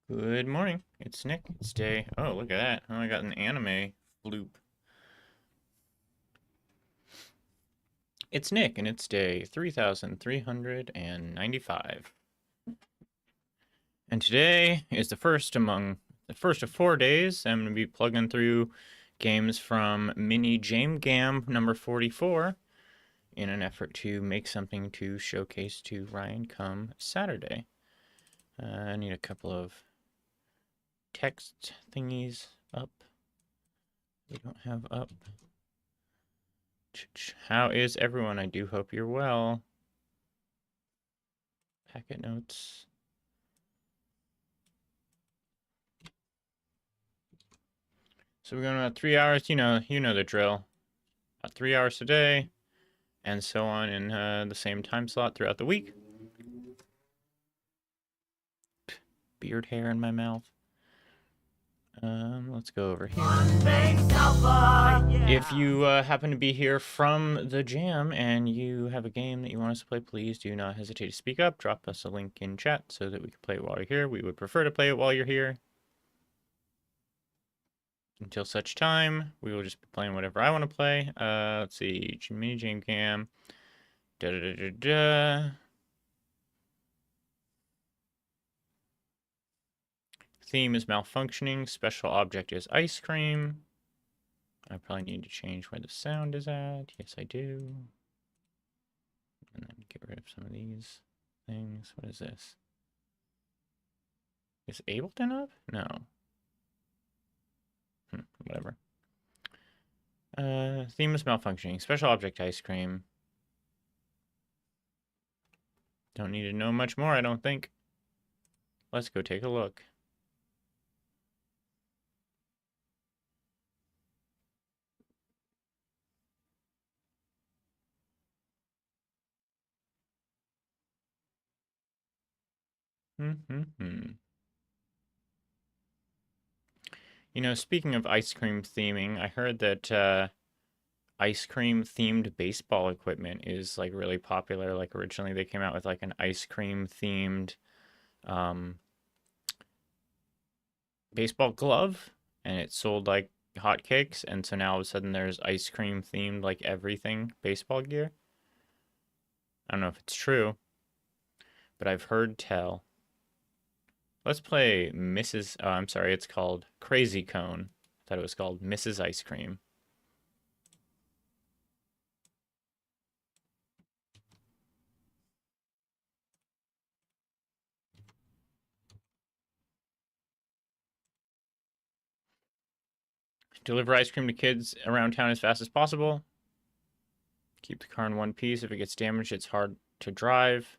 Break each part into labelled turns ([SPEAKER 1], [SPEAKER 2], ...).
[SPEAKER 1] Good morning. It's Nick. It's day. Oh, look at that. Oh, I got an anime loop. It's Nick, and it's day 3,395. And today is the first of 4 days. I'm going to be plugging through games from mini Jame Gam number 44 in an effort to make something to showcase to Ryan come Saturday. I need a couple of text thingies up. We don't have up. How is everyone? I do hope you're well. Packet notes. So we're going about 3 hours. You know the drill. About 3 hours a day, and so on in the same time slot throughout the week. Beard hair in my mouth. Let's go over here. If you happen to be here from the jam and you have a game that you want us to play, please do not hesitate to speak up. Drop us a link in chat so that we can play it while you're here. We would prefer to play it while you're here. Until such time, we will just be playing whatever I want to play. Let's see, mini jam cam. Da da da da da. Theme is malfunctioning. Special object is ice cream. I probably need to change where the sound is at. Yes, I do. And then get rid of some of these things. What is this? Is Ableton up? No. Whatever. Theme is malfunctioning. Special object ice cream. Don't need to know much more, I don't think. Let's go take a look. You know, speaking of ice cream theming, I heard that ice cream themed baseball equipment is like really popular. Like originally they came out with like an ice cream themed baseball glove and it sold like hotcakes, and so now all of a sudden there's ice cream themed like everything baseball gear. I don't know if it's true, but I've heard tell. Let's play Mrs. Oh, I'm sorry, it's called Crazy Cone. I thought it was called Mrs. Ice Cream. Deliver ice cream to kids around town as fast as possible. Keep the car in one piece. If it gets damaged, it's hard to drive.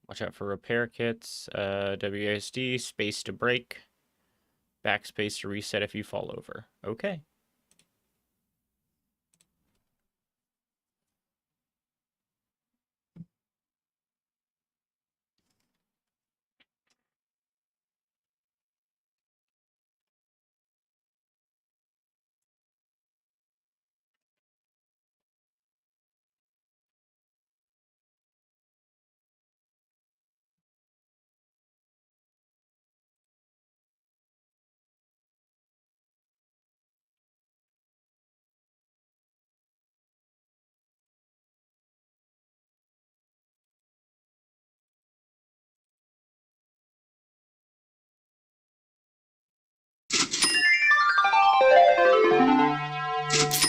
[SPEAKER 1] Watch out for repair kits. WASD, space to brake. Backspace to reset if you fall over. Okay.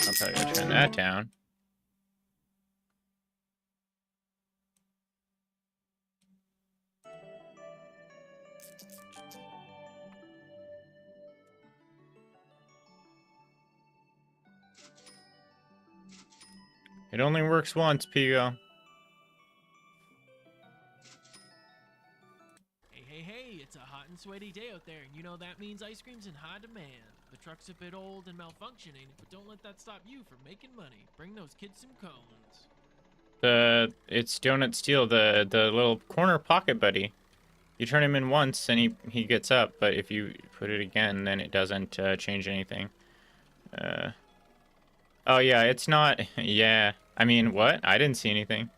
[SPEAKER 1] I'm probably gonna turn that down. It only works once, Pigo.
[SPEAKER 2] Hey, it's a hot and sweaty day out there, and you know that means ice cream's in high demand. The truck's a bit old and malfunctioning, but don't let that stop you from making money. Bring those kids some cones.
[SPEAKER 1] It's Donut Steel, the little corner pocket buddy. You turn him in once and he gets up, but if you put it again, then it doesn't change anything. Oh yeah, it's not. Yeah, I mean, what? I didn't see anything.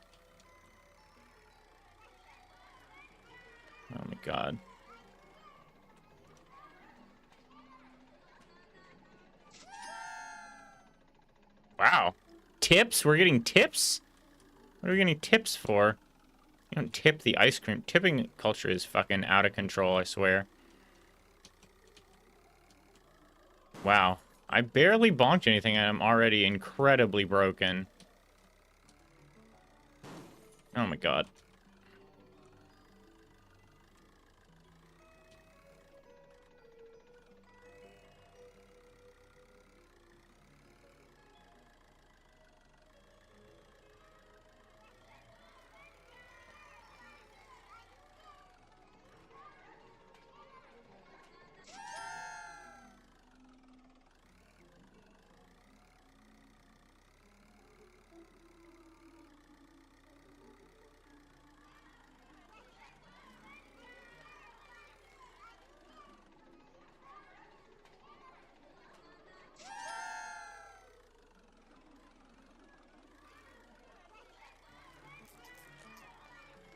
[SPEAKER 1] Oh my god. Wow. Tips? We're getting tips? What are we getting tips for? You don't tip the ice cream. Tipping culture is fucking out of control, I swear. Wow. I barely bonked anything and I'm already incredibly broken. Oh my god.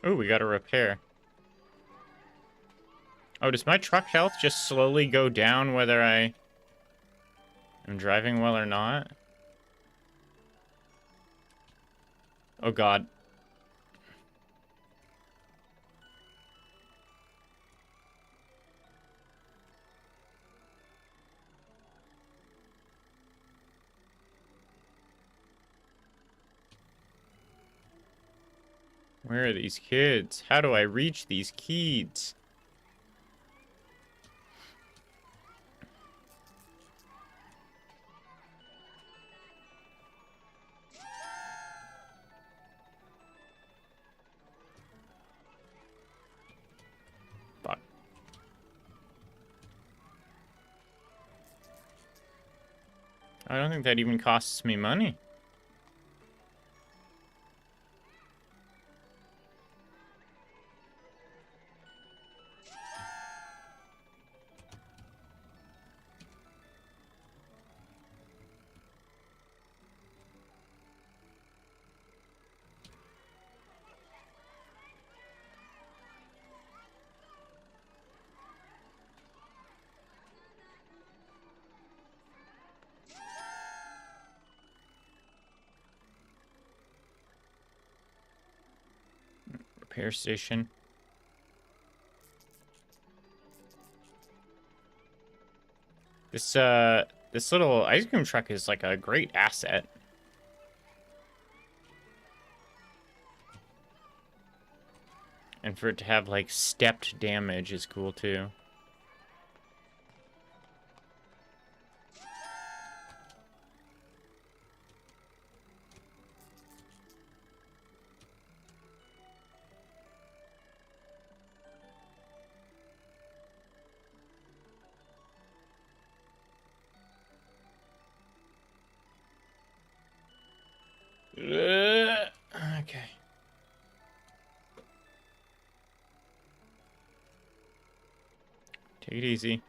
[SPEAKER 1] Ooh, we got a repair. Oh, does my truck health just slowly go down whether I am driving well or not? Oh god. Where are these kids? How do I reach these kids? Fuck. I don't think that even costs me money. Repair station. This little ice cream truck is like a great asset. And for it to have like stepped damage is cool too. Okay. Take it easy.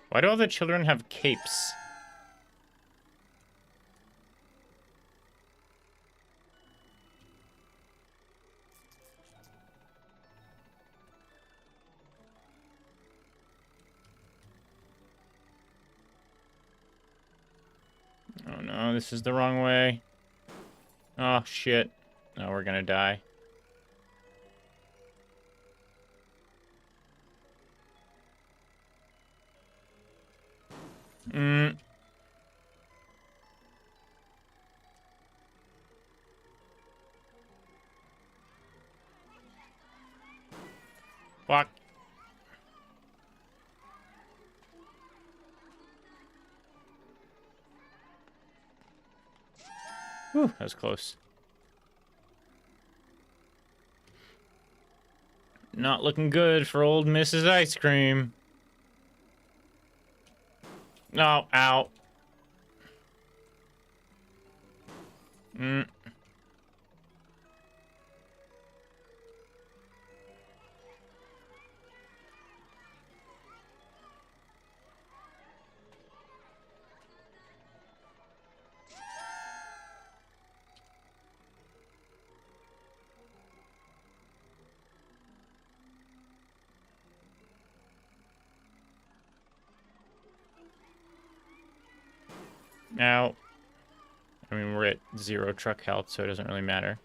[SPEAKER 1] Why do all the children have capes? Oh no, this is the wrong way. Oh shit. Oh, we're gonna die. Mm. Fuck. Whew, that was close. Not looking good for old Mrs. Ice Cream. No, ow. Mm. Now, I mean, we're at 0 truck health, so it doesn't really matter.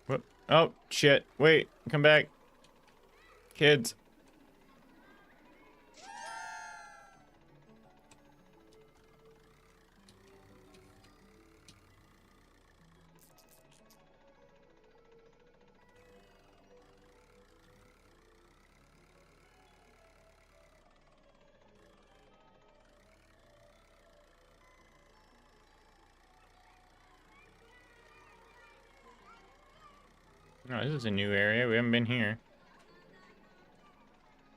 [SPEAKER 1] Whoop. Oh, shit. Wait, come back. Kids. No, this is a new area. We haven't been here.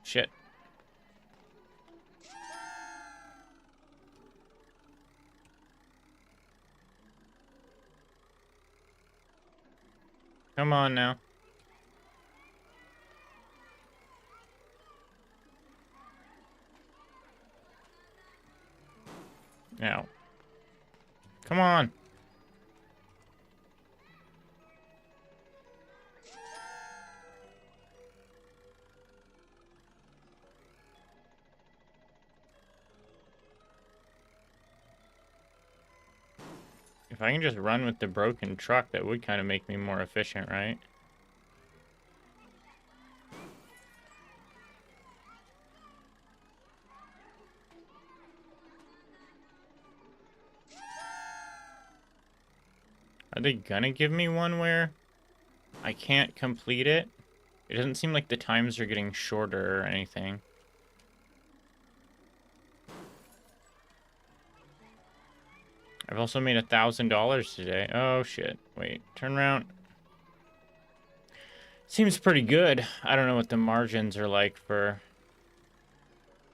[SPEAKER 1] Shit. Come on now. Now. Come on. If I can just run with the broken truck, that would kind of make me more efficient, right? Are they gonna give me one where I can't complete it? It doesn't seem like the times are getting shorter or anything. I've also made $1,000 today. Oh, shit. Wait, turn around. Seems pretty good. I don't know what the margins are like for...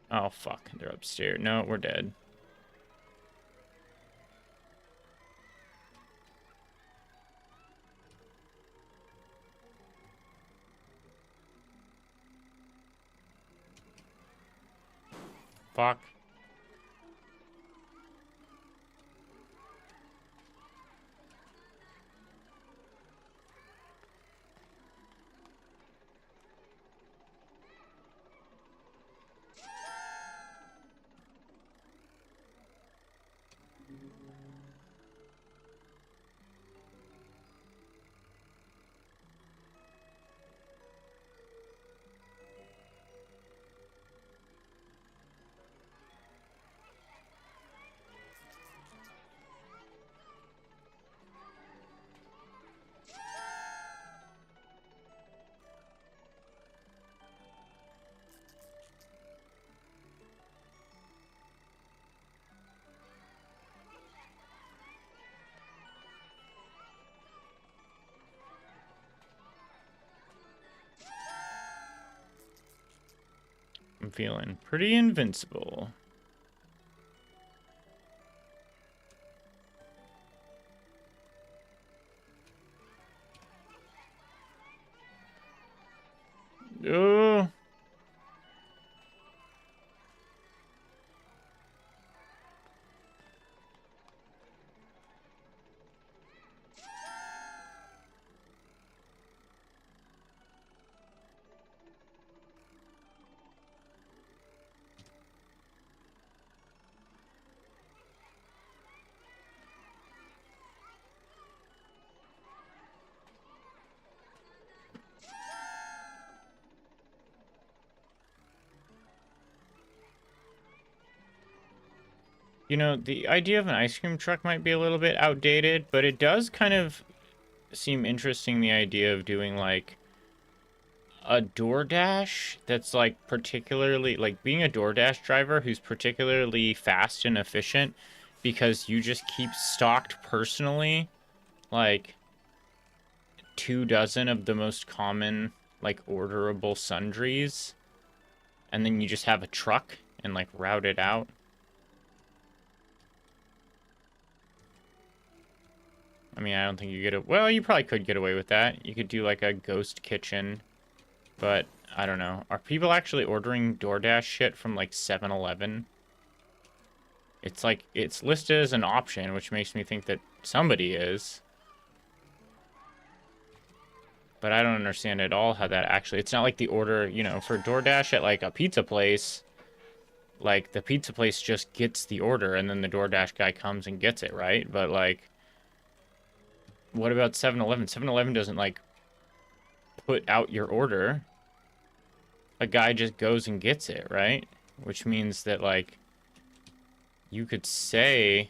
[SPEAKER 1] Oh, fuck. They're upstairs. No, we're dead. Fuck. I'm feeling pretty invincible. Oh. You know, the idea of an ice cream truck might be a little bit outdated, but it does kind of seem interesting, the idea of doing, like, a DoorDash that's, like, particularly, like, being a DoorDash driver who's particularly fast and efficient because you just keep stocked personally, like, 24 of the most common, like, orderable sundries, and then you just have a truck and, like, route it out. I mean, I don't think you get it. Well, you probably could get away with that. You could do like a ghost kitchen, but I don't know. Are people actually ordering DoorDash shit from like 7-Eleven? It's like, it's listed as an option, which makes me think that somebody is. But I don't understand at all how that actually, it's not like the order, you know, for DoorDash at like a pizza place, like, the pizza place just gets the order and then the DoorDash guy comes and gets it, right? But, like, what about 7-Eleven? 7-Eleven doesn't, like, put out your order. A guy just goes and gets it, right? Which means that, like, you could say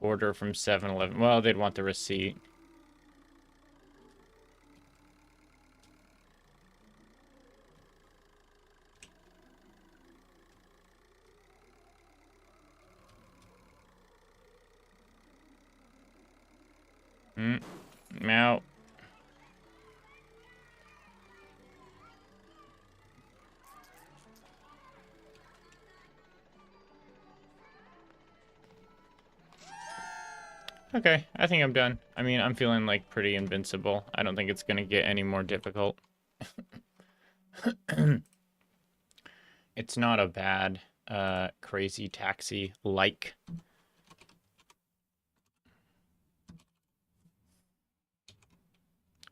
[SPEAKER 1] order from 7-Eleven. Well, they'd want the receipt. Now. Okay, I think I'm done. I mean, I'm feeling like pretty invincible. I don't think it's gonna get any more difficult. It's not a bad, crazy taxi-like.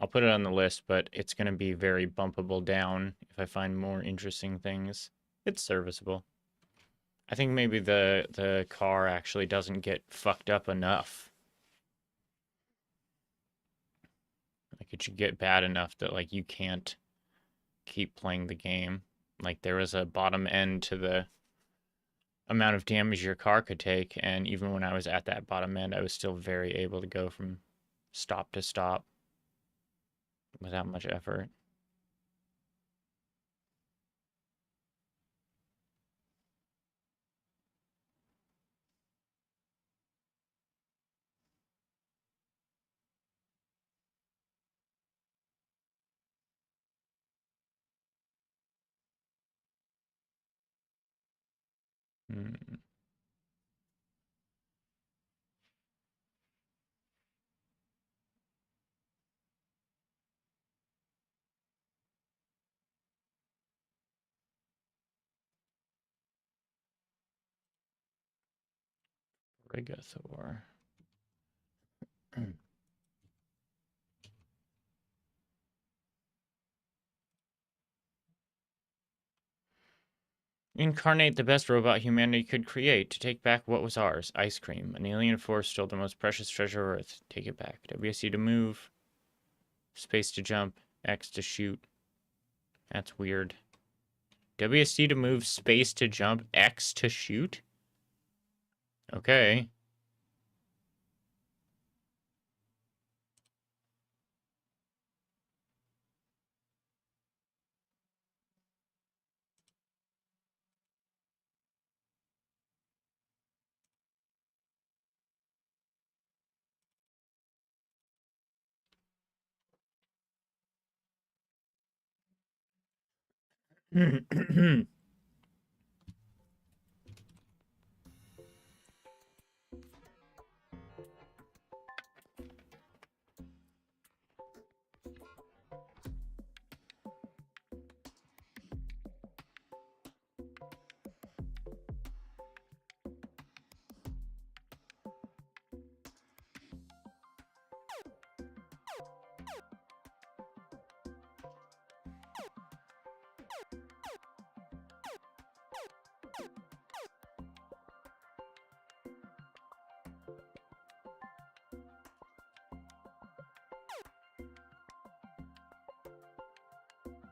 [SPEAKER 1] I'll put it on the list, but it's gonna be very bumpable down if I find more interesting things. It's serviceable. I think maybe the car actually doesn't get fucked up enough. Like, it should get bad enough that, like, you can't keep playing the game. Like, there was a bottom end to the amount of damage your car could take, and even when I was at that bottom end, I was still very able to go from stop to stop without much effort. Hmm. Rigathor. Incarnate the best robot humanity could create to take back what was ours, ice cream. An alien force stole the most precious treasure of Earth. Take it back. WSC to move. Space to jump. X to shoot. That's weird. WSC to move. Space to jump. X to shoot? Okay.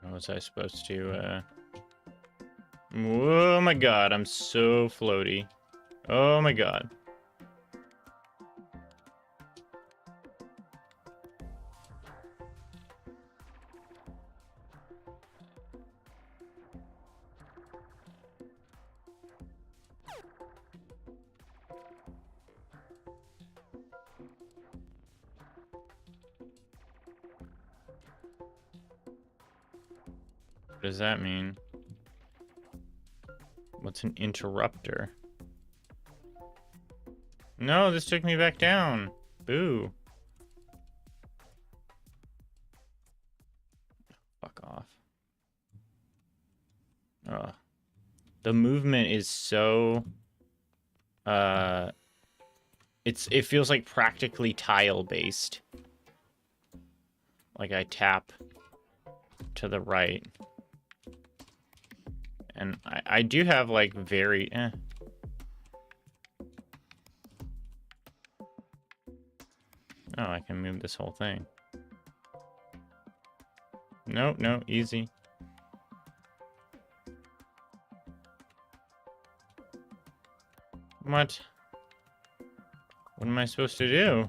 [SPEAKER 1] How was I supposed to, Oh my god, I'm so floaty. Oh my god. What does that mean? What's an interrupter? No, this took me back down. Boo. Fuck off. Ugh. The movement is so... it feels like practically tile-based. Like, I tap to the right. And I do have, like, very... Oh, I can move this whole thing. Nope, no, easy. What? What am I supposed to do?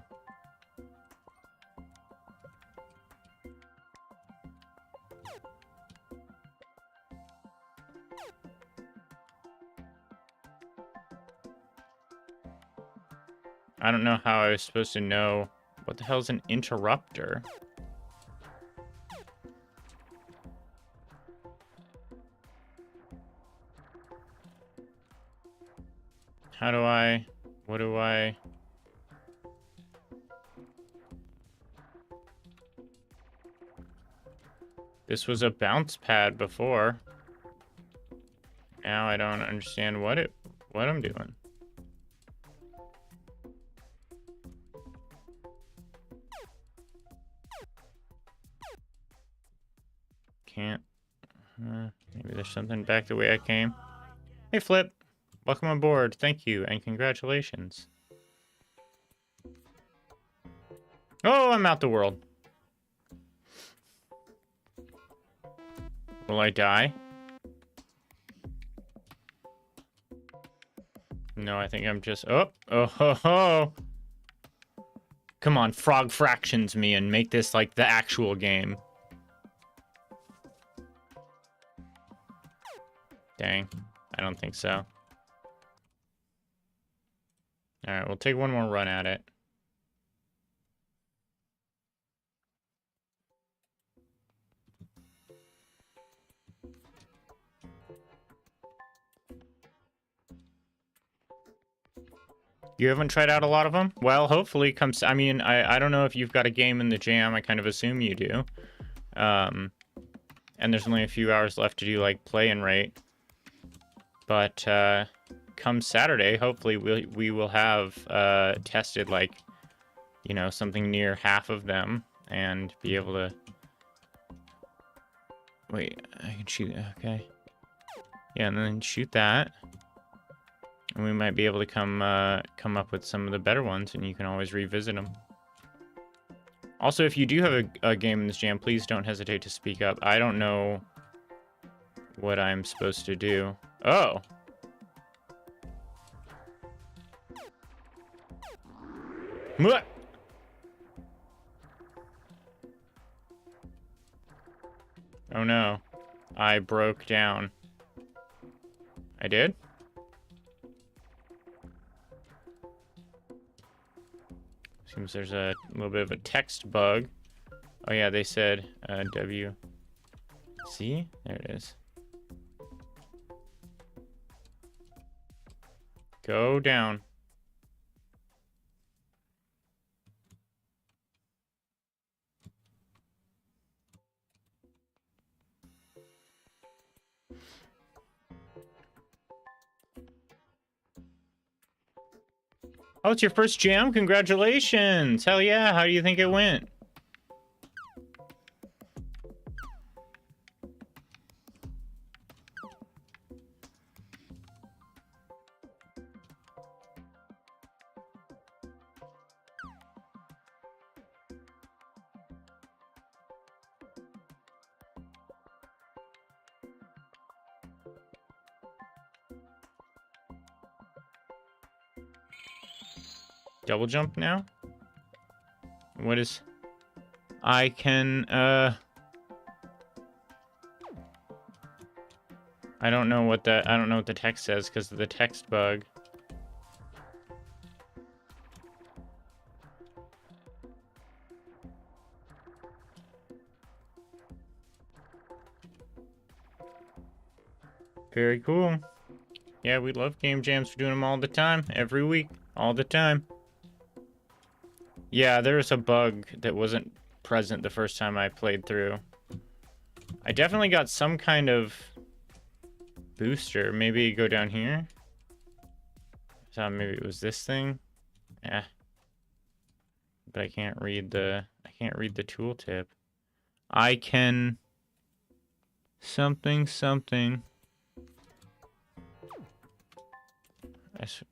[SPEAKER 1] I don't know how I was supposed to know. What the hell's an interrupter? How do I... What do I... This was a bounce pad before. Now I don't understand what I'm doing. Can't. Maybe there's something back the way I came. Hey, Flip. Welcome aboard. Thank you and congratulations. Oh, I'm out the world. Will I die? No, I think I'm just... Oh, oh, ho, ho. Come on, frog fractions me and make this like the actual game. Dang, I don't think so. Alright, we'll take one more run at it. You haven't tried out a lot of them? Well, hopefully comes... I mean, I don't know if you've got a game in the jam. I kind of assume you do. And there's only a few hours left to do, like, play and rate. But, come Saturday, hopefully we will have, tested, like, you know, something near half of them. And be able to... Wait, I can shoot... Okay. Yeah, and then shoot that. And we might be able to come up with some of the better ones, and you can always revisit them. Also, if you do have a game in this jam, please don't hesitate to speak up. I don't know what I'm supposed to do. Oh! Mwah! Oh no. I broke down. I did? Seems there's a little bit of a text bug. Oh yeah, they said W. See? There it is. Go down. Oh, it's your first jam? Congratulations! Hell yeah, how do you think it went? Double jump now? What is... I can, I don't know what the text says because of the text bug. Very cool. Yeah, we love game jams for doing them all the time, every week, all the time. Yeah, there's a bug that wasn't present the first time I played through. I definitely got some kind of booster. Maybe go down here. I thought maybe it was this thing. Yeah. But I can't read the tooltip. I can something. I s-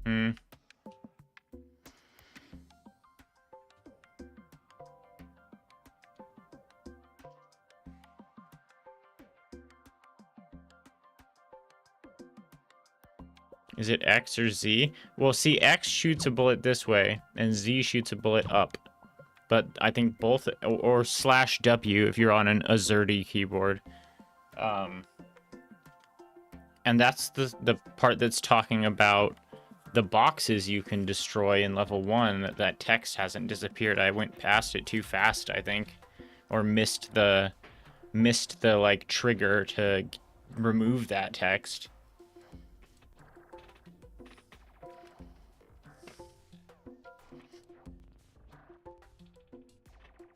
[SPEAKER 1] Hmm. Is it X or Z? Well, see, X shoots a bullet this way, and Z shoots a bullet up. But I think both, or slash W if you're on an AZERTY keyboard. And that's the part that's talking about the boxes you can destroy in level 1. That text hasn't disappeared. I went past it too fast, I think, or missed the like trigger to remove that text.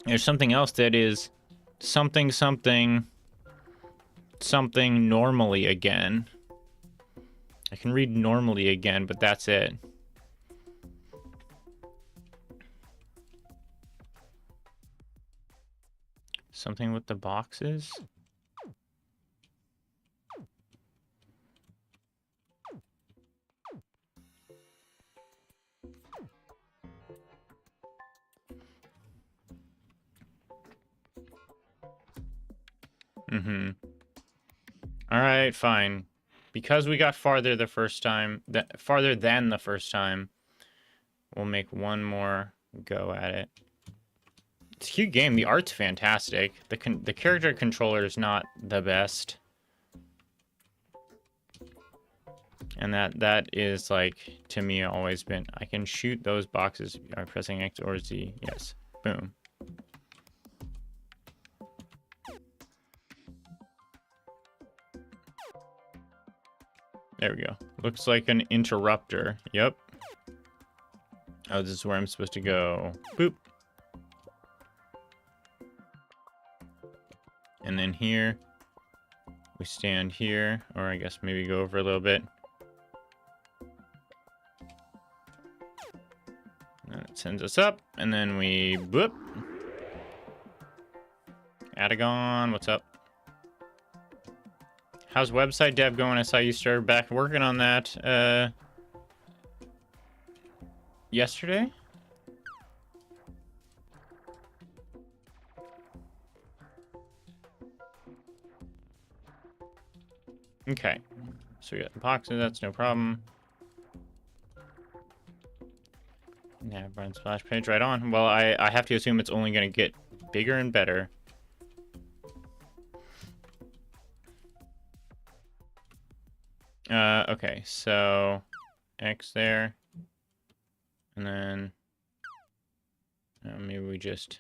[SPEAKER 1] There's something else that is something normally again. I can read normally again, but that's it. Something with the boxes? Mm-hmm. All right, fine. Because we got farther the first time, farther than the first time, we'll make one more go at it. It's a cute game. The art's fantastic. The character controller is not the best. And that is, like, to me, always been... I can shoot those boxes by pressing X or Z. Yes. Boom. There we go. Looks like an interrupter. Yep. Oh, this is where I'm supposed to go. Boop. And then here, we stand here, or I guess maybe go over a little bit. And it sends us up, and then we boop. Adagon, what's up? How's website dev going? I saw you started back working on that yesterday? Okay. So we got the boxes, that's no problem. Nav run splash page right on. Well, I have to assume it's only going to get bigger and better. Okay, so X there. And then maybe we just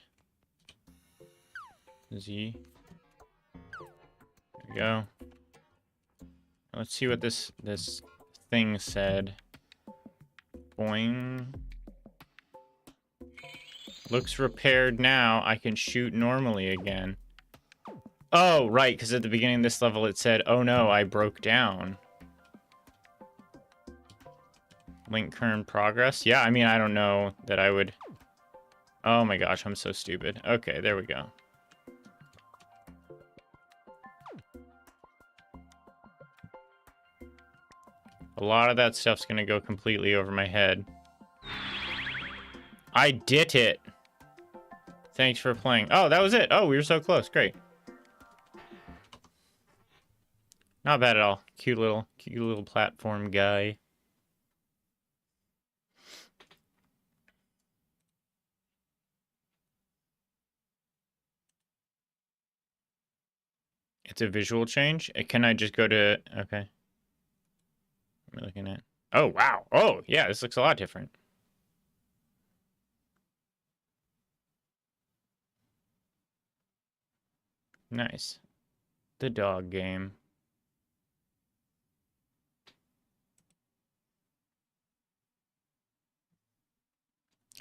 [SPEAKER 1] Z. There we go. Let's see what this thing said. Boing. Looks repaired now. I can shoot normally again. Oh, right, because at the beginning of this level it said, oh no, I broke down. Link current progress. Yeah, I mean, I don't know that I would... Oh my gosh, I'm so stupid. Okay, there we go. A lot of that stuff's gonna go completely over my head. I did it! Thanks for playing. Oh, that was it. Oh, we were so close. Great. Not bad at all. Cute little platform guy. It's a visual change. Can I just go to... Okay. What am I looking at? Oh, wow. Oh, yeah, this looks a lot different. Nice. The dog game.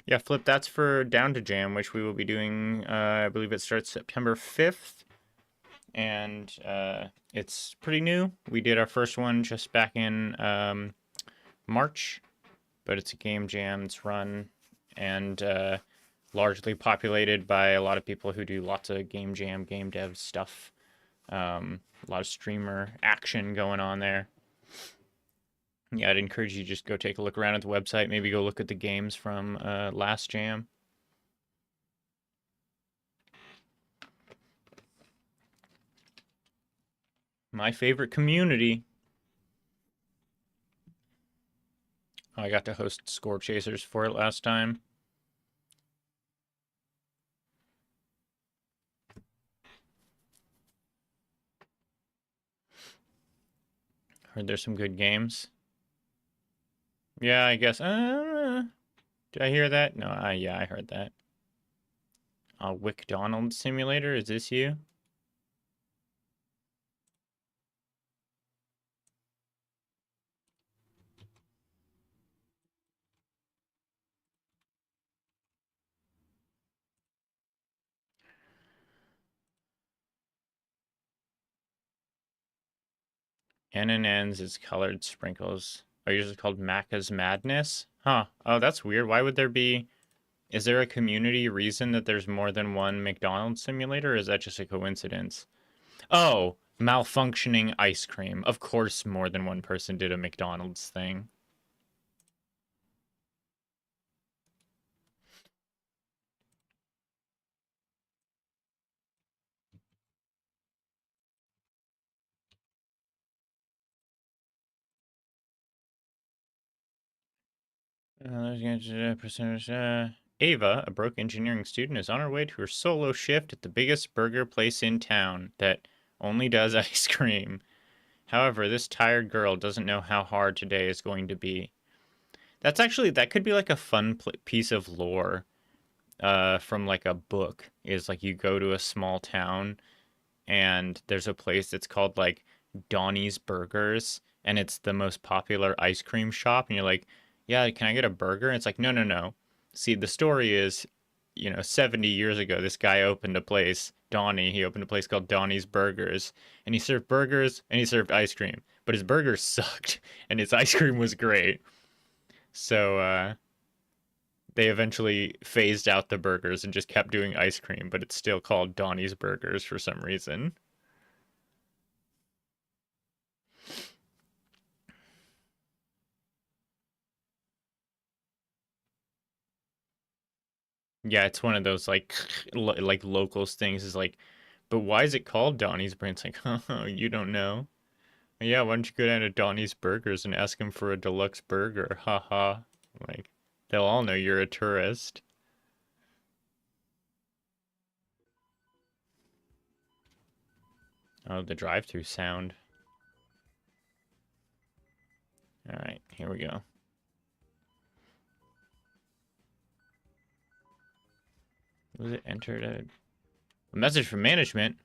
[SPEAKER 1] Yeah, Flip, that's for Down to Jam, which we will be doing, I believe it starts September 5th. And it's pretty new. We did our first one just back in March. But it's a game jam. It's run. And largely populated by a lot of people who do lots of game jam, game dev stuff. A lot of streamer action going on there. Yeah, I'd encourage you to just go take a look around at the website. Maybe go look at the games from last jam. My favorite community. Oh, I got to host Score Chasers for it last time. Heard there's some good games. Yeah, I guess. Did I hear that? No, yeah, I heard that. Wick Donald Simulator, is this you? N and N's is colored sprinkles. Are yours called Macca's Madness? Huh. Oh, that's weird. Why would there be... Is there a community reason that there's more than one McDonald's simulator, or is that just a coincidence? Oh, malfunctioning ice cream. Of course more than one person did a McDonald's thing. Ava, a broke engineering student, is on her way to her solo shift at the biggest burger place in town that only does ice cream. However, this tired girl doesn't know how hard today is going to be. That could be like a fun piece of lore from like a book. Is like you go to a small town and there's a place that's called like Donnie's Burgers, and it's the most popular ice cream shop, and you're like, yeah, can I get a burger? And it's like, no, no, no. See, the story is, 70 years ago, this guy opened a place, Donnie, he opened a place called Donnie's Burgers, and he served burgers and he served ice cream, but his burgers sucked and his ice cream was great. So, they eventually phased out the burgers and just kept doing ice cream, but it's still called Donnie's Burgers for some reason. Yeah, it's one of those like like locals things is like, but why is it called Donnie's Burger? It's like, oh, you don't know. Yeah, why don't you go down to Donnie's Burgers and ask him for a deluxe burger? Haha. Like, they'll all know you're a tourist. Oh, the drive-through sound. All right, here we go. Was it entered a message from management?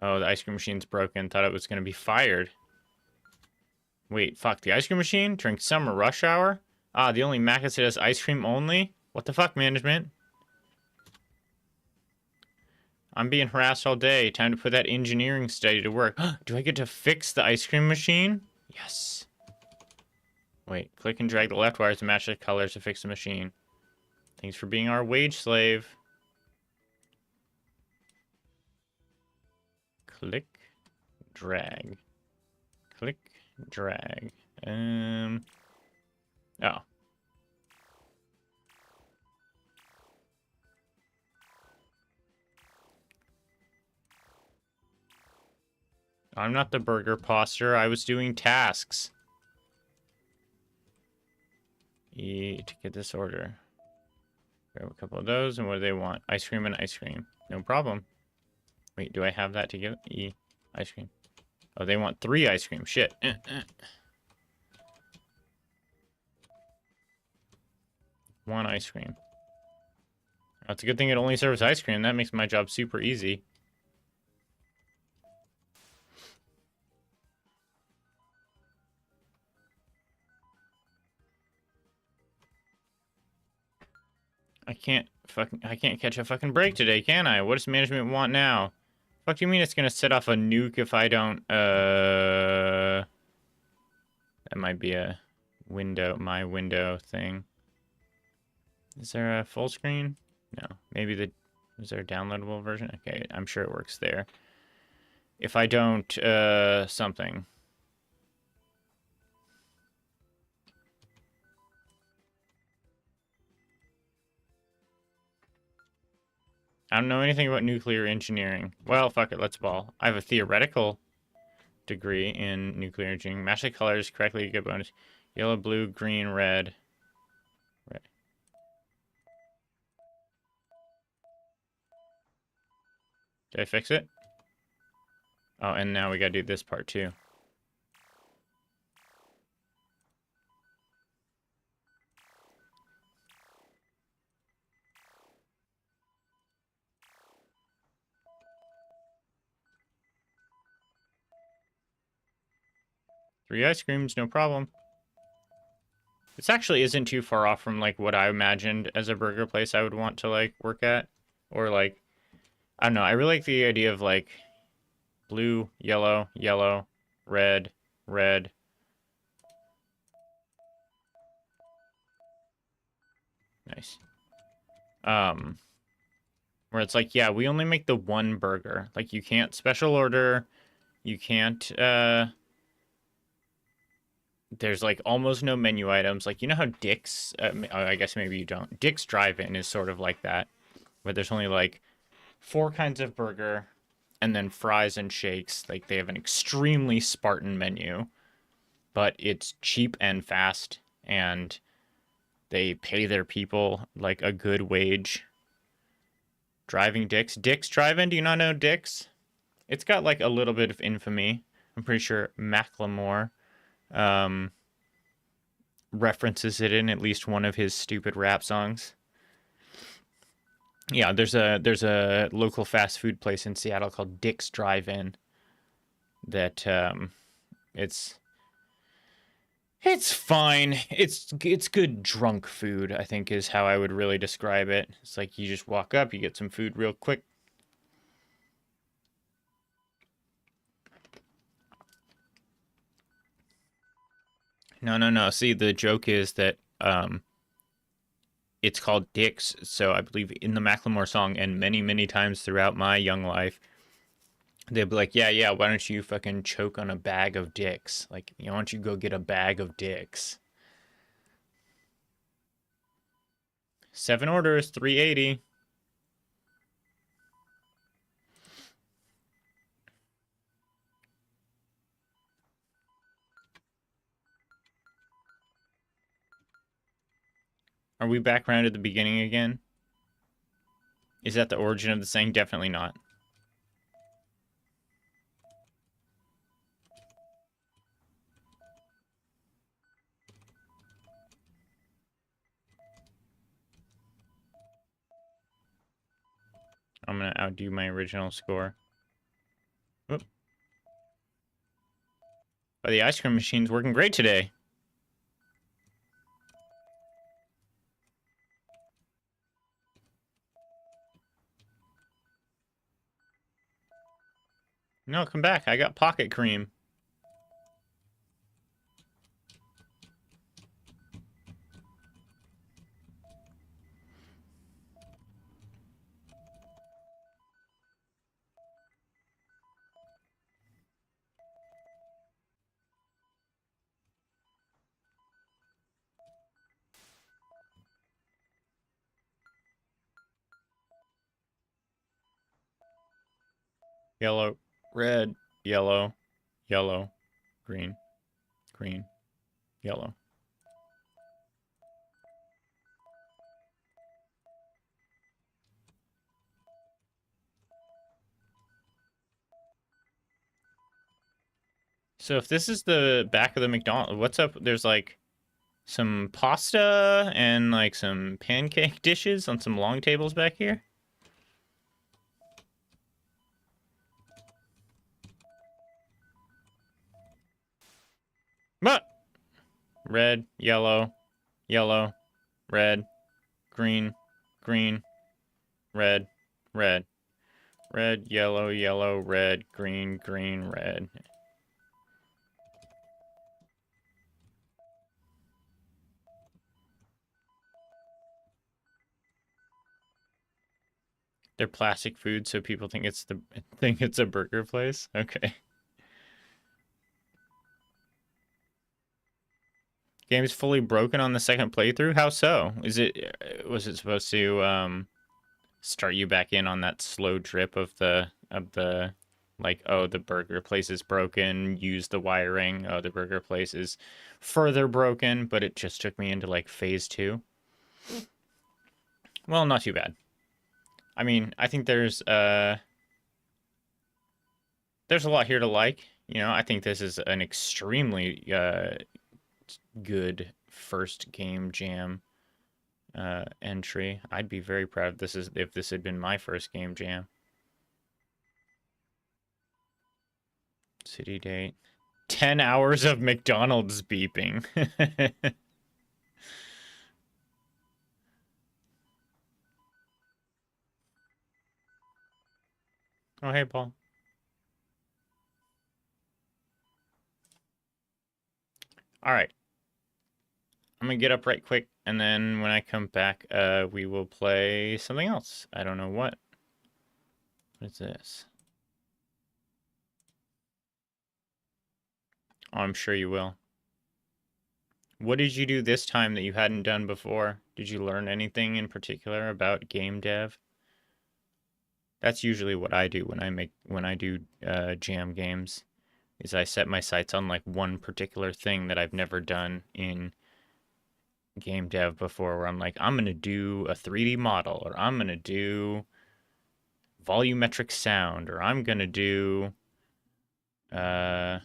[SPEAKER 1] Oh, the ice cream machine's broken. Thought it was going to be fired. Wait, fuck, the ice cream machine? During summer rush hour? Ah, the only Macca's that has ice cream only? What the fuck, management? I'm being harassed all day. Time to put that engineering study to work. Do I get to fix the ice cream machine? Yes. Wait, click and drag the left wires to match the colors to fix the machine. Thanks for being our wage slave. Click, drag. Click, drag. Oh. I'm not the burger poster. I was doing tasks. To get this order. Grab a couple of those, and what do they want? Ice cream and ice cream. No problem. Wait, do I have that to give? Ice cream. Oh, they want 3 ice cream. Shit. One ice cream. That's a good thing it only serves ice cream. That makes my job super easy. I can't catch a fucking break today, can I? What does management want now? Fuck do you mean it's gonna set off a nuke if I don't, that might be a my window thing. Is there a full screen? Maybe is there a downloadable version? Okay, I'm sure it works there. If I don't, something. I don't know anything about nuclear engineering. Well, fuck it, let's ball. I have a theoretical degree in nuclear engineering. Match the colors correctly to get bonus. Yellow, blue, green, red. Red. Did I fix it? Oh, and now we gotta do this part too. Three ice creams, no problem. This actually isn't too far off from like what I imagined as a burger place I would want to like work at. Or like, I don't know, I really like the idea of like blue, yellow, yellow, red, red. Nice. Where it's like, yeah, we only make the one burger. Like you can't special order, you can't there's like almost no menu items. Like you know how Dick's I guess maybe you don't. Dick's Drive-In is sort of like that, where there's only like four kinds of burger and then fries and shakes. Like they have an extremely Spartan menu, but it's cheap and fast and they pay their people like a good wage. Driving Dick's Drive-In, do you not know Dick's? It's got like a little bit of infamy. I'm pretty sure Macklemore um, references it in at least one of his stupid rap songs. Yeah, there's a local fast food place in Seattle called Dick's Drive-In that it's it's fine. It's good drunk food, I think is how I would really describe it. It's like you just walk up, you get some food real quick. No, no, no. See, the joke is that it's called Dick's, so I believe in the Macklemore song and many, many times throughout my young life, they'd be like, yeah, yeah, why don't you fucking choke on a bag of dicks? Like, you know, why don't you go get a bag of dicks? 7 orders, 380. Are we back around at the beginning again? Is that the origin of the saying? Definitely not. I'm gonna outdo my original score. Whoop. But the ice cream machine's working great today. No, come back. I got pocket cream. Yellow, red, yellow, yellow, green, green, yellow. So if this is the back of the McDonald's, what's up? There's like some pasta and like some pancake dishes on some long tables back here. What? Red, yellow, yellow, red, green, green, red, red, red, yellow, yellow, red, green, green, red. They're plastic food, so people think it's a burger place. Okay. Game's fully broken on the second playthrough. How so? Was it supposed to start you back in on that slow drip of the like, oh, the burger place is broken, use the wiring. Oh, the burger place is further broken, but it just took me into like phase 2. Well, not too bad. I mean, I think there's a lot here to like. You know, I think this is an extremely good first game jam entry. I'd be very proud if this had been my first game jam. City date. 10 hours of McDonald's beeping. Oh, hey, Paul. All right. I'm going to get up right quick, and then when I come back, we will play something else. I don't know what. What is this? Oh, I'm sure you will. What did you do this time that you hadn't done before? Did you learn anything in particular about game dev? That's usually what I do when I do jam games, is I set my sights on like one particular thing that I've never done in game dev before, where I'm like, I'm gonna do a 3D model, or I'm gonna do volumetric sound, or I'm gonna do uh,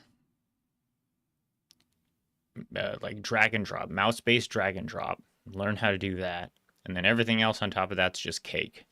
[SPEAKER 1] like drag and drop, mouse-based drag and drop. Learn how to do that, and then everything else on top of that's just cake.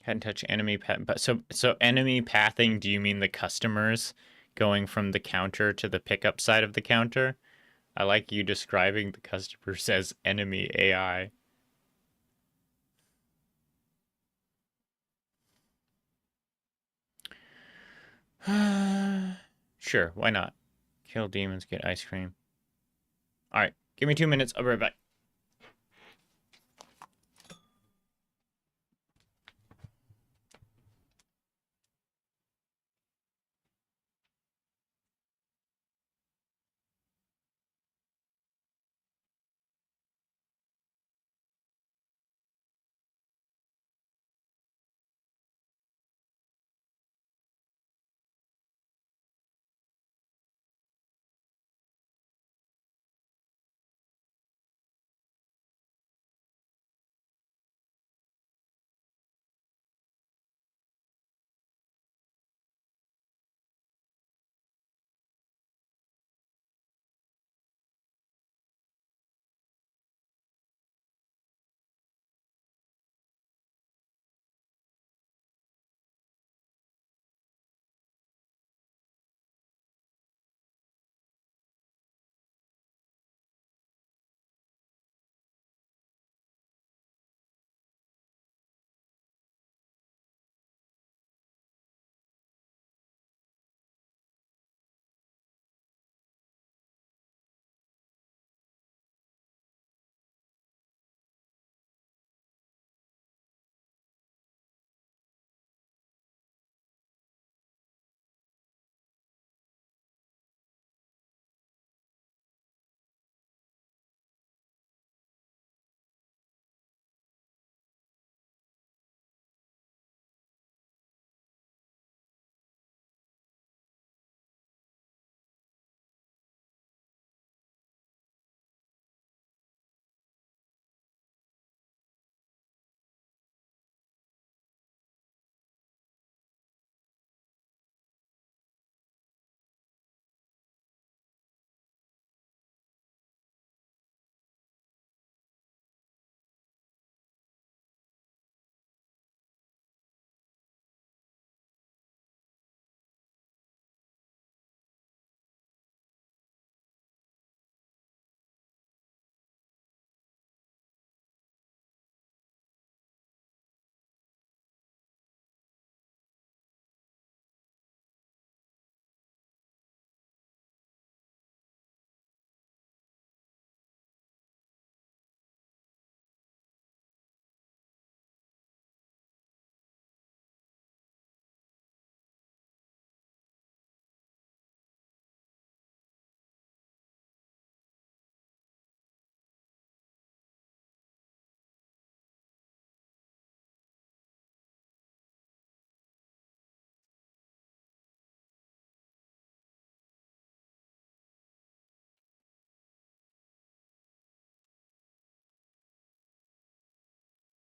[SPEAKER 1] Hadn't touched enemy path, but so enemy pathing. Do you mean the customers going from the counter to the pickup side of the counter? I like you describing the customers as enemy AI. Sure, why not? Kill demons, get ice cream. All right, give me 2 minutes. I'll be right back.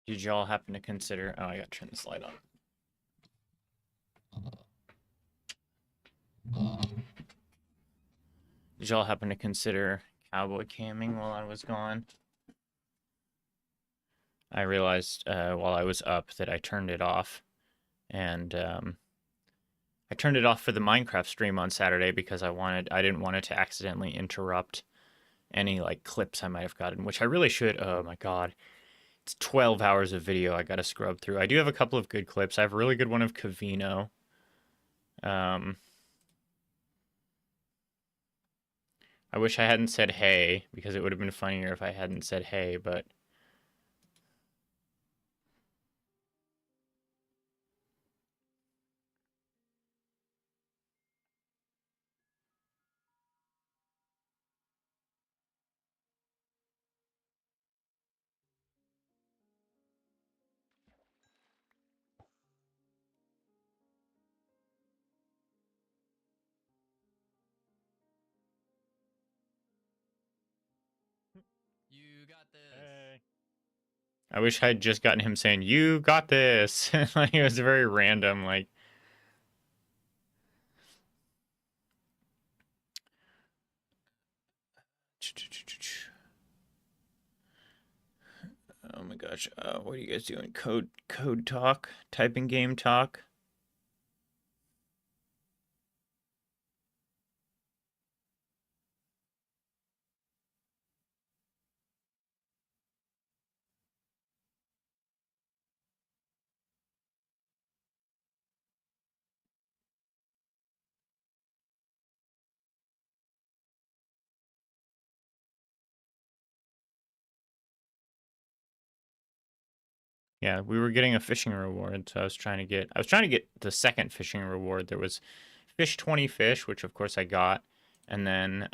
[SPEAKER 1] Did y'all happen to consider? Oh, I gotta turn this light on. Did y'all happen to consider cowboy camming while I was gone? I realized while I was up that I turned it off, and I turned it off for the Minecraft stream on Saturday because I didn't want it to accidentally interrupt any like clips I might have gotten, which I really should. Oh my god. It's 12 hours of video I gotta scrub through. I do have a couple of good clips. I have a really good one of Cavino. I wish I hadn't said hey, because it would have been funnier if I hadn't said hey, but...
[SPEAKER 3] You got this.
[SPEAKER 1] Hey. I wish I'd just gotten him saying, "You got this." Like, it was very random, like... Oh my gosh, what are you guys doing? Code talk? Typing game talk? Yeah, we were getting a fishing reward, so I was trying to get the second fishing reward. There was fish 20 fish, which of course I got, and then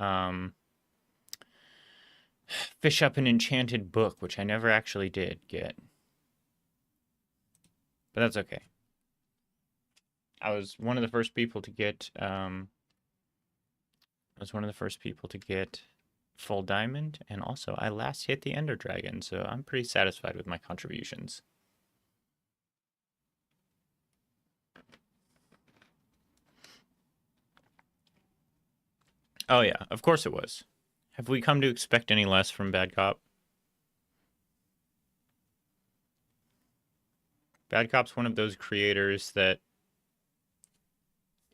[SPEAKER 1] fish up an enchanted book, which I never actually did get. But that's okay. I was one of the first people to get full diamond, and also I last hit the Ender Dragon, so I'm pretty satisfied with my contributions. Oh yeah, of course it was. Have we come to expect any less from Bad Cop? Bad Cop's one of those creators that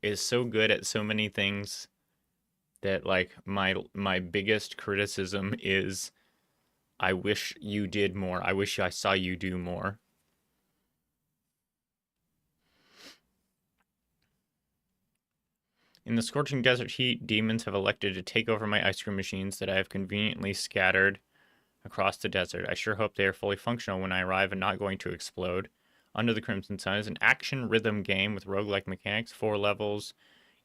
[SPEAKER 1] is so good at so many things that, like, my biggest criticism is I wish you did more. I wish I saw you do more. In the scorching desert heat, demons have elected to take over my ice cream machines that I have conveniently scattered across the desert. I sure hope they are fully functional when I arrive and not going to explode. Under the Crimson Sun is an action rhythm game with roguelike mechanics, 4 levels,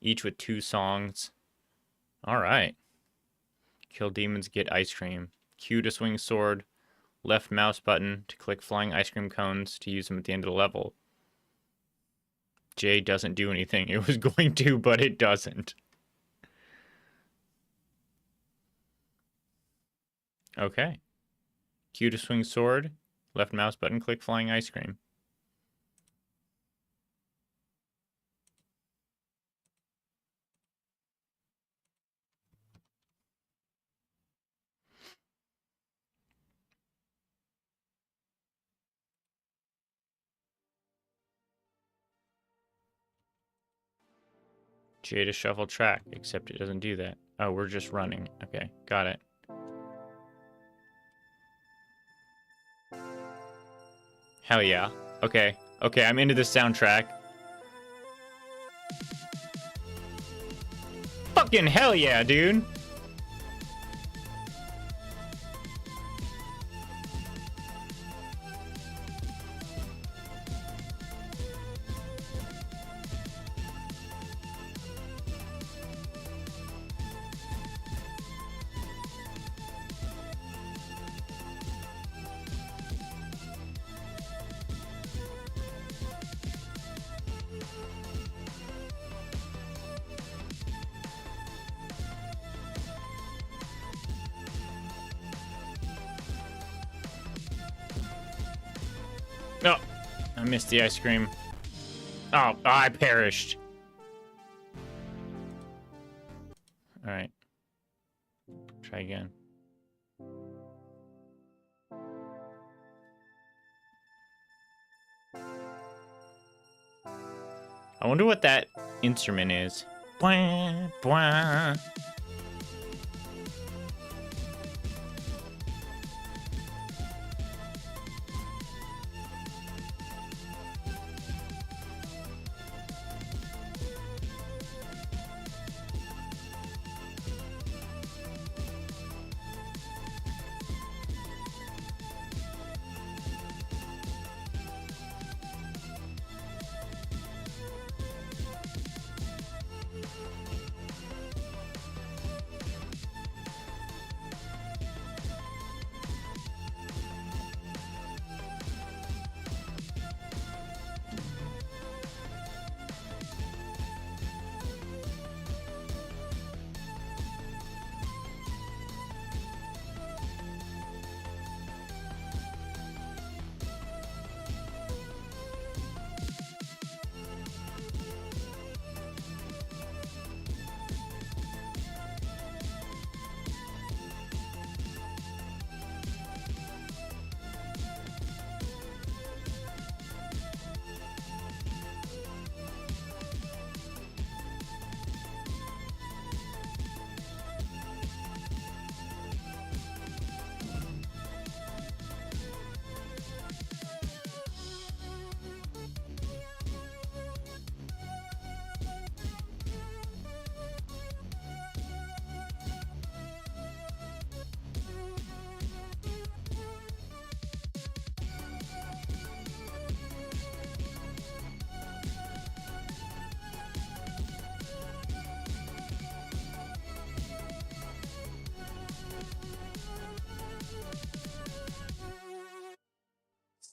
[SPEAKER 1] each with 2 songs. Alright. Kill demons, get ice cream. Q to swing sword, left mouse button to click flying ice cream cones to use them at the end of the level. J doesn't do anything. It was going to, but it doesn't. Okay. Q to swing sword, left mouse button, click flying ice cream. J to shuffle track, except it doesn't do that. Oh, we're just running. Okay, got it. Hell yeah. Okay, okay, I'm into this soundtrack. Fucking hell yeah, dude! I missed the ice cream. Oh, I perished. All right. Try again. I wonder what that instrument is. Bwah, bwah.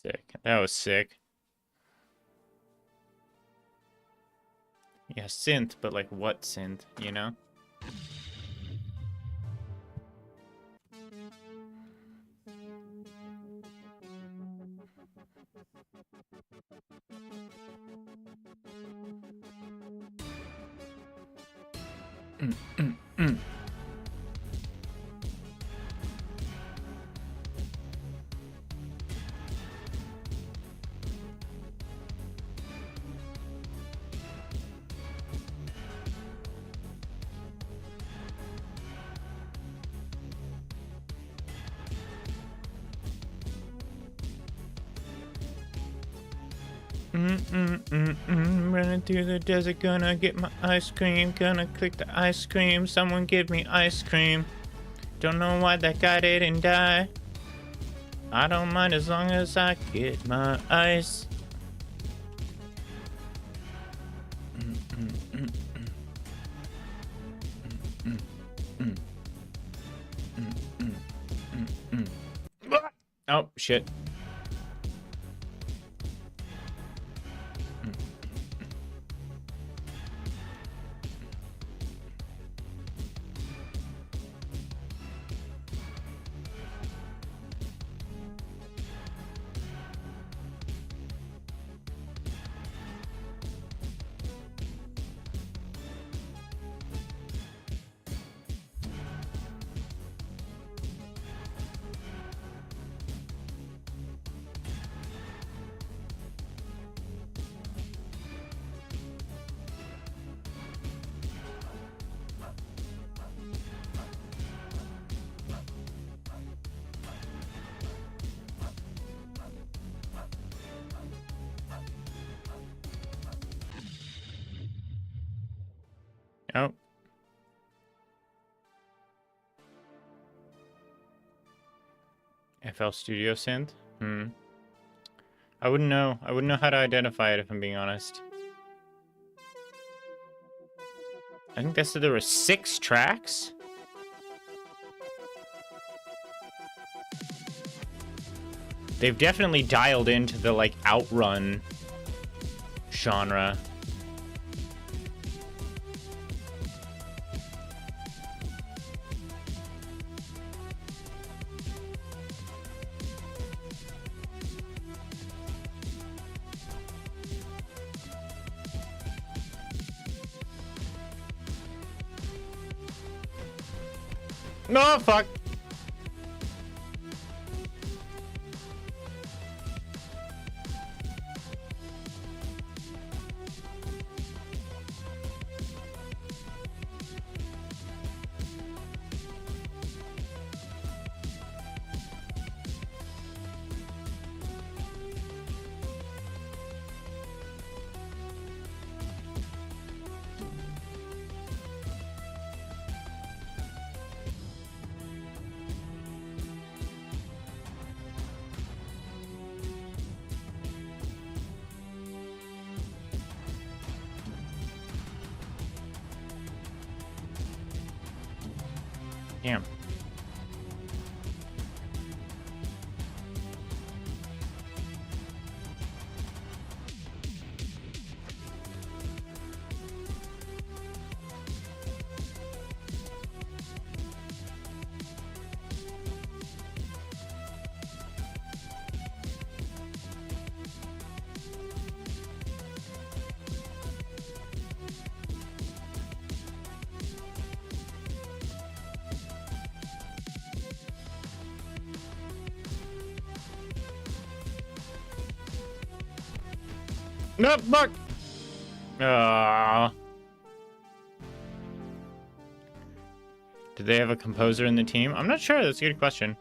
[SPEAKER 1] Sick. That was sick. Yeah, synth, but like what synth, you know? Mm, mm, mm. Running through the desert, gonna get my ice cream. Gonna click the ice cream. Someone give me ice cream. Don't know why that guy didn't die. I don't mind as long as I get my ice. Oh, shit. Oh. FL Studio synth? I wouldn't know. I wouldn't know how to identify it if I'm being honest. I think they said there were 6 tracks? They've definitely dialed into the, like, outrun genre. No, fuck. Damn. No, fuck. Do they have a composer in the team? I'm not sure. That's a good question.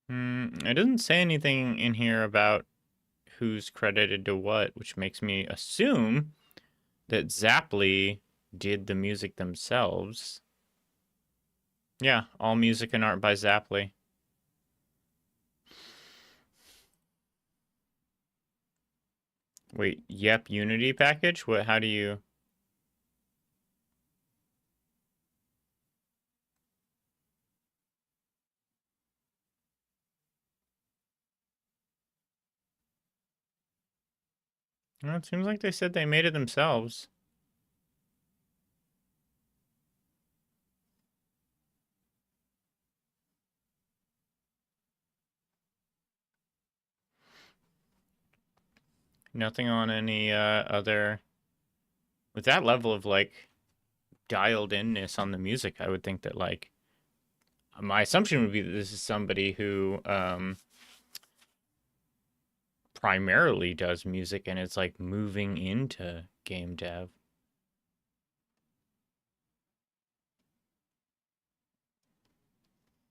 [SPEAKER 1] It doesn't say anything in here about who's credited to what, which makes me assume that Zapply did the music themselves. Yeah, all music and art by Zapply. Wait, yep, Unity package? What, how do you... Well, it seems like they said they made it themselves. Nothing on any other... With that level of, like, dialed-inness on the music, I would think that, like... My assumption would be that this is somebody who primarily does music and it's, like, moving into game dev.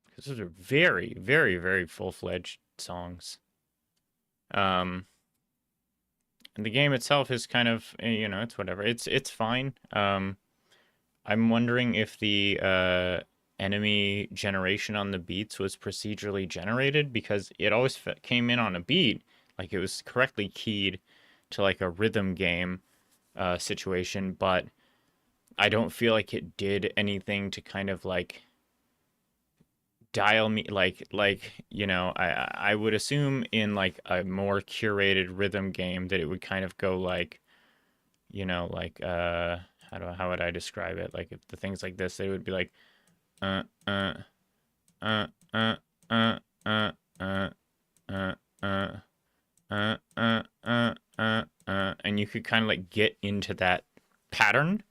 [SPEAKER 1] Because those are very, very, very full-fledged songs. And the game itself is kind of, you know, it's whatever. It's fine. I'm wondering if the enemy generation on the beats was procedurally generated, because it always came in on a beat, like it was correctly keyed to like a rhythm game situation, but I don't feel like it did anything to kind of like dial me like you know, I would assume in like a more curated rhythm game that it would kind of go like, you know, like how would I describe it, like if the things like this, they would be like uh uh uh uh uh uh uh uh uh and you could kind of like get into that pattern,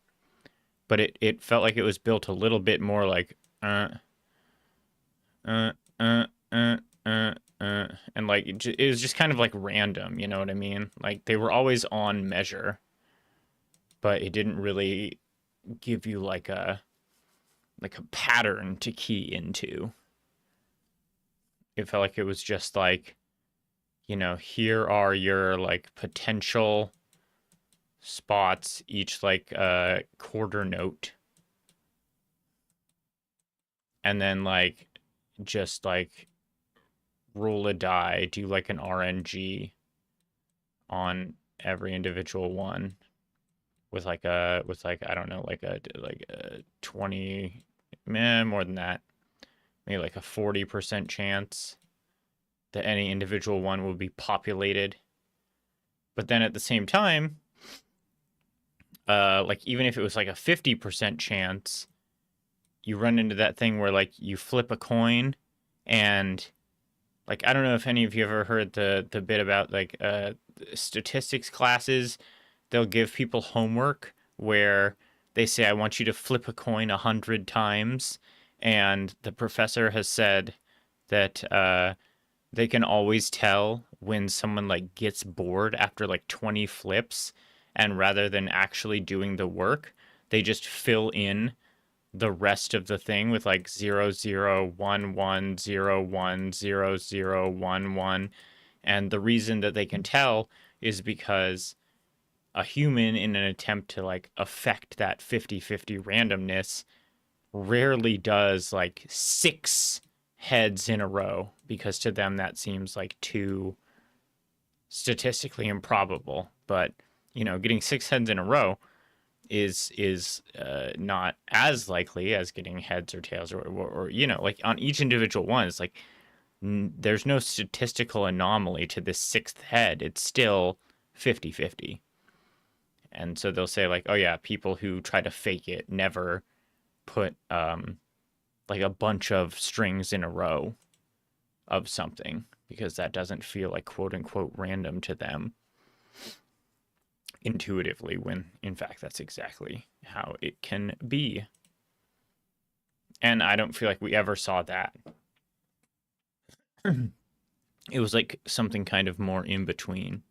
[SPEAKER 1] but it felt like it was built a little bit more like uh, uh, uh, and like it was just kind of like random, you know what I mean? Like they were always on measure, but it didn't really give you like a pattern to key into. It felt like it was just like, you know, here are your like potential spots, each like quarter note, and then like just like roll a die, do like an RNG on every individual one with like I don't know, like a 20, more than that, maybe like a 40% chance that any individual one will be populated. But then at the same time, like even if it was like a 50% chance, you run into that thing where like you flip a coin, and like I don't know if any of you ever heard the bit about like statistics classes they'll give people homework where they say, I want you to flip a coin 100 times. And the professor has said that they can always tell when someone like gets bored after like 20 flips. And rather than actually doing the work, they just fill in the rest of the thing with like 0011010011. And the reason that they can tell is because a human, in an attempt to like affect that 50-50 randomness, rarely does like 6 heads in a row, because to them that seems like too statistically improbable. But getting 6 heads in a row is not as likely as getting heads or tails, or like on each individual one. It's like there's no statistical anomaly to this 6th head. It's still 50-50. And so they'll say like, oh yeah, people who try to fake it never put like a bunch of strings in a row of something, because that doesn't feel like quote unquote random to them intuitively, when in fact that's exactly how it can be. And I don't feel like we ever saw that. It was like something kind of more in between.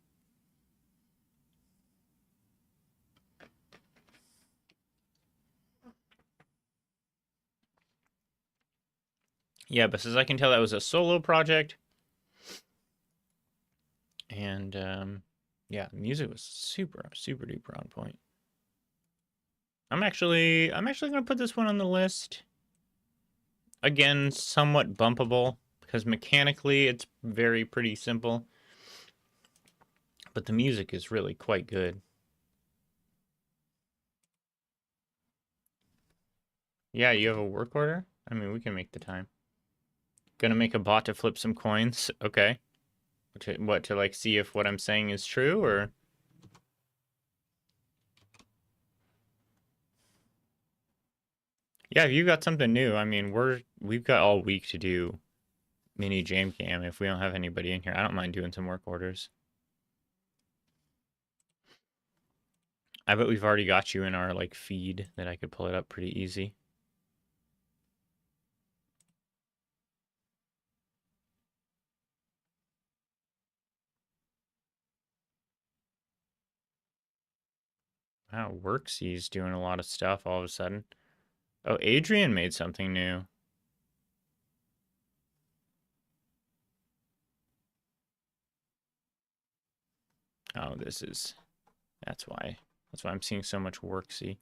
[SPEAKER 1] Yeah, but as I can tell, that was a solo project. And yeah, the music was super duper on point. I'm actually gonna put this one on the list. Again, somewhat bumpable, because mechanically it's pretty simple. But the music is really quite good. Yeah, you have a work order? I mean, we can make the time. Gonna make a bot to flip some coins. Okay. To like see if what I'm saying is true, or? Yeah, if you got something new, I mean, we've got all week to do mini jam cam. If we don't have anybody in here, I don't mind doing some work orders. I bet we've already got you in our like feed that I could pull it up pretty easy. Wow, Worksy's doing a lot of stuff all of a sudden. Oh, Adrian made something new. Oh, that's why. That's why I'm seeing so much Worksy.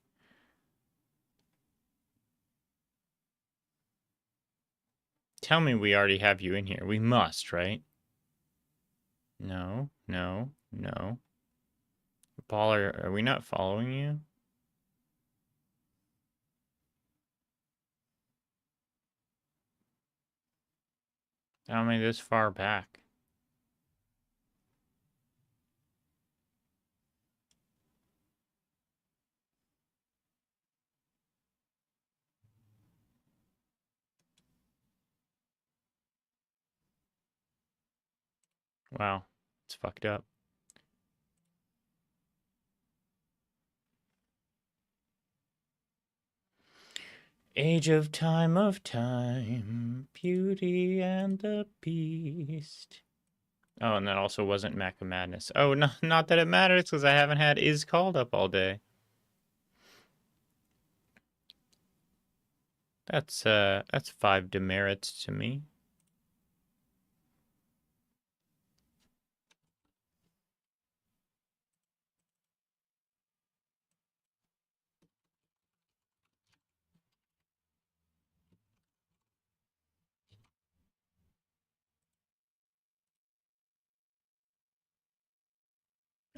[SPEAKER 1] Tell me we already have you in here. We must, right? No, no, no. Baller, are we not following you? How am I this far back? Wow, it's fucked up. Age of time, Beauty and the Beast. Oh, and that also wasn't Mac of Madness. Oh, no, not that it matters, because I haven't had Is Called up all day. That's 5 demerits to me.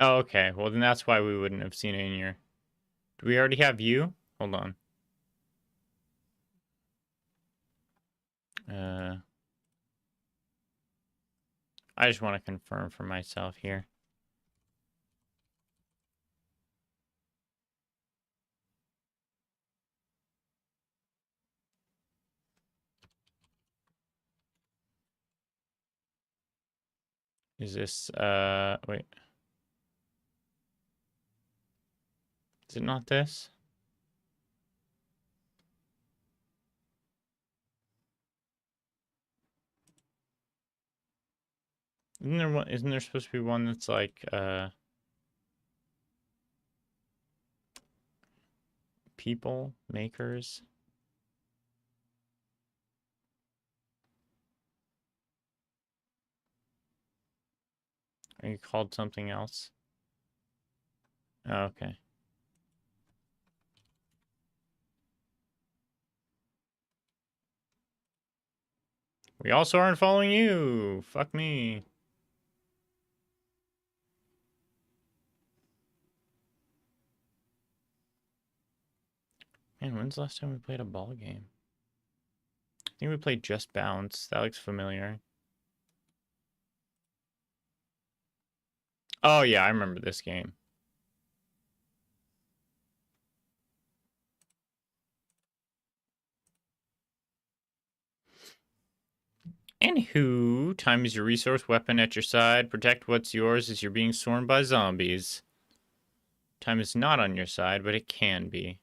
[SPEAKER 1] Oh, okay. Well, then that's why we wouldn't have seen it in your... Do we already have you? Hold on. I just want to confirm for myself here. Is this, wait. Is it not this? Isn't there one? Isn't there supposed to be one that's like people makers? Are you called something else? Oh, okay. We also aren't following you. Fuck me. Man, when's the last time we played a ball game? I think we played Just Bounce. That looks familiar. Oh, yeah, I remember this game. Anywho, time is your resource, weapon at your side. Protect what's yours as you're being swarmed by zombies. Time is not on your side, but it can be.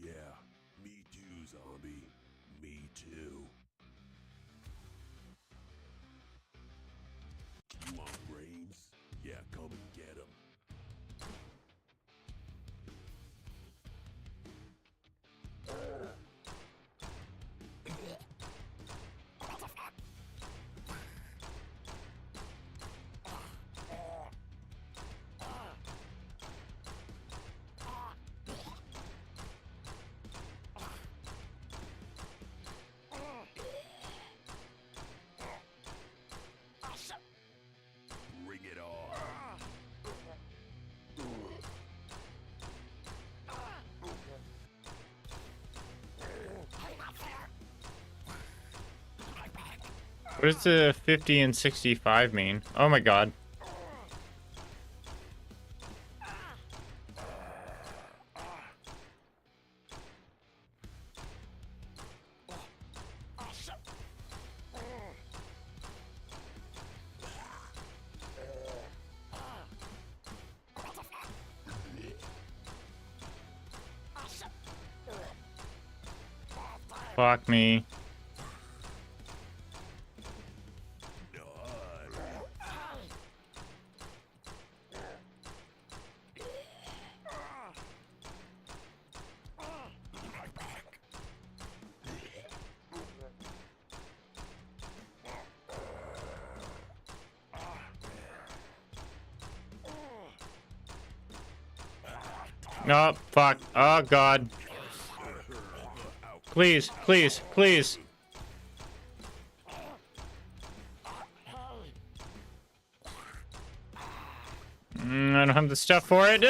[SPEAKER 4] Yeah, me too, zombie. Me too. You want brains? Yeah, come and get them. Bring it on.
[SPEAKER 1] What does the 50 and 65 mean? Oh my god. Fuck me. No, fuck. Oh god. Please, please, please. I don't have the stuff for it.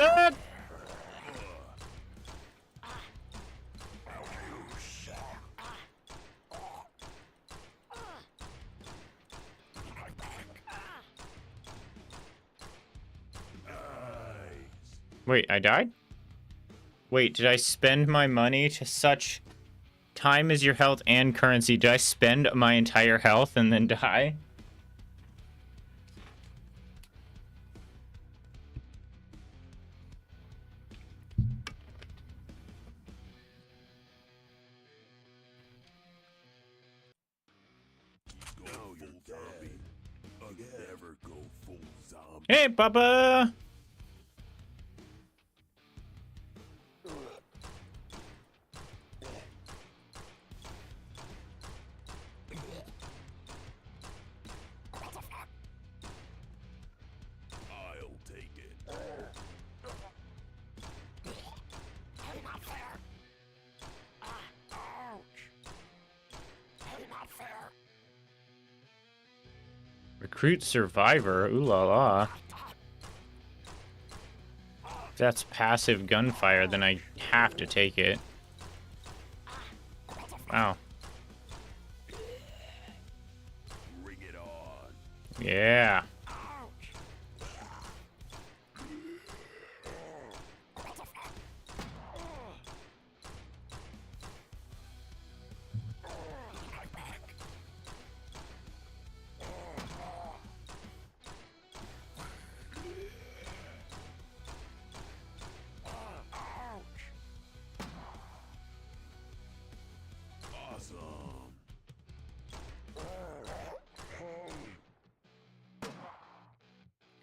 [SPEAKER 1] Wait, I died? Wait, did I spend my money to such... Time is your health and currency. Did I spend my entire health and then die?
[SPEAKER 4] Go full zombie. Never go full zombie.
[SPEAKER 1] Hey, Papa!
[SPEAKER 4] I'll take it.
[SPEAKER 1] Recruit survivor. Ooh la la. If that's passive gunfire, then I have to take it. Wow.
[SPEAKER 4] Bring it on.
[SPEAKER 1] Yeah.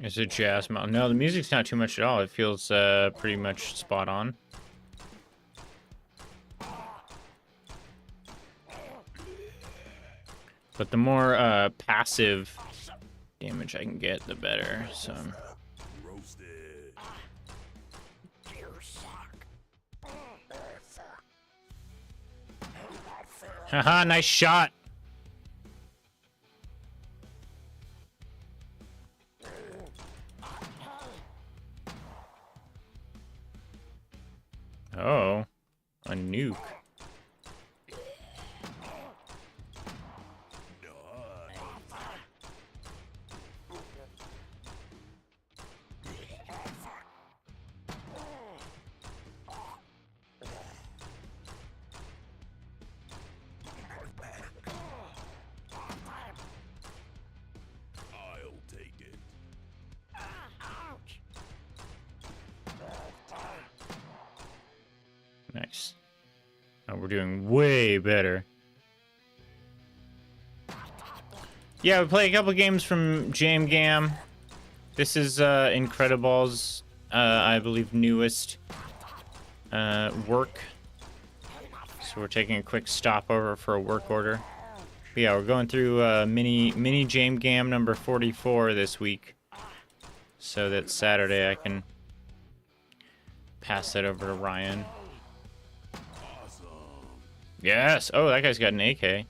[SPEAKER 1] Is it jazz mountain? No, the music's not too much at all. It feels pretty much spot on. But the more passive damage I can get, the better. So.
[SPEAKER 4] Roasted.
[SPEAKER 1] Haha, nice shot. Oh, a nuke.
[SPEAKER 4] I'll take it.
[SPEAKER 1] Nice. Oh, we're doing way better. Yeah, we play a couple games from Jame Gam. This is Incredibles, I believe, newest work. So we're taking a quick stopover for a work order. But yeah, we're going through mini Jame Gam number 44 this week, so that Saturday I can pass that over to Ryan.
[SPEAKER 4] Awesome.
[SPEAKER 1] Yes. Oh, that guy's got an AK.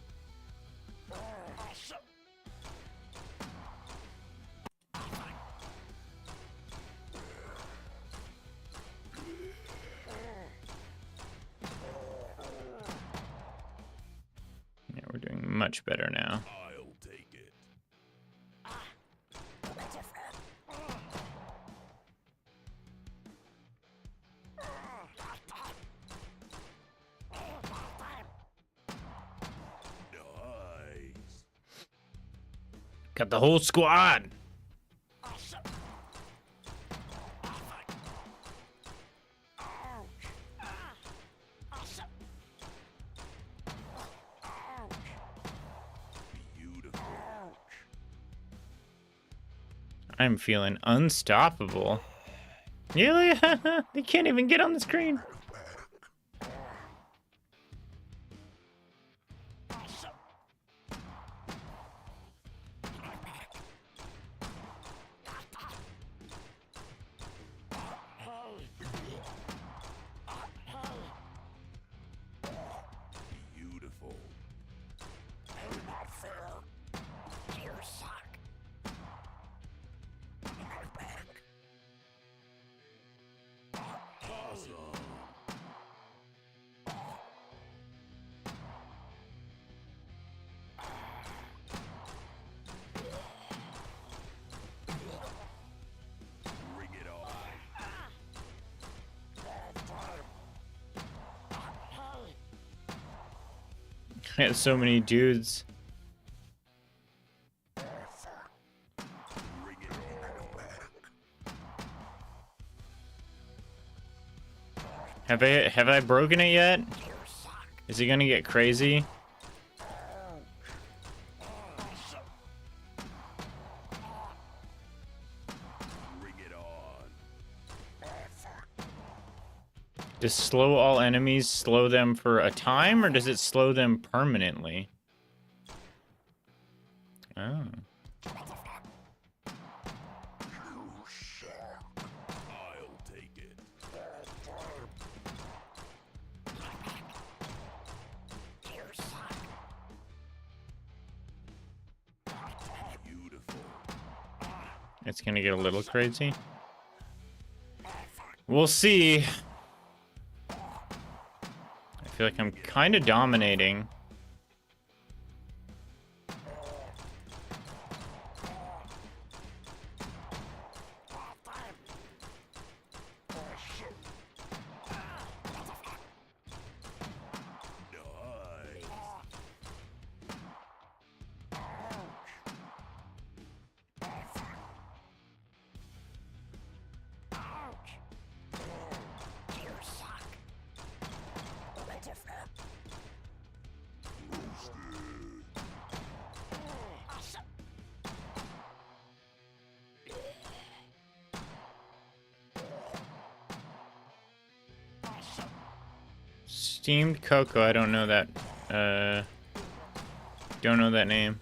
[SPEAKER 1] Yeah, we're doing much better now.
[SPEAKER 4] I'll take it. Nice.
[SPEAKER 1] Got the whole squad.
[SPEAKER 4] Beautiful.
[SPEAKER 1] I'm feeling unstoppable. Yeah, they can't even get on the screen.
[SPEAKER 4] Beautiful. Awesome. Bring it on.
[SPEAKER 1] I had so many dudes.
[SPEAKER 4] Bring it on.
[SPEAKER 1] Have I broken it yet? Is he gonna get crazy?
[SPEAKER 4] Bring it on.
[SPEAKER 1] Does slow all enemies slow them for a time, or does it slow them permanently? Oh.
[SPEAKER 4] I'll take it. Beautiful.
[SPEAKER 1] It's gonna get a little crazy. We'll see. I feel like I'm kind of dominating.
[SPEAKER 4] Nice.
[SPEAKER 1] Steamed cocoa. I don't know that. Don't know that name.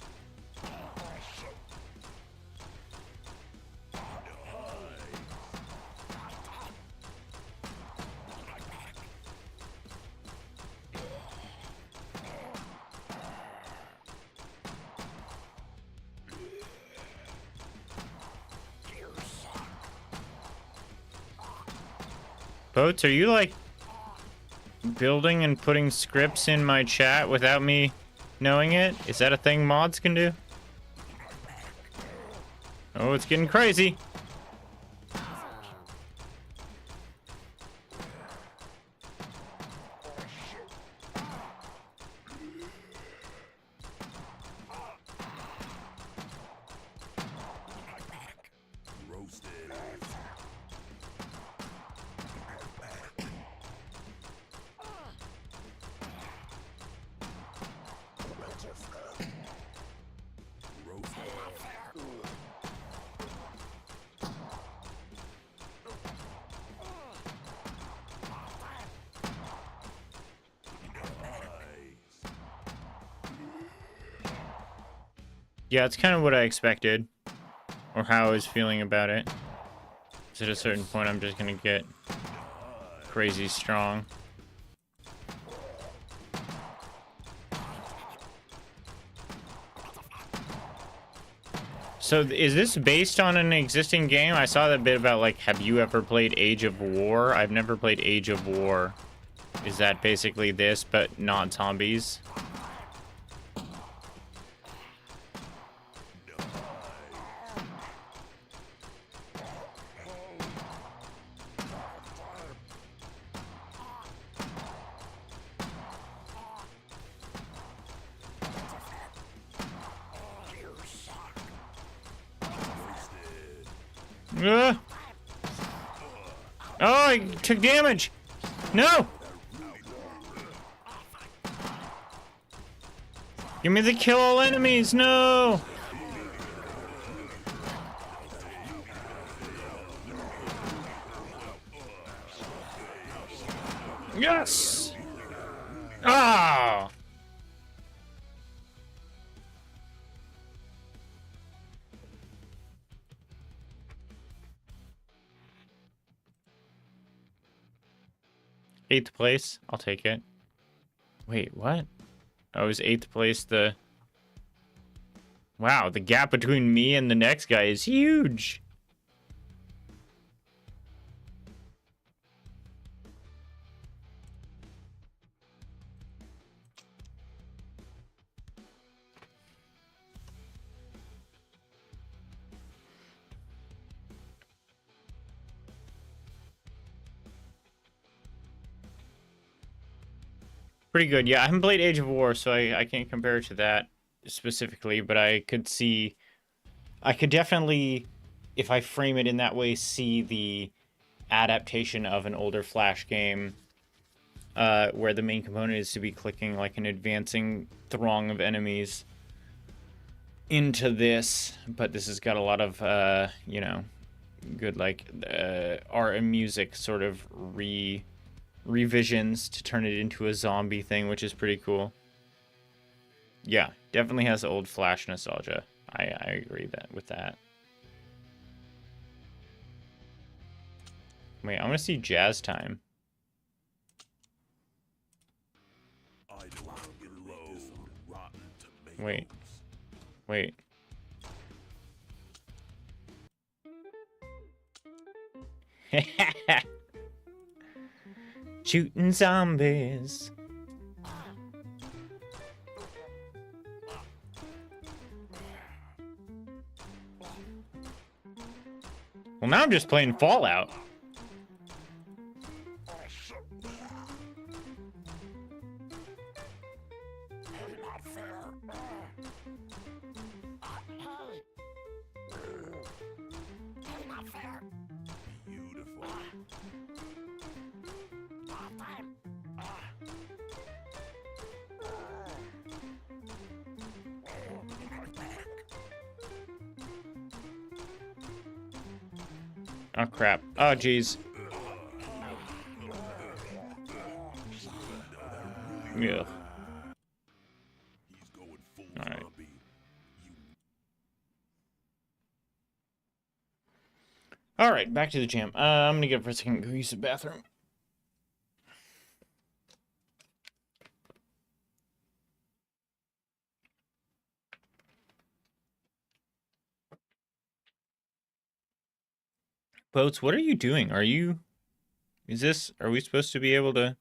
[SPEAKER 1] Boats, are you like building and putting scripts in my chat without me knowing it? Is that a thing mods can do? Oh, it's getting crazy.
[SPEAKER 4] Roasted.
[SPEAKER 1] Yeah, it's kind of what I expected, or how I was feeling about it. So at a certain point, I'm just gonna get crazy strong. So is this based on an existing game? I saw that bit about, like, have you ever played Age of War? I've never played Age of War. Is that basically this, but not zombies? Oh, I took damage. No. Give me the kill all enemies. No. Yes. Ah. Eighth place. I'll take it. Wait, what? I was eighth place. Wow, the gap between me and the next guy is huge. Pretty good. Yeah, I haven't played Age of War, so I can't compare it to that specifically, but I could definitely, if I frame it in that way, see the adaptation of an older Flash game where the main component is to be clicking like an advancing throng of enemies into this, but this has got a lot of, you know, good, like, art and music sort of revisions to turn it into a zombie thing, which is pretty cool. Yeah, definitely has old Flash nostalgia. I agree with that. Wait, I want to see Jazz Time.
[SPEAKER 4] I don't want to get low. Rotten tomatoes.
[SPEAKER 1] Wait. Shooting zombies. Well, now I'm just playing Fallout.
[SPEAKER 4] Beautiful.
[SPEAKER 1] Oh, crap. Oh, jeez. Yeah.
[SPEAKER 4] He's going full
[SPEAKER 1] All right.
[SPEAKER 4] zombie. You
[SPEAKER 1] All right, back to the jam. I'm gonna get up for a second. Go use the bathroom. Boats, what are you doing? Are we supposed to be able to?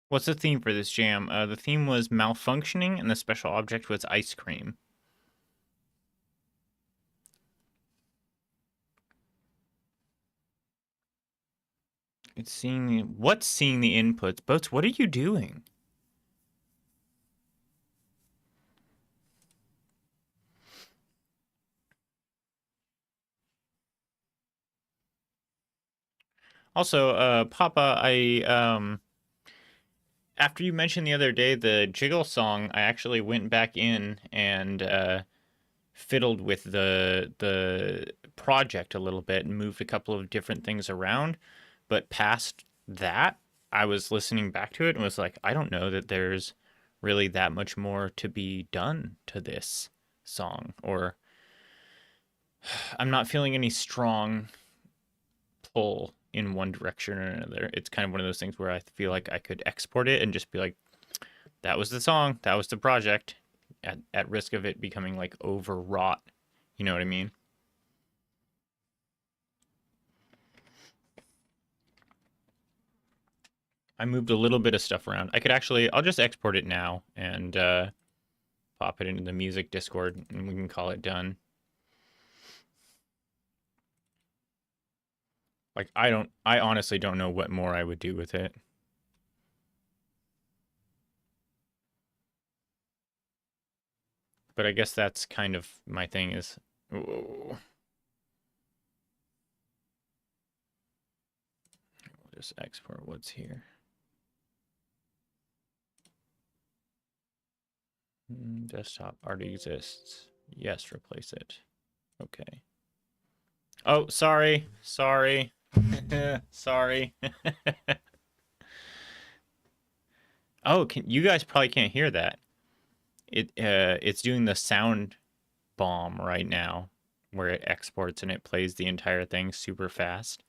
[SPEAKER 1] What's the theme for this jam? The theme was malfunctioning, and the special object was ice cream. It's seeing the inputs? Boats, what are you doing? Also, Papa, after you mentioned the other day the Jiggle song, I actually went back in and fiddled with the project a little bit and moved a couple of different things around. But past that, I was listening back to it and was like, I don't know that there's really that much more to be done to this song, or I'm not feeling any strong pull in one direction or another. It's kind of one of those things where I feel like I could export it and just be like, that was the song, that was the project, at risk of it becoming like overwrought. You know what I mean? I moved a little bit of stuff around. I'll just export it now and pop it into the music Discord and we can call it done. Like, I honestly don't know what more I would do with it. But I guess that's kind of my thing is, oh, we'll just export what's here. Desktop already exists. Yes, replace it. Okay. Oh, sorry. Sorry. Sorry. Oh, you guys probably can't hear that. It's doing the sound bomb right now where it exports and it plays the entire thing super fast.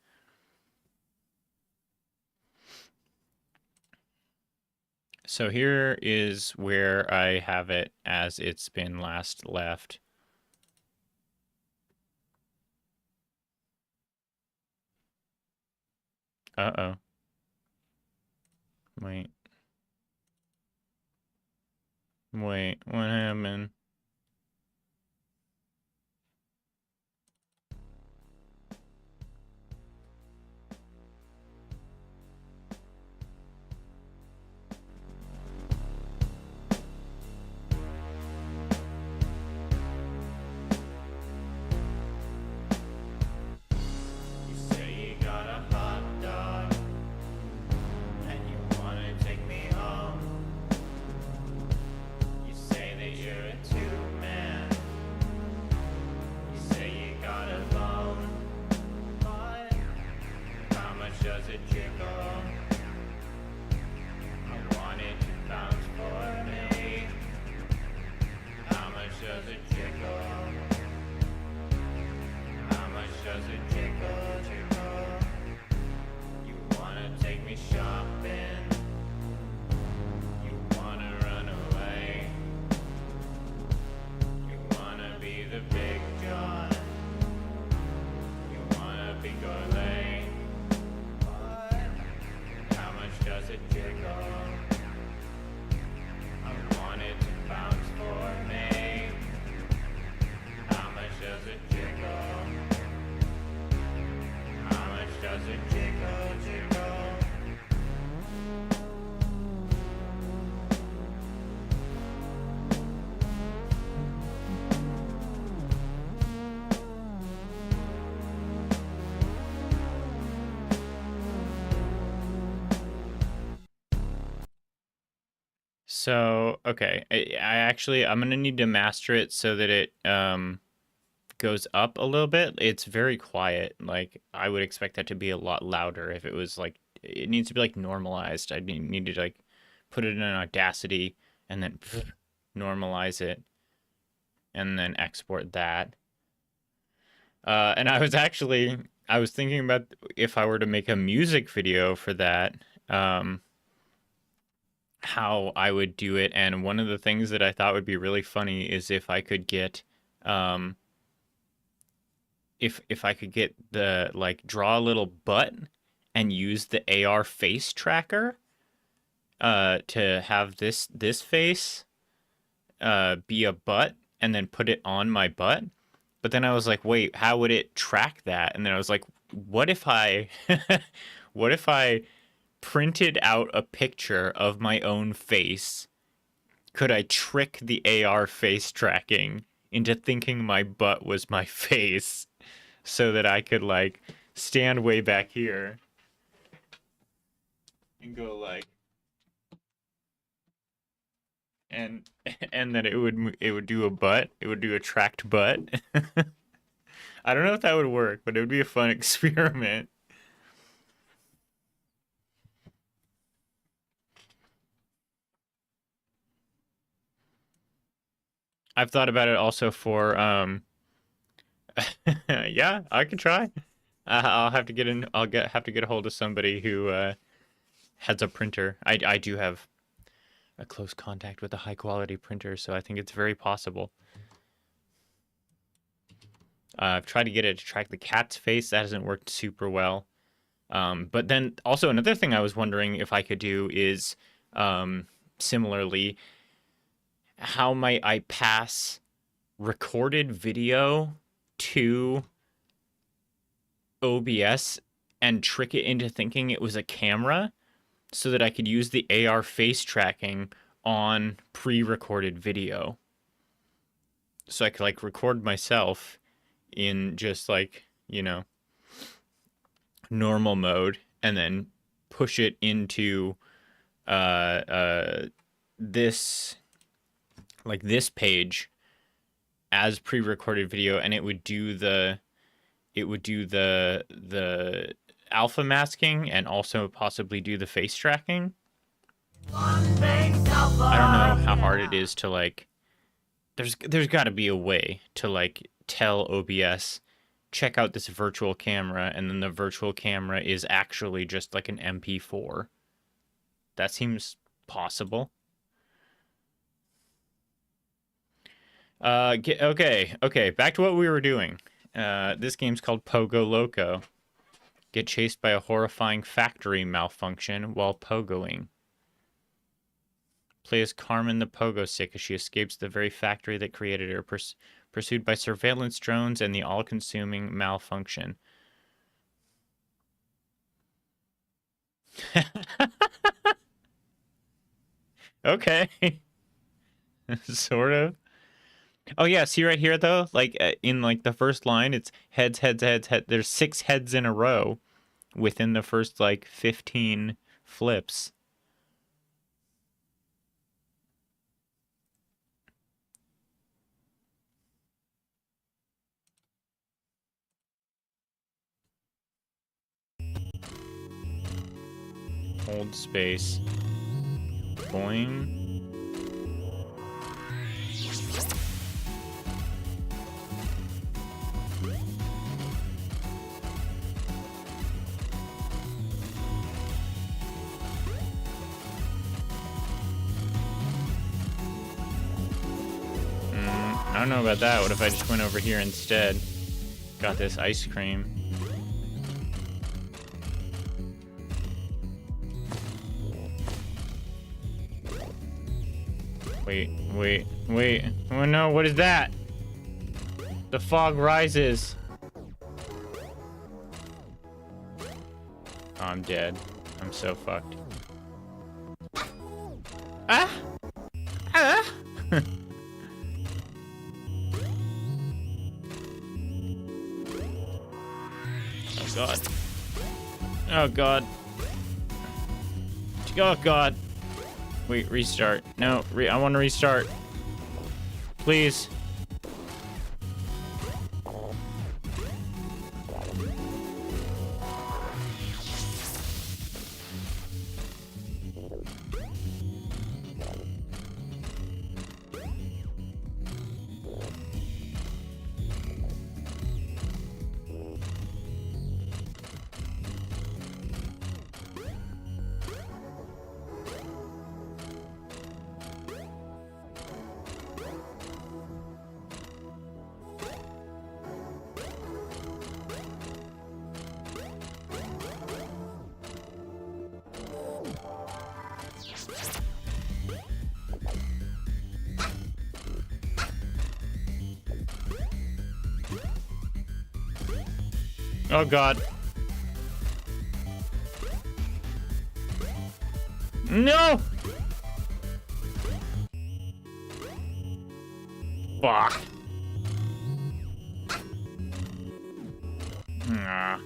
[SPEAKER 1] So here is where I have it as it's been last left. Uh-oh. Wait. Wait, what happened? You say you got a hot dog and you wanna take me home. You say that you're a two-man. You say you got a bone. But how much does it jiggle? I want it to bounce for me. How much does it jiggle? How much does it jiggle, jiggle? You wanna take me shopping? You wanna run away? You wanna be the big John? You wanna be Gourlay? How much does it jiggle? I want it to bounce for me. How much does it jiggle? How much does it jiggle, jiggle? So, okay, I'm gonna need to master it so that it goes up a little bit. It's very quiet. Like, I would expect that to be a lot louder if it was like, it needs to be like normalized. Need to like put it in Audacity and then normalize it and then export that. And I was thinking about if I were to make a music video for that, how I would do it. And one of the things that I thought would be really funny is if I could get, if I could get the like draw a little butt and use the AR face tracker to have this face be a butt and then put it on my butt. But then I was like, wait, how would it track that? And then I was like, what if I what if I printed out a picture of my own face? Could I trick the AR face tracking into thinking my butt was my face so that I could like stand way back here and go like and and then it would do a butt. It would do a tracked butt. I don't know if that would work, but it would be a fun experiment. I've thought about it also for yeah, I could try. I'll have to get in. Have to get a hold of somebody who has a printer. I do have a close contact with a high quality printer, so I think it's very possible. I've tried to get it to track the cat's face. That hasn't worked super well. But then also another thing I was wondering if I could do is similarly, how might I pass recorded video to OBS and trick it into thinking it was a camera so that I could use the AR face tracking on pre-recorded video. So I could like record myself in just like, you know, normal mode and then push it into this like this page as pre-recorded video, and it would do the alpha masking and also possibly do the face tracking. I don't know how hard it is to like there's got to be a way to like tell OBS check out this virtual camera, and then the virtual camera is actually just like an MP4. That seems possible. Okay, back to what we were doing. This game's called Pogo Loco. Get chased by a horrifying factory malfunction while pogoing. Play as Carmen the Pogo Stick as she escapes the very factory that created her, pursued by surveillance drones and the all-consuming malfunction. Okay. Sort of. Oh yeah, see right here though, like in like the first line, it's heads, heads, heads, head. There's 6 heads in a row within the first like 15 flips. Hold space. Boing. I don't know about that. What if I just went over here instead? Got this ice cream. Wait. Oh no, what is that? The fog rises. Oh, I'm dead. I'm so fucked. Ah! Ah! Oh god. Oh god. Oh god. Wait, restart. No, I want to restart. Please. Oh god. No! Fuck. Nah.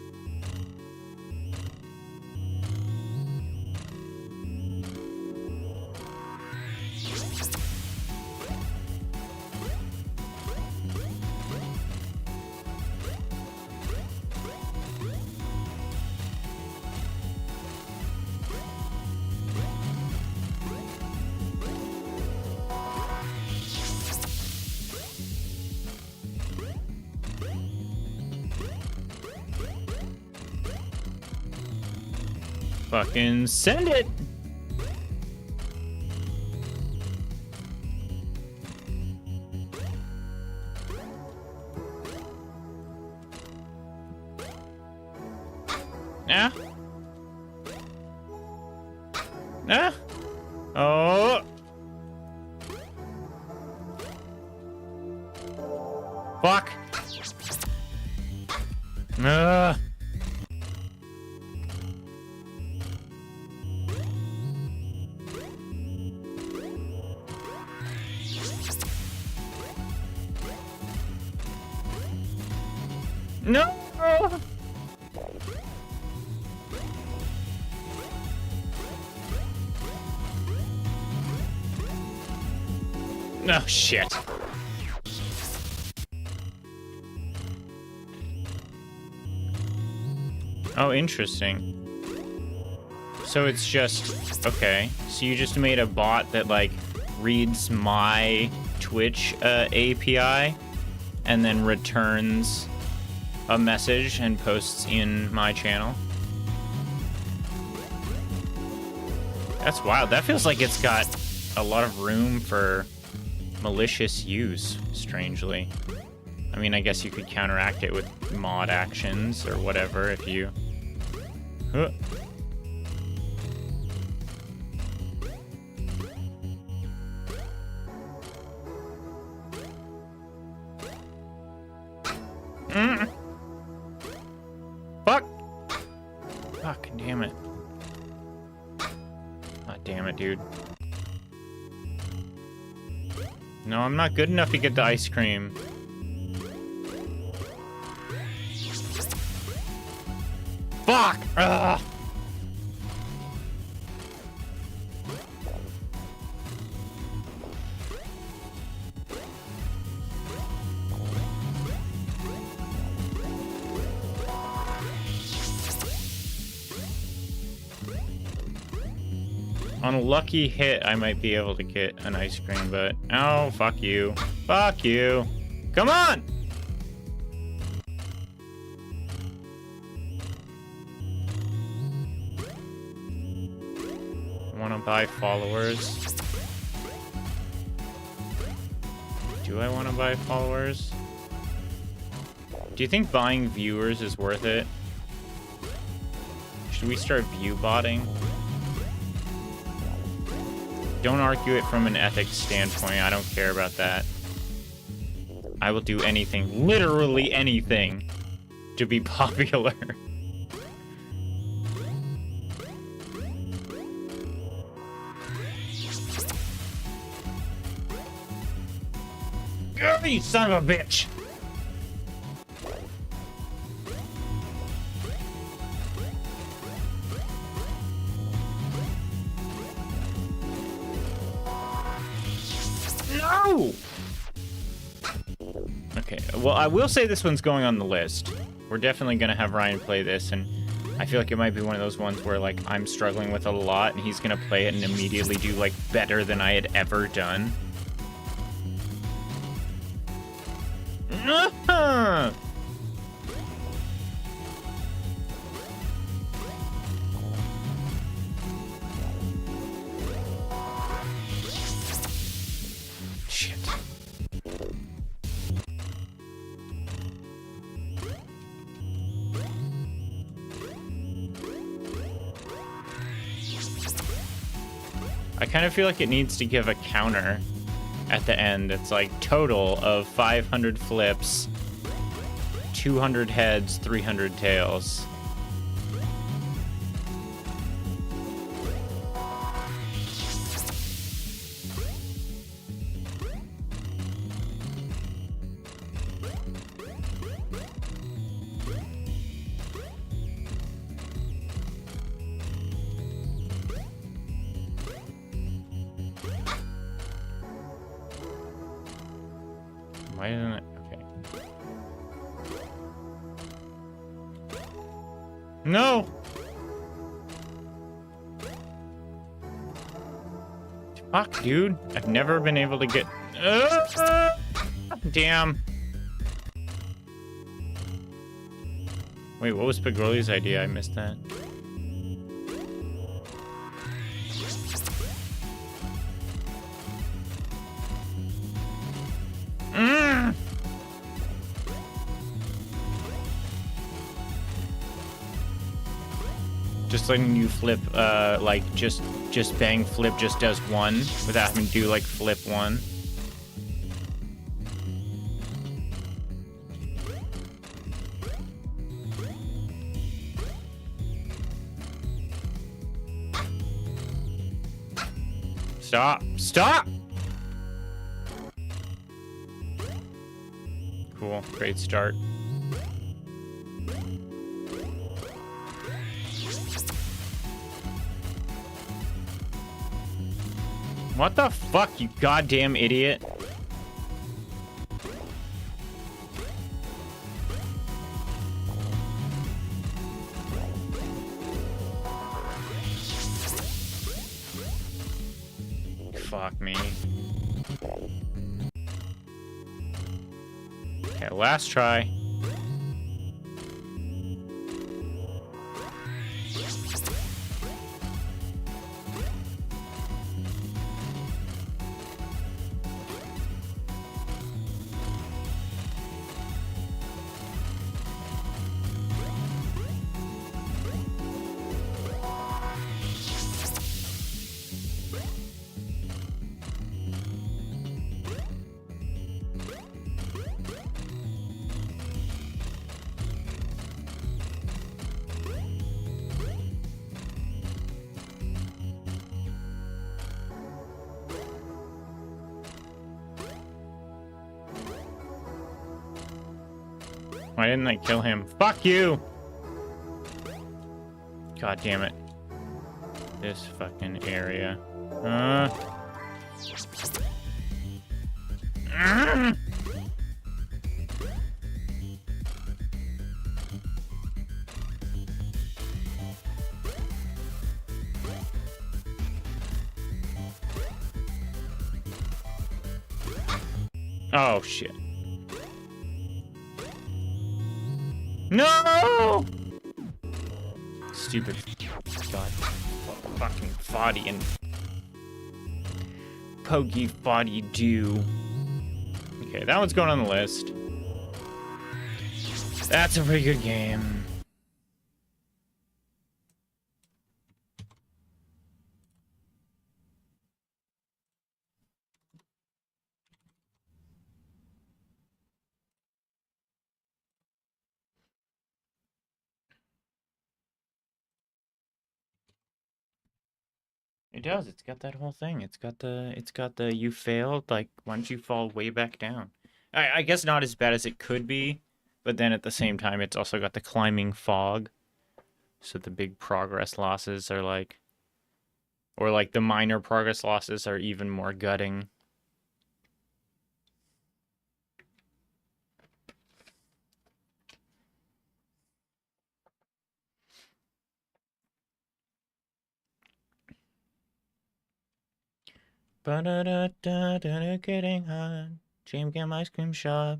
[SPEAKER 1] Fucking send it! Yeah? Yeah? Oh! Fuck! No! No shit. Oh, interesting. So it's just okay. So you just made a bot that like reads my Twitch API and then returns a message and posts in my channel. That's wild. That feels like it's got a lot of room for malicious use, strangely. I mean, I guess you could counteract it with mod actions or whatever if you... Huh. Fuck! Fuck, damn it. God damn it, dude. No, I'm not good enough to get the ice cream. Fuck! Ugh! On a lucky hit, I might be able to get an ice cream, but... Oh, fuck you. Fuck you. Come on! Want to buy followers? Do I want to buy followers? Do you think buying viewers is worth it? Should we start view botting? Don't argue it from an ethics standpoint. I don't care about that. I will do anything, literally anything, to be popular. Oh, you son of a bitch! No! Okay, well, I will say this one's going on the list. We're definitely gonna have Ryan play this, and I feel like it might be one of those ones where, like, I'm struggling with it a lot, and he's gonna play it and immediately do, like, better than I had ever done. Shit. I kind of feel like it needs to give a counter at the end. It's like total of 500 flips 200 heads, 300 tails. Why isn't it? Okay. No! Fuck, dude. I've never been able to get... damn. Wait, what was Pagoli's idea? I missed that. Just letting you flip, like, just bang flip just does one without having to do, like, flip one. Stop! Stop! Cool. Great start. What the fuck, you goddamn idiot? Fuck me. Okay, last try. Why didn't I kill him? Fuck you! God damn it. This fucking area. Oh, shit. No! Stupid. God. Fucking Foddy and Pokey Foddy do. Okay, that one's going on the list. That's a pretty good game. It does. It's got that whole thing. It's got the you failed, like, once you fall way back down. I guess not as bad as it could be, but then at the same time, it's also got the climbing fog. So the big progress losses are like, or like the minor progress losses are even more gutting. Ba-da-da-da-da, getting hot. Jam Jam Ice Cream Shop.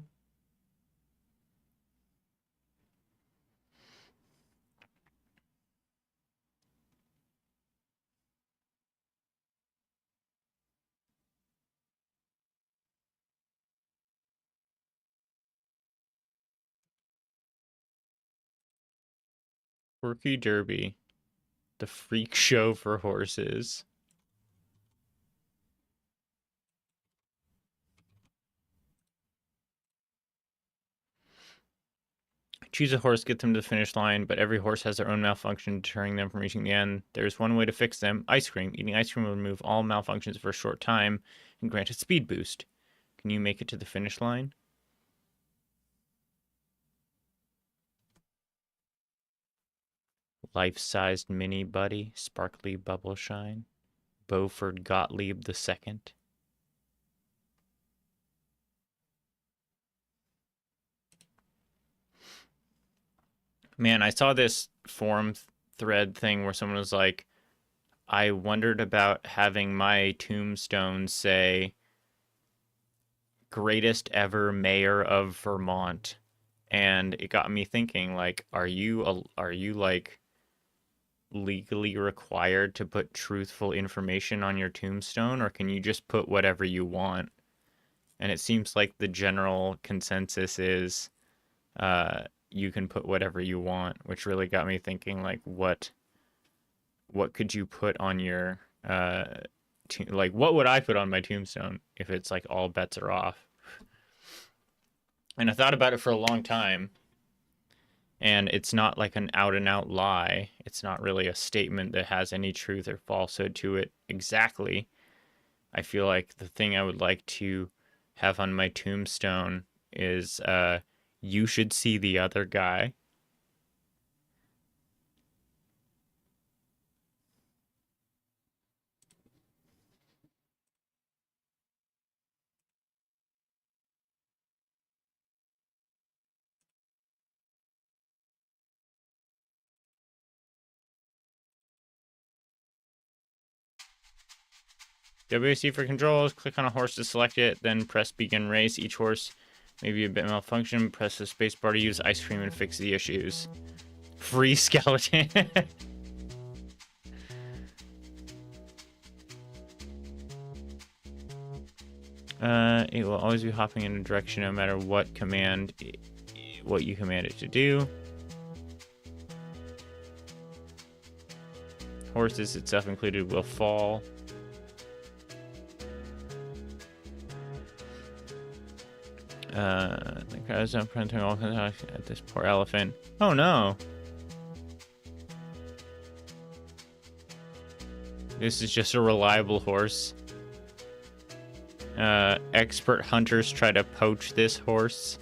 [SPEAKER 1] Quirky Derby. The freak show for horses. Choose a horse, get them to the finish line, but every horse has their own malfunction, deterring them from reaching the end. There's one way to fix them: ice cream. Eating ice cream will remove all malfunctions for a short time and grant a speed boost. Can you make it to the finish line? Life-sized mini buddy, sparkly bubble shine, Beaufort Gottlieb II. Man, I saw this forum thread thing where someone was like, I wondered about having my tombstone say, greatest ever mayor of Vermont. And it got me thinking, like, are you like legally required to put truthful information on your tombstone, or can you just put whatever you want? And it seems like the general consensus is you can put whatever you want, which really got me thinking, like, what could you put on your like, what would I put on my tombstone if it's like all bets are off? And I thought about it for a long time, and it's not like an out and out lie. It's not really a statement that has any truth or falsehood to it exactly. I feel like the thing I would like to have on my tombstone is you should see the other guy. WAC for controls, click on a horse to select it, then press begin race. Each horse may be a bit malfunction. Press the spacebar to use ice cream and fix the issues. Free skeleton. It will always be hopping in a direction no matter what you command it to do. Horses, itself included, will fall. The guy's not printing all at this poor elephant. Oh no! This is just a reliable horse. Expert hunters try to poach this horse.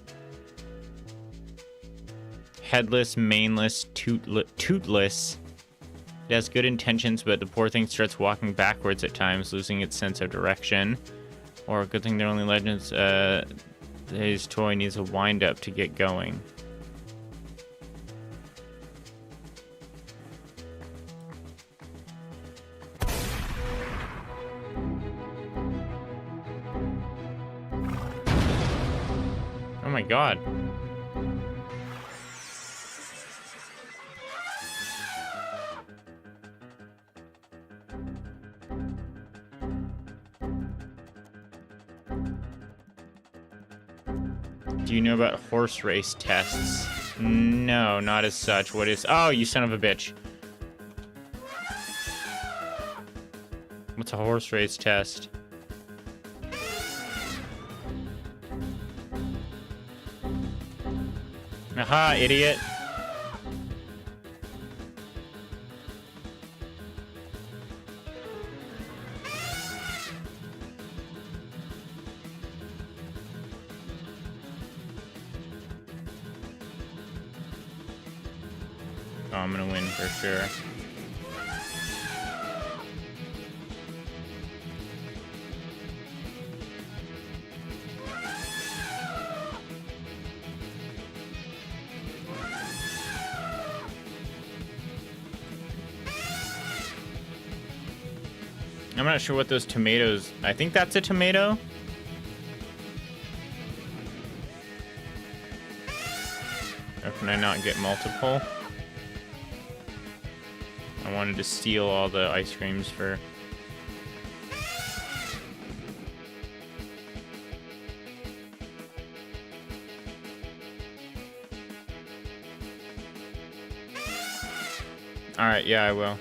[SPEAKER 1] Headless, maneless, tootless. It has good intentions, but the poor thing starts walking backwards at times, losing its sense of direction. Or, good thing they're only legends, his toy needs a wind-up to get going. Oh my god. Do you know about horse race tests? No, not as such. What is... Oh, you son of a bitch. What's a horse race test? Aha, idiot. Oh, I'm gonna win for sure. I'm not sure what those tomatoes... I think that's a tomato. Or can I not get multiple? I wanted to steal all the ice creams for... Alright, yeah, I will.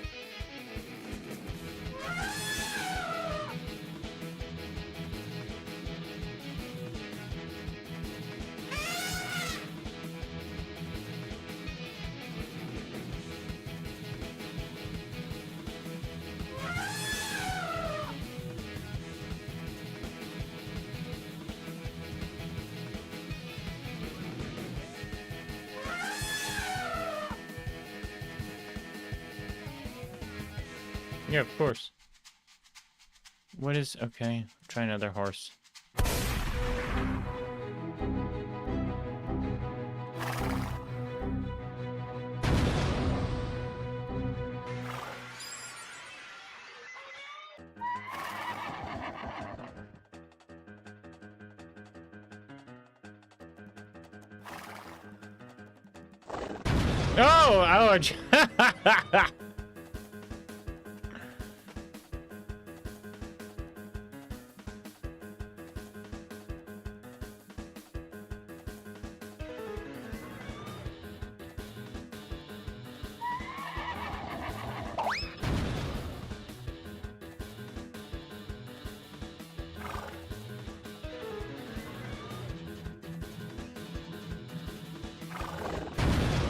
[SPEAKER 1] Yeah, of course. What is... Okay, try another horse. Oh, ouch.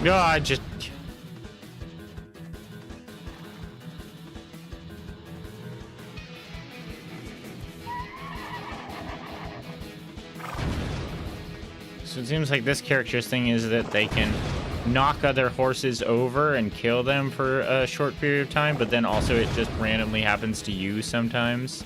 [SPEAKER 1] No, I just... So it seems like this character's thing is that they can knock other horses over and kill them for a short period of time, but then also it just randomly happens to you sometimes.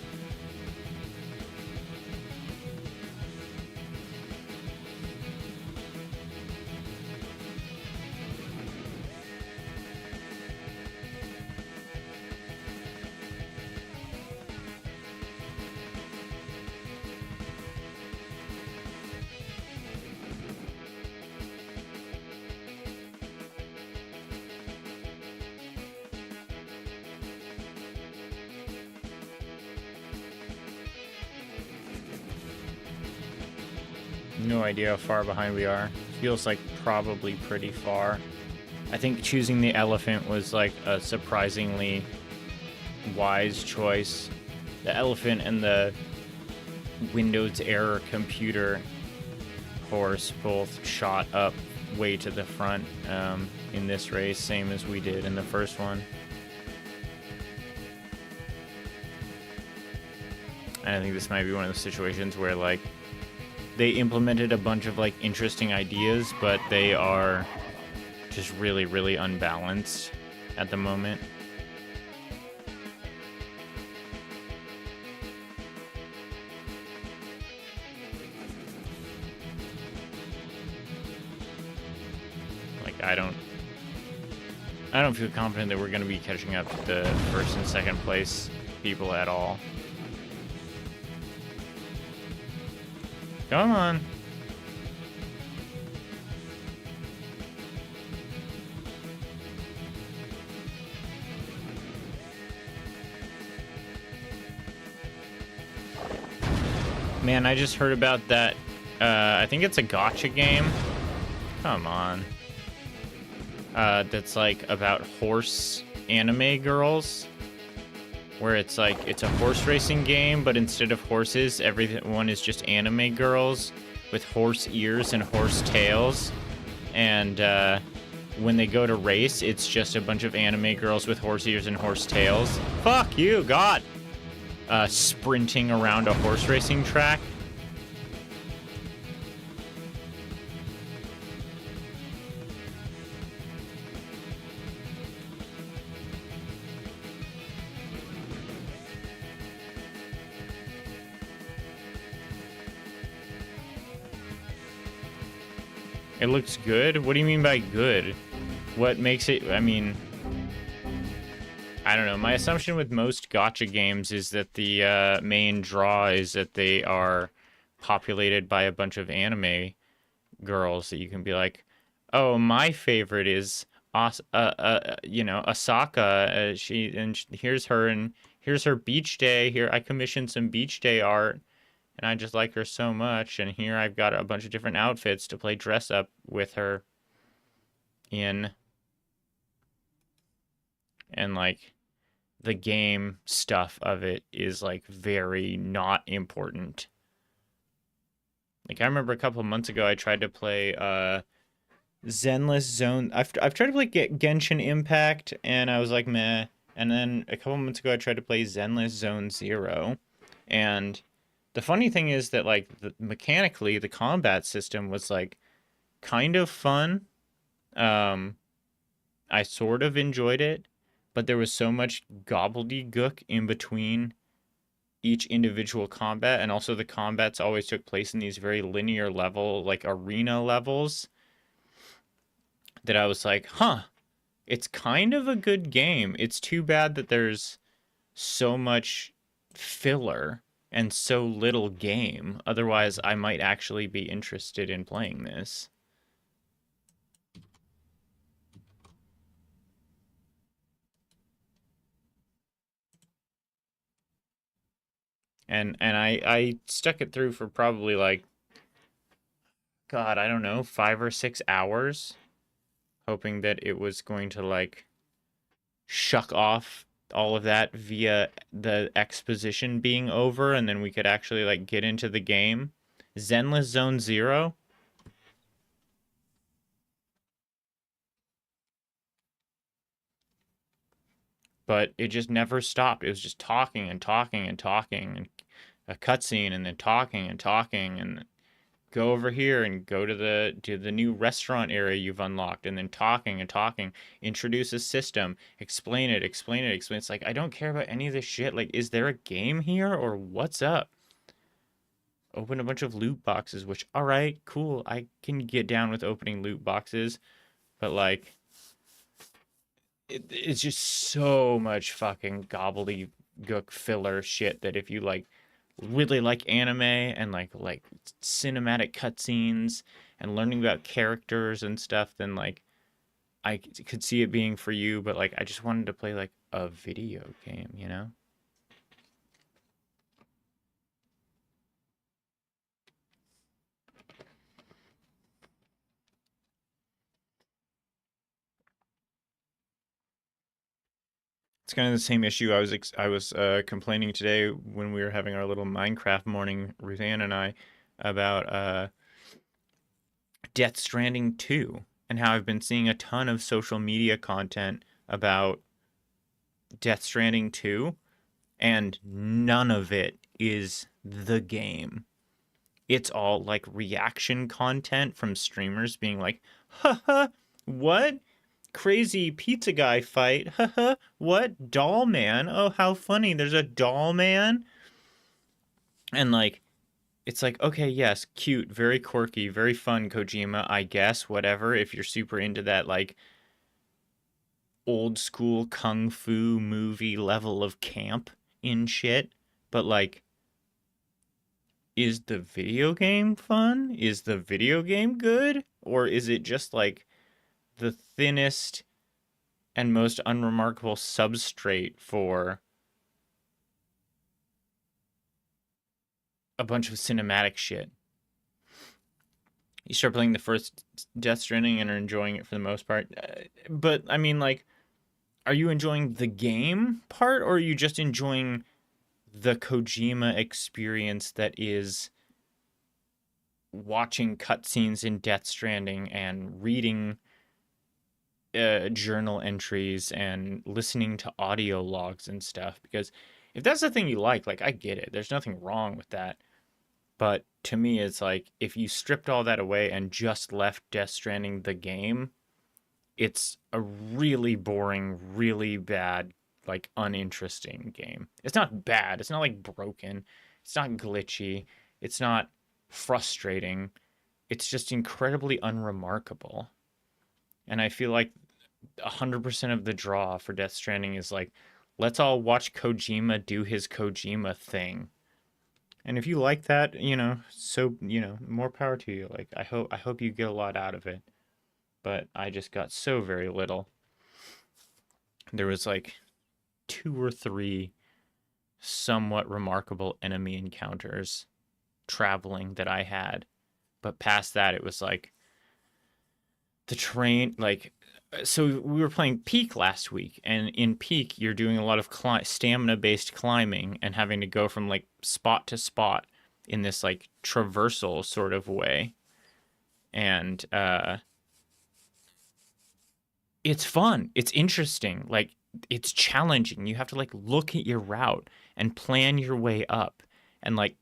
[SPEAKER 1] No idea how far behind we are. Feels like probably pretty far. I think choosing the elephant was like a surprisingly wise choice. The elephant and the Windows error computer horse both shot up way to the front in this race, same as we did in the first one. And I think this might be one of those situations where like they implemented a bunch of like interesting ideas, but they are just really, really unbalanced at the moment. Like I don't feel confident that we're going to be catching up to the first and second place people at all. Come on. Man, I just heard about that. I think it's a gacha game. Come on. That's like about horse anime girls. Where it's like, it's a horse racing game, but instead of horses, everyone is just anime girls with horse ears and horse tails. And when they go to race, it's just a bunch of anime girls with horse ears and horse tails. Fuck you, God! Sprinting around a horse racing track. It looks good? What do you mean by good? What makes it... I mean... I don't know. My assumption with most gacha games is that the main draw is that they are populated by a bunch of anime girls that you can be like, oh, my favorite is, you know, Asaka. Here's her, and here's her beach day. Here, I commissioned some beach day art. And I just like her so much. And here I've got a bunch of different outfits to play dress up with her in. And like the game stuff of it is like very not important. Like I remember a couple of months ago I tried to play Zenless Zone. I've tried to play Genshin Impact and I was like meh. And then a couple of months ago I tried to play Zenless Zone Zero. And the funny thing is that, like, mechanically, the combat system was, like, kind of fun. I sort of enjoyed it, but there was so much gobbledygook in between each individual combat, and also the combats always took place in these very linear level, like arena levels, that I was like, huh, it's kind of a good game. It's too bad that there's so much filler and so little game. Otherwise, I might actually be interested in playing this. And I stuck it through for probably like, God, I don't know, 5 or 6 hours, hoping that it was going to like shuck off all of that via the exposition being over, and then we could actually like get into the game. Zenless Zone Zero. But it just never stopped. It was just talking and talking and talking, and a cutscene, and then talking and talking, and go over here and go to the new restaurant area you've unlocked, and then talking and talking. Introduce a system, explain it, explain it, explain. It's like, I don't care about any of this shit. Like, is there a game here or what's up? Open a bunch of loot boxes, which, all right, cool. I can get down with opening loot boxes, but like, it's just so much fucking gobbledygook filler shit that if you like really like anime and like cinematic cutscenes and learning about characters and stuff, then like I could see it being for you. But like, I just wanted to play like a video game, you know? It's kind of the same issue I was complaining today when we were having our little Minecraft morning, Ruthann and I, about Death Stranding 2, and how I've been seeing a ton of social media content about Death Stranding 2, and none of it is the game. It's all like reaction content from streamers being like, haha, what? Crazy pizza guy fight. Haha, what? Doll man? Oh, how funny. There's a doll man. And like, it's like, okay, yes, cute, very quirky, very fun, Kojima, I guess, whatever, if you're super into that, like, old school kung fu movie level of camp in shit. But, like, is the video game fun? Is the video game good? Or is it just, like, the thinnest and most unremarkable substrate for a bunch of cinematic shit? You start playing the first Death Stranding and are enjoying it for the most part. But, I mean, like, are you enjoying the game part, or are you just enjoying the Kojima experience that is watching cutscenes in Death Stranding and reading journal entries and listening to audio logs and stuff? Because if that's the thing you like, I get it. There's nothing wrong with that. But to me, it's like, if you stripped all that away and just left Death Stranding the game, it's a really boring, really bad, like uninteresting game. It's not bad. It's not like broken. It's not glitchy. It's not frustrating. It's just incredibly unremarkable. And I feel like 100% of the draw for Death Stranding is like, let's all watch Kojima do his Kojima thing. And if you like that, so, more power to you. Like, I hope you get a lot out of it. But I just got so very little. There was like 2 or 3 somewhat remarkable enemy encounters traveling that I had. But past that, it was like the train, like, so we were playing Peak last week, and in Peak, you're doing a lot of stamina-based climbing and having to go from like spot to spot in this like traversal sort of way. And it's fun. It's interesting. Like, it's challenging. You have to like look at your route and plan your way up and like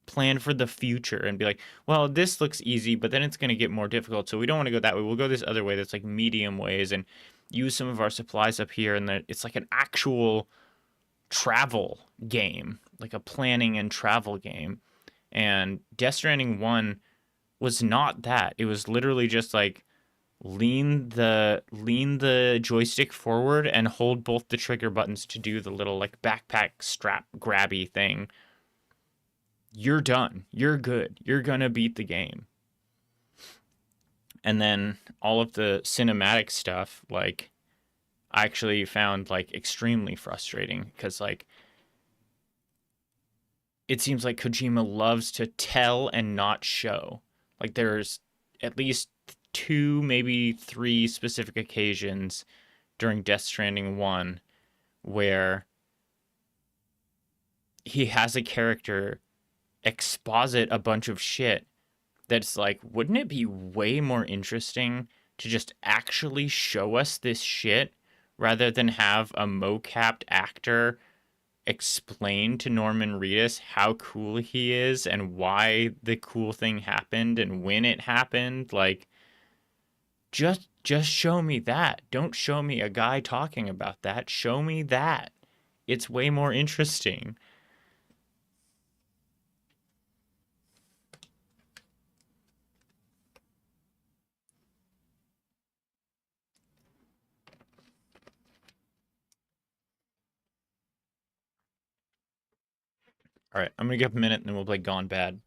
[SPEAKER 1] plan for the future and be like, well, this looks easy, but then it's going to get more difficult. So we don't want to go that way. We'll go this other way that's like medium ways. And use some of our supplies up here, and it's like an actual travel game, like a planning and travel game. And Death Stranding 1 was not that. It was literally just like lean the joystick forward and hold both the trigger buttons to do the little like backpack strap grabby thing. You're done. You're good. You're gonna beat the game. And then all of the cinematic stuff, like, I actually found like extremely frustrating because like it seems like Kojima loves to tell and not show. Like there's at least two, maybe three specific occasions during Death Stranding 1 where he has a character exposit a bunch of shit that's like, wouldn't it be way more interesting to just actually show us this shit rather than have a mocapped actor explain to Norman Reedus how cool he is and why the cool thing happened and when it happened? Like, just show me that. Don't show me a guy talking about that. Show me that. It's way more interesting. All right, I'm gonna give a minute and then we'll play Gone Bad.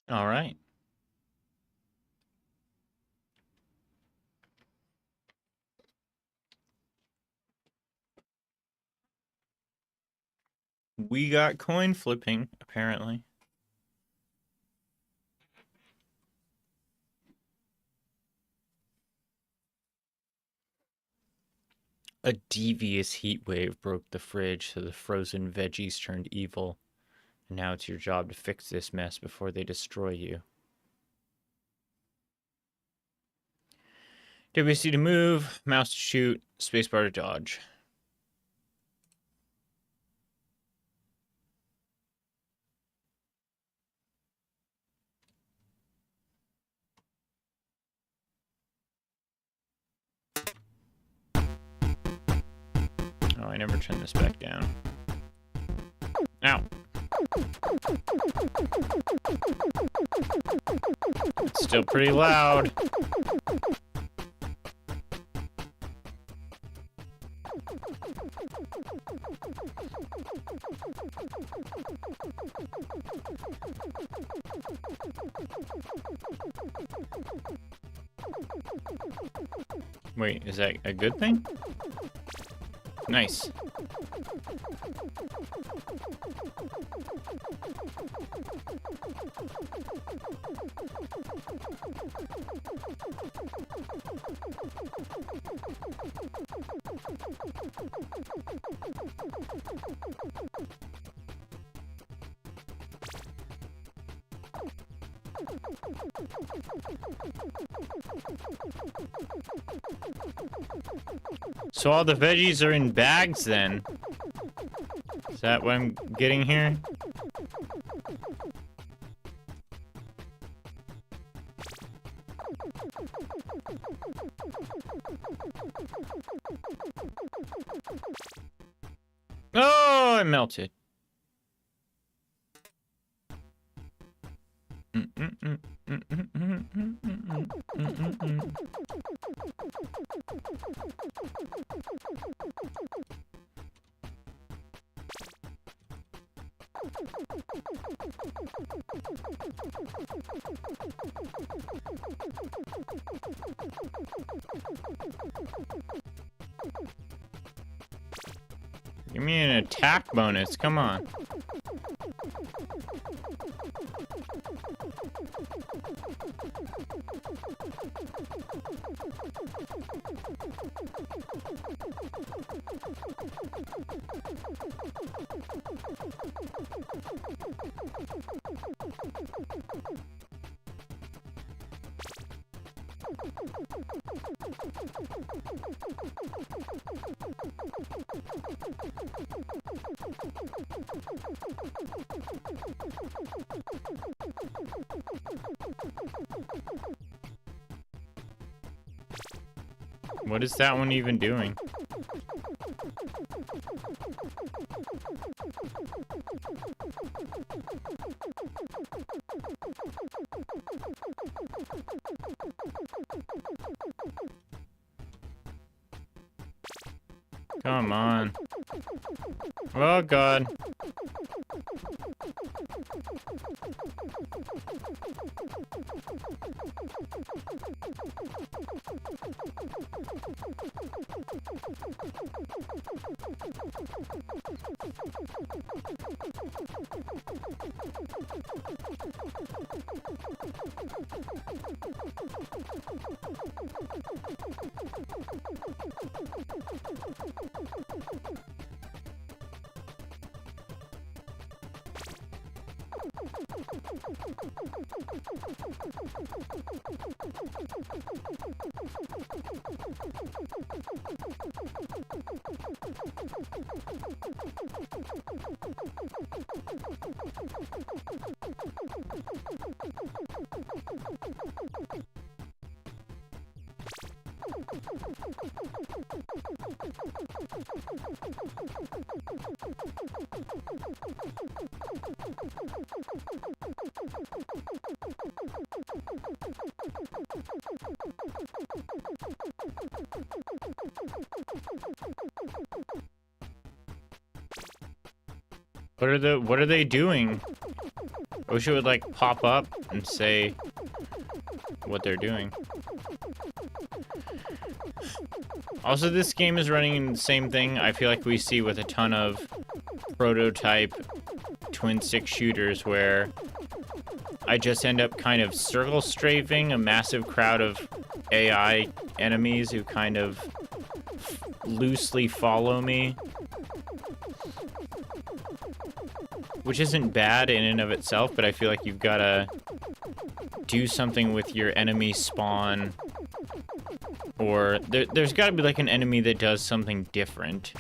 [SPEAKER 1] All right. We got coin flipping, apparently. A devious heat wave broke the fridge, so the frozen veggies turned evil. And now it's your job to fix this mess before they destroy you. WC to move, mouse to shoot, spacebar to dodge. Oh, I never turned this back down. Ow. It's still pretty loud. Wait, is that a good thing? Nice. So all the veggies are in bags then? Is that what I'm getting here? Oh, I melted. Give me an attack bonus, come on. What is that one even doing? Come on. Oh god. What are they doing? I wish it would like pop up and say what they're doing. Also, this game is running the same thing I feel like we see with a ton of prototype twin stick shooters where I just end up kind of circle strafing a massive crowd of AI enemies who kind of loosely follow me. Which isn't bad in and of itself, but I feel like you've got to do something with your enemy spawn. Or there's got to be like an enemy that does something different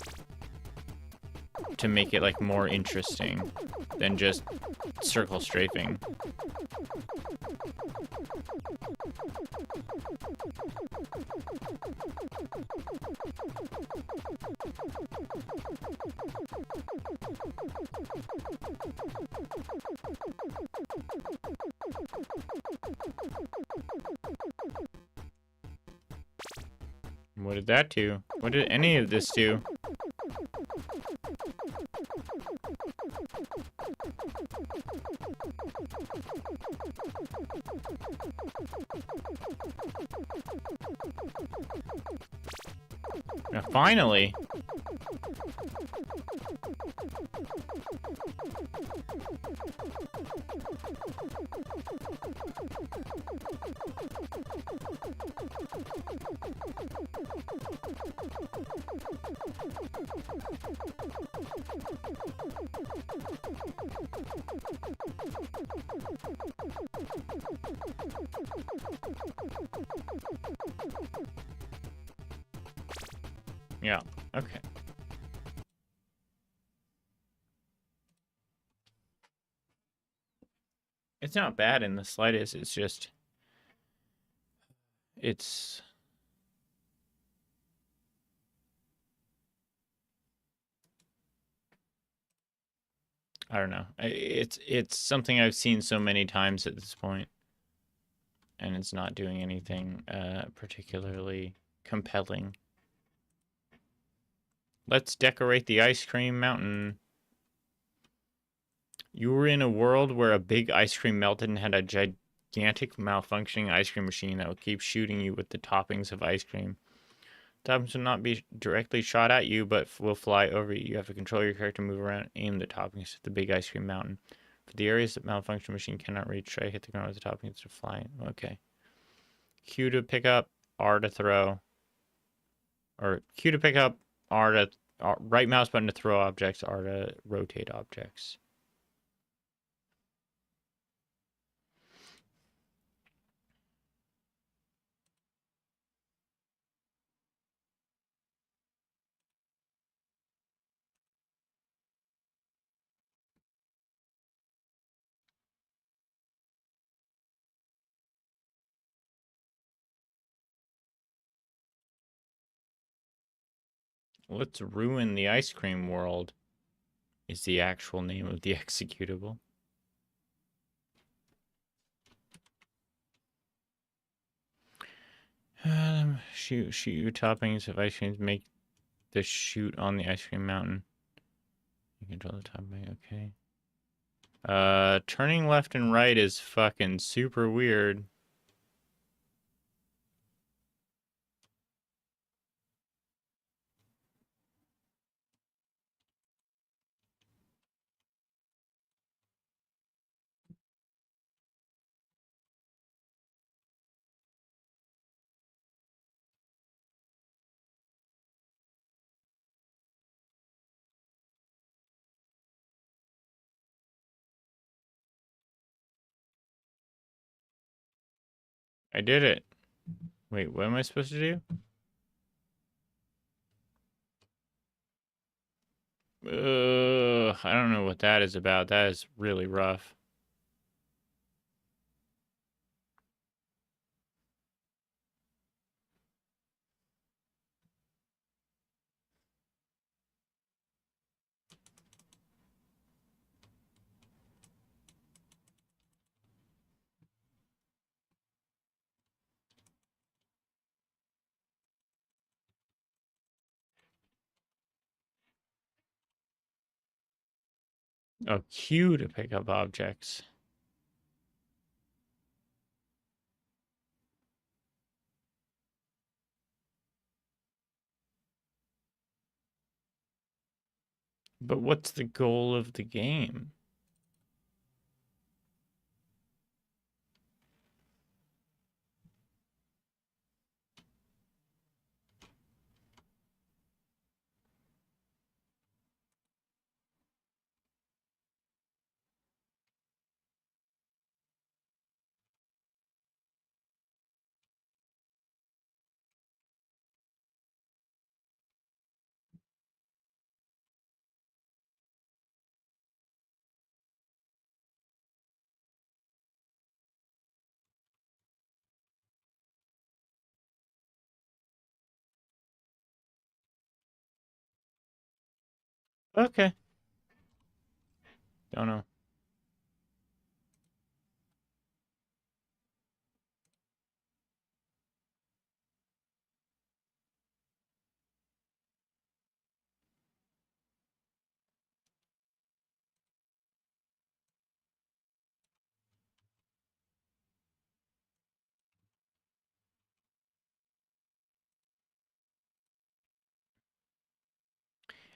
[SPEAKER 1] to make it like more interesting than just circle strafing. What did that do? What did any of this do? Now, finally! Yeah, okay. It's not bad in the slightest, it's just... It's... I don't know. It's something I've seen so many times at this point, and it's not doing anything particularly compelling. Let's decorate the ice cream mountain. You were in a world where a big ice cream melted and had a gigantic malfunctioning ice cream machine that will keep shooting you with the toppings of ice cream. Toppings will not be directly shot at you, but will fly over you. You have to control your character, move around, aim the toppings at the big ice cream mountain. For the areas that malfunction machine cannot reach, try to hit the ground with the toppings to fly. Okay. Q to pick up, R to throw. Or Q to pick up, R to... right mouse button to throw objects, R to rotate objects. Let's ruin the ice cream world is the actual name of the executable. Shoot your toppings of ice creams. Make the shoot on the ice cream mountain. You control the topping. Okay. Turning left and right is fucking super weird. I did it. Wait, what am I supposed to do? I don't know what that is about. That is really rough. Oh, Q to pick up objects. But what's the goal of the game? Okay. Don't know.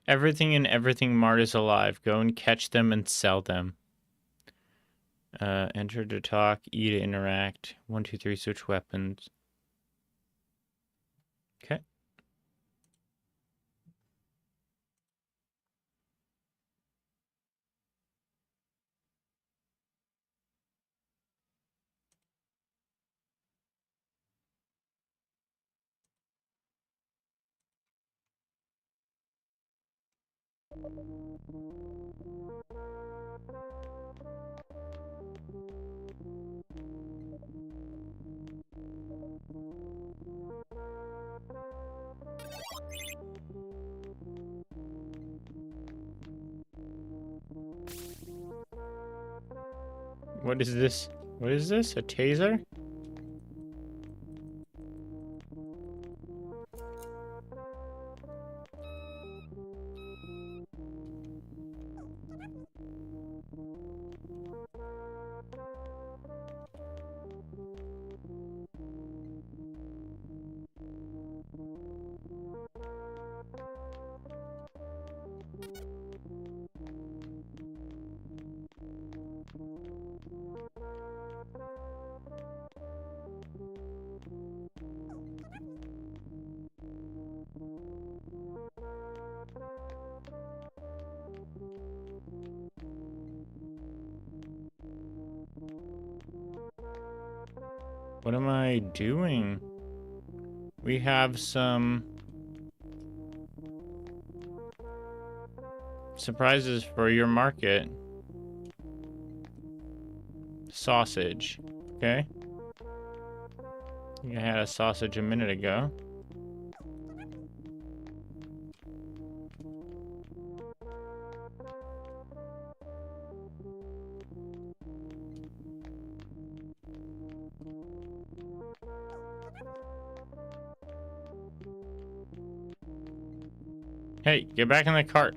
[SPEAKER 1] Everything in Everything Mart is alive. Go and catch them and sell them. Enter to talk, E to interact. 1, 2, 3, switch weapons. Okay. What is this? What is this? A taser? What am I doing? We have some surprises for your market. Sausage. Okay. I had a sausage a minute ago. Hey, get back in the cart.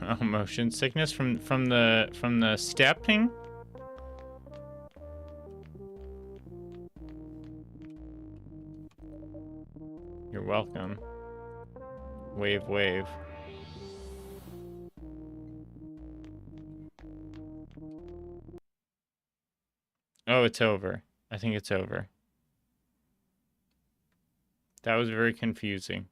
[SPEAKER 1] Oh, motion sickness from the stepping. You're welcome. Wave, wave. Oh, it's over. I think it's over. That was very confusing.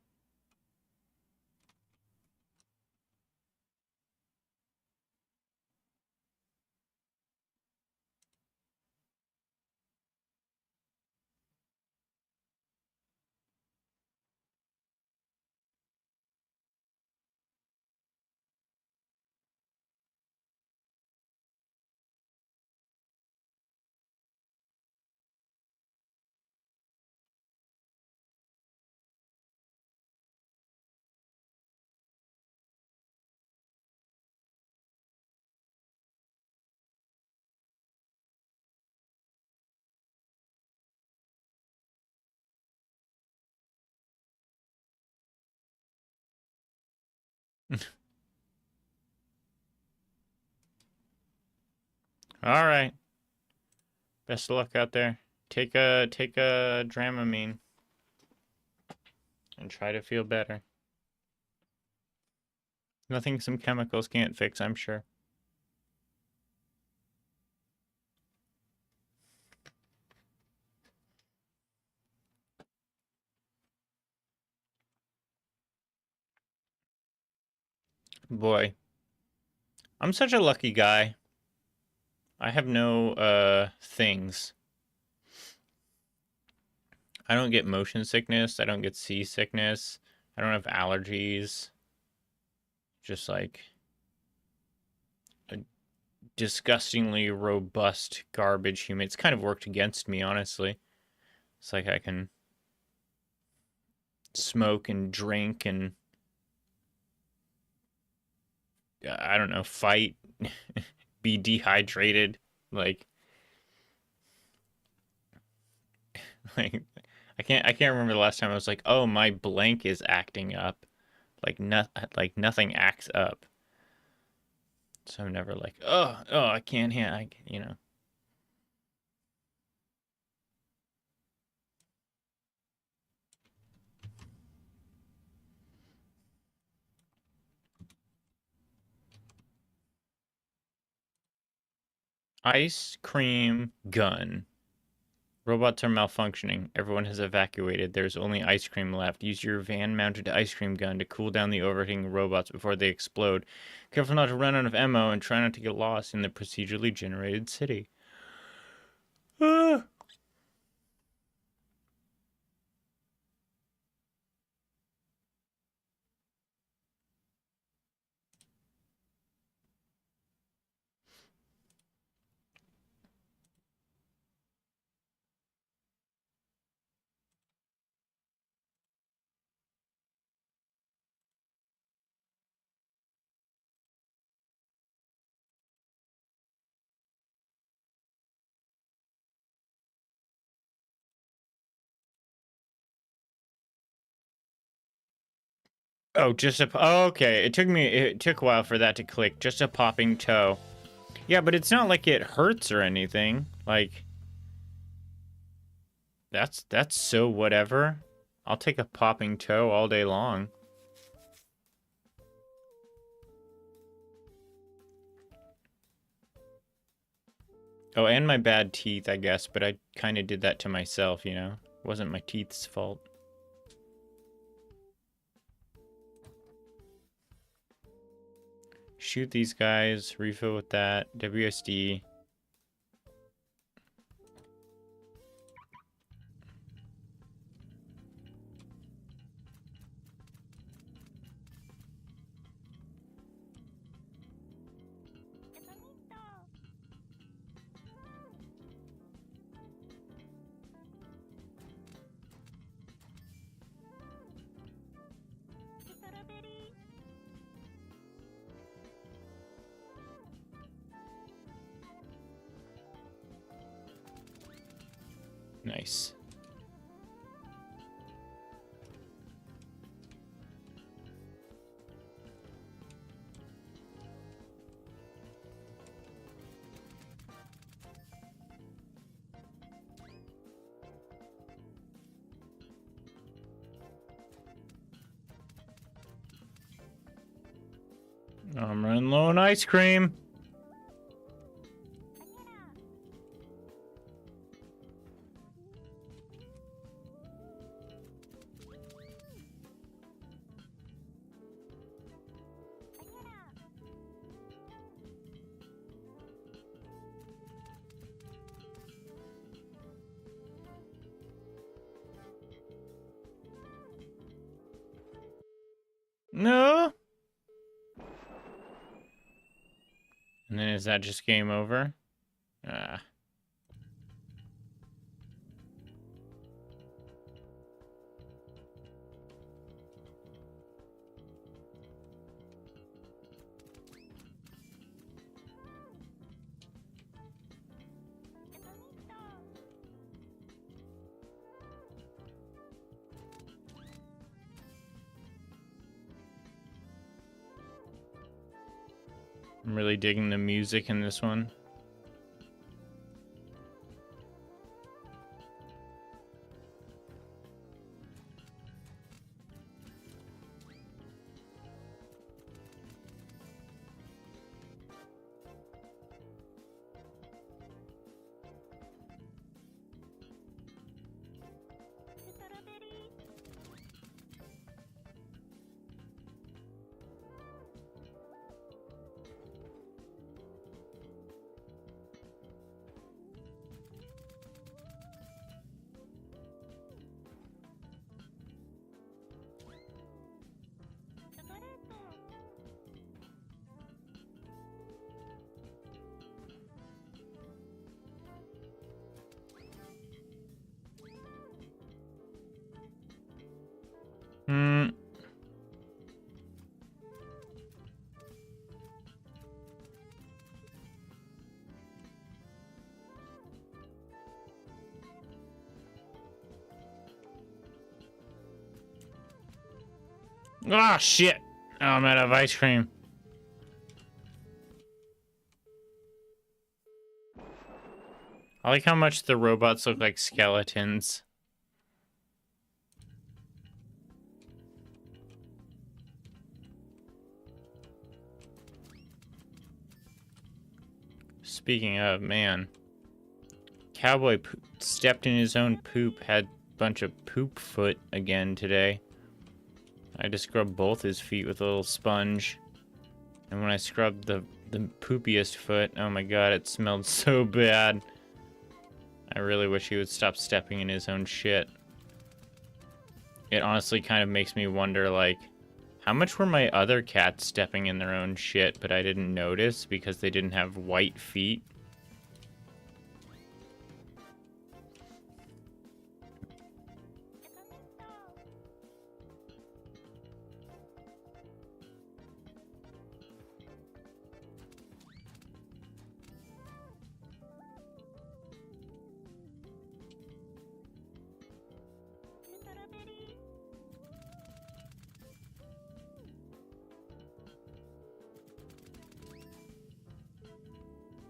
[SPEAKER 1] All right. Best of luck out there. Take a Dramamine. and try to feel better. Nothing some chemicals can't fix, I'm sure. Boy, I'm such a lucky guy. I have no things. I don't get motion sickness, I don't get seasickness, I don't have allergies. Just like a disgustingly robust garbage human. It's kind of worked against me, honestly. It's like I can smoke and drink and I don't know, fight, be dehydrated, like like I can't remember the last time I was like, "Oh, my blank is acting up." Like nothing acts up. So I'm never like, "Oh, I can't you know." Ice cream gun. Robots are malfunctioning. Everyone has evacuated. There's only ice cream left. Use your van-mounted ice cream gun to cool down the overheating robots before they explode. Careful not to run out of ammo and try not to get lost in the procedurally generated city. Ah. Oh, okay. It took a while for that to click. Just a popping toe. Yeah, but it's not like it hurts or anything. Like that's so whatever. I'll take a popping toe all day long. Oh, and my bad teeth, I guess, but I kind of did that to myself, you know? It wasn't my teeth's fault. Shoot these guys, refill with that, WSD. Nice. I'm running low on ice cream. No. And then is that just game over? Ah. I'm really digging the music in this one. Ah, shit. Oh, I'm out of ice cream. I like how much the robots look like skeletons. Speaking of, man. Cowboy stepped in his own poop, had a bunch of poop foot again today. I just scrubbed both his feet with a little sponge. And when I scrubbed the poopiest foot, oh my god, it smelled so bad. I really wish he would stop stepping in his own shit. It honestly kind of makes me wonder, like, how much were my other cats stepping in their own shit, but I didn't notice because they didn't have white feet?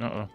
[SPEAKER 1] Uh-oh.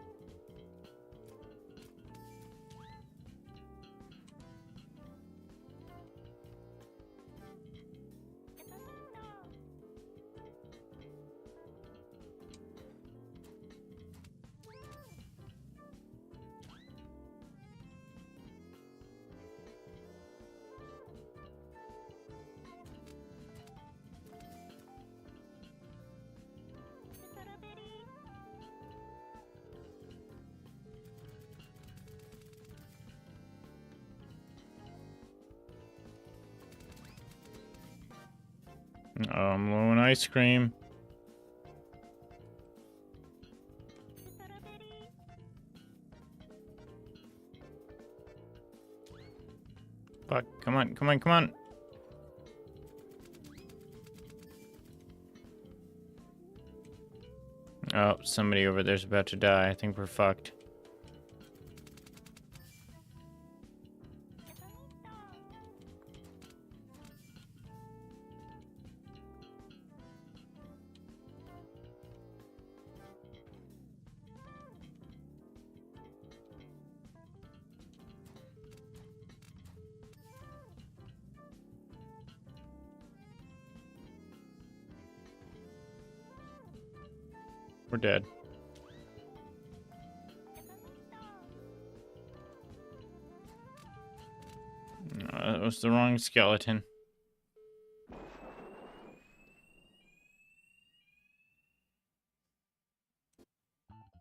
[SPEAKER 1] Oh, I'm low on ice cream. Fuck, come on, come on, come on. Oh, somebody over there's about to die. I think we're fucked. We're dead. That was the wrong skeleton.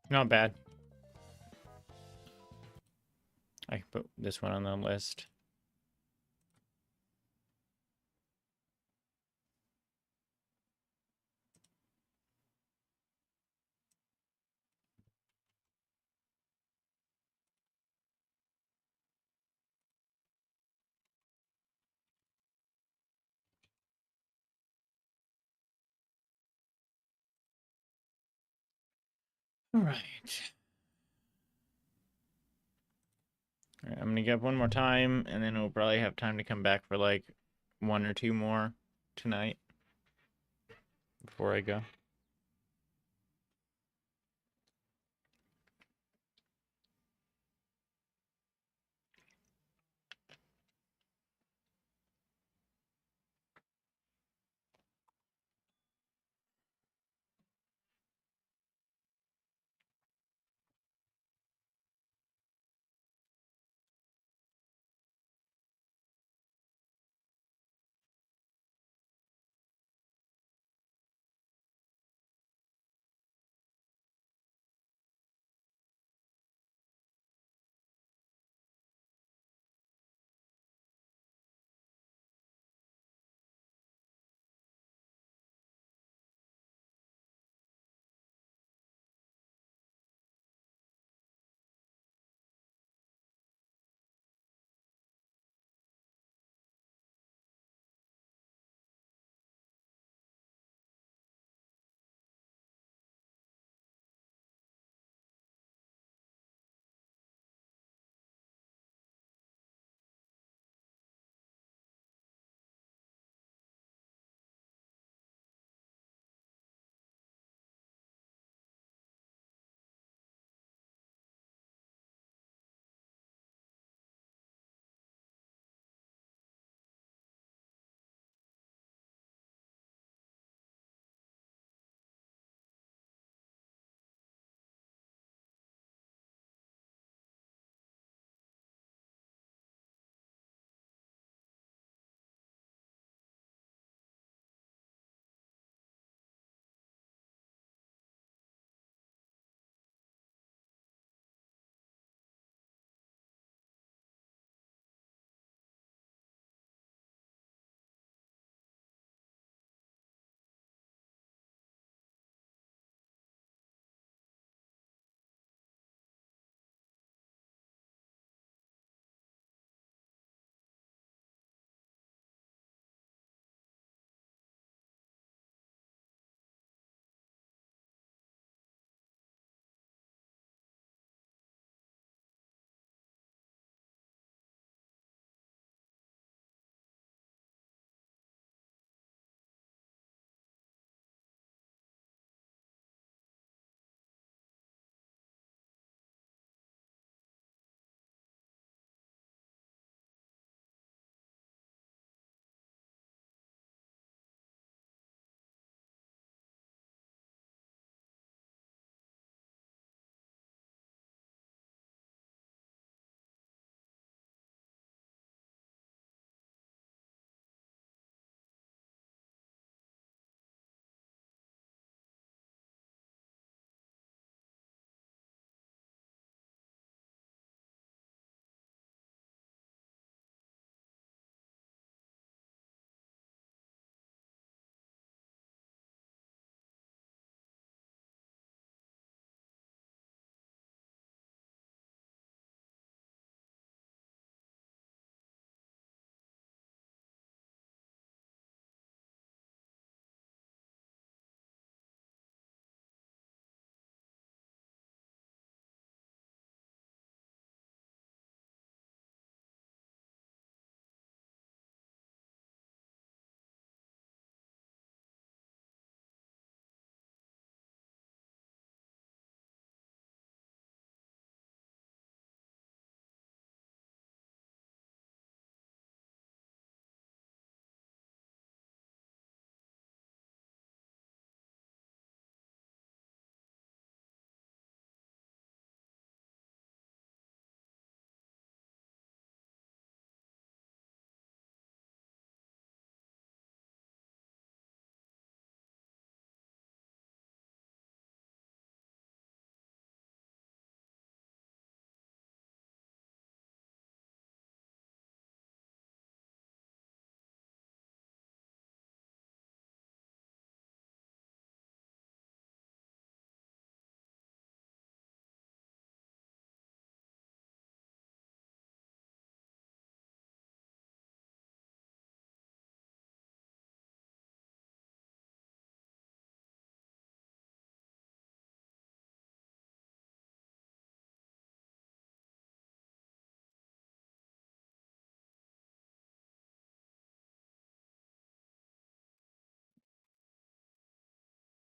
[SPEAKER 1] Not bad. I can put this one on the list. All right. All right, I'm gonna get up one more time, and then we'll probably have time to come back for like one or two more tonight before I go.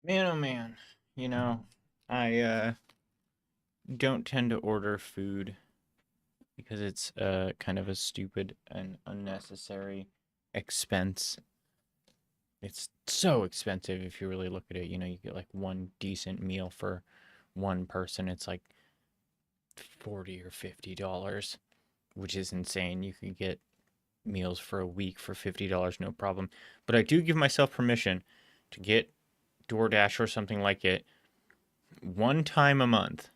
[SPEAKER 1] Man, oh man. You know, I don't tend to order food because it's kind of a stupid and unnecessary expense. It's so expensive if you really look at it. You know, you get like one decent meal for one person. It's like 40 or $50, which is insane. You could get meals for a week for $50, no problem. But I do give myself permission to get DoorDash or something like it one time a month.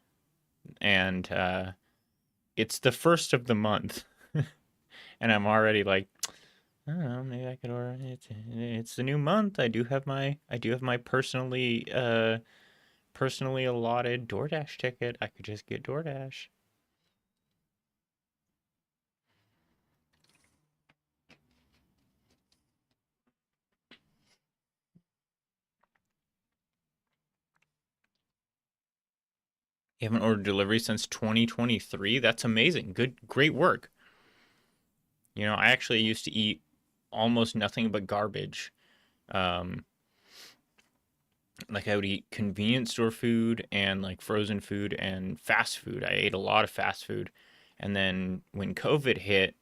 [SPEAKER 1] And it's the first of the month. And I'm already like, I don't know, maybe I could order it's the new month. I do have my personally allotted DoorDash ticket. I could just get DoorDash. You haven't ordered delivery since 2023? That's amazing. Great work. You know, I actually used to eat almost nothing but garbage. Um, like I would eat convenience store food and like frozen food and fast food. I ate a lot of fast food. And then when COVID hit,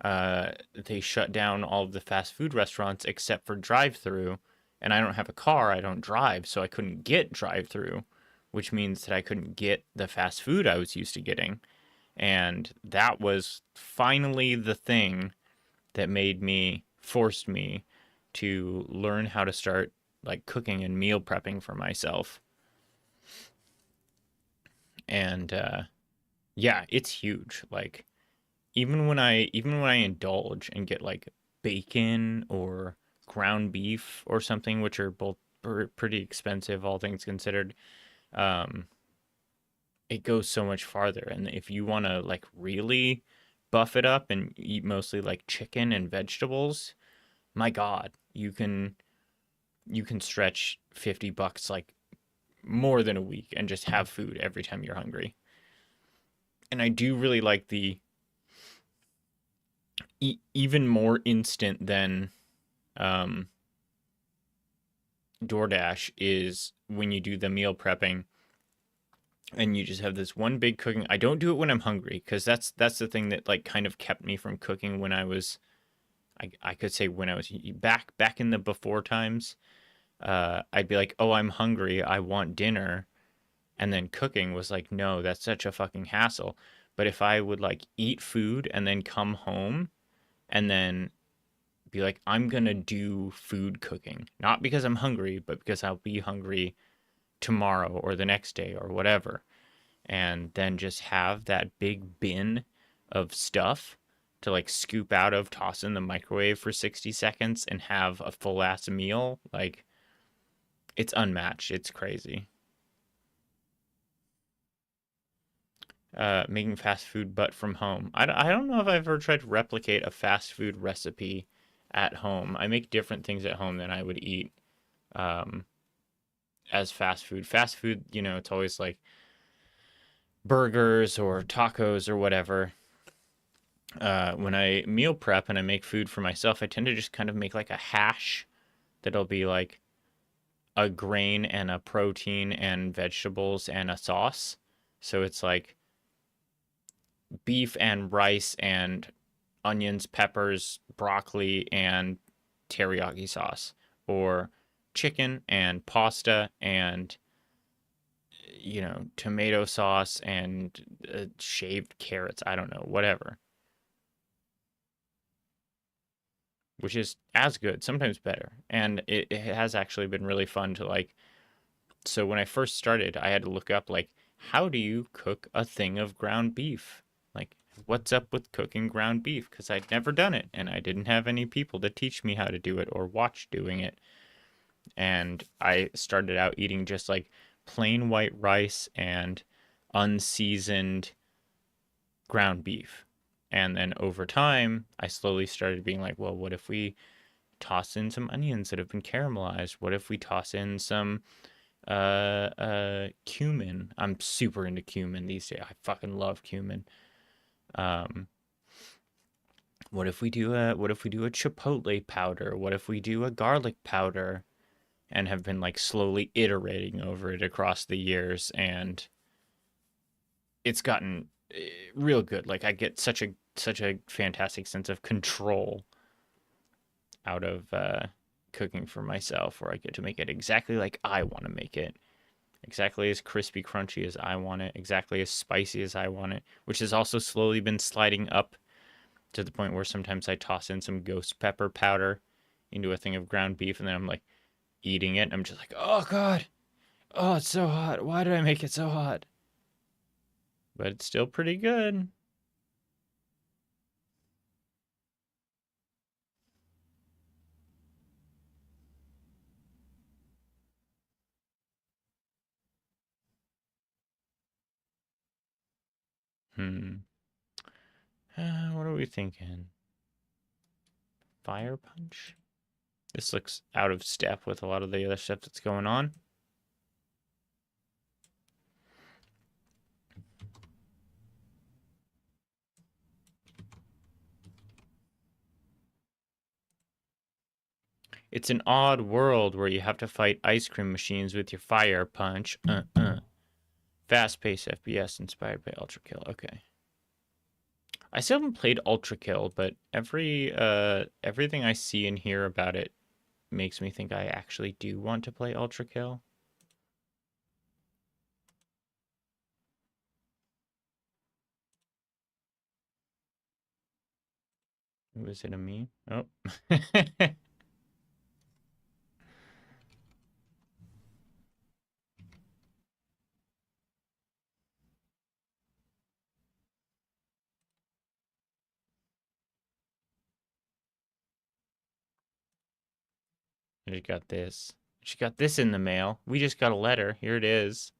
[SPEAKER 1] they shut down all of the fast food restaurants except for drive-through. And I don't have a car, I don't drive, so I couldn't get drive-through, which means that I couldn't get the fast food I was used to getting. And that was finally the thing that forced me to learn how to start like cooking and meal prepping for myself. And yeah, it's huge. Like even when I indulge and get like bacon or ground beef or something, which are both pretty expensive, all things considered, um, it goes so much farther. And if you want to like really buff it up and eat mostly like chicken and vegetables, my God, you can stretch $50 like more than a week and just have food every time you're hungry. And I do really like the even more instant than um, DoorDash is when you do the meal prepping and you just have this one big cooking. I don't do it when I'm hungry because that's the thing that like kind of kept me from cooking when I was I could say when I was back in the before times. I'd be like, "Oh, I'm hungry. I want dinner." And then cooking was like, "No, that's such a fucking hassle." But if I would like eat food and then come home and then be like, I'm gonna do food cooking, not because I'm hungry, but because I'll be hungry tomorrow or the next day or whatever, and then just have that big bin of stuff to like scoop out of, toss in the microwave for 60 seconds, and have a full ass meal. Like, it's unmatched. It's crazy. Making fast food, but from home. I don't know if I've ever tried to replicate a fast food recipe at home. I make different things at home than I would eat um, as fast food. Fast food, you know, it's always like burgers or tacos or whatever. When I meal prep and I make food for myself, I tend to just kind of make like a hash that'll be like a grain and a protein and vegetables and a sauce. So it's like beef and rice and onions, peppers, broccoli, and teriyaki sauce, or chicken and pasta and tomato sauce and shaved carrots. I don't know, whatever, which is as good, sometimes better. And it has actually been really fun to like. So when I first started, I had to look up like, how do you cook a thing of ground beef? Like, what's up with cooking ground beef? Because I'd never done it and I didn't have any people to teach me how to do it or watch doing it. And I started out eating just like plain white rice and unseasoned ground beef. And then over time, I slowly started being like, well, what if we toss in some onions that have been caramelized? What if we toss in some cumin? I'm super into cumin these days. I fucking love cumin. Um, what if we do a chipotle powder? What if we do a garlic powder? and have been like slowly iterating over it across the years, and it's gotten real good. Like I get such a fantastic sense of control out of cooking for myself, where I get to make it exactly like I want to make it, exactly as crispy crunchy as I want it, exactly as spicy as I want it, which has also slowly been sliding up to the point where sometimes I toss in some ghost pepper powder into a thing of ground beef, and then I'm like eating it and I'm just like, oh god, oh it's so hot, why did I make it so hot? But it's still pretty good. What are we thinking? Fire punch? This looks out of step with a lot of the other stuff that's going on. It's an odd world where you have to fight ice cream machines with your fire punch. Fast-paced FPS inspired by Ultra Kill. Okay. I still haven't played Ultra Kill, but everything I see and hear about it makes me think I actually do want to play Ultra Kill. Was it a me? Oh. I just got this. She got this in the mail. We just got a letter. Here it is.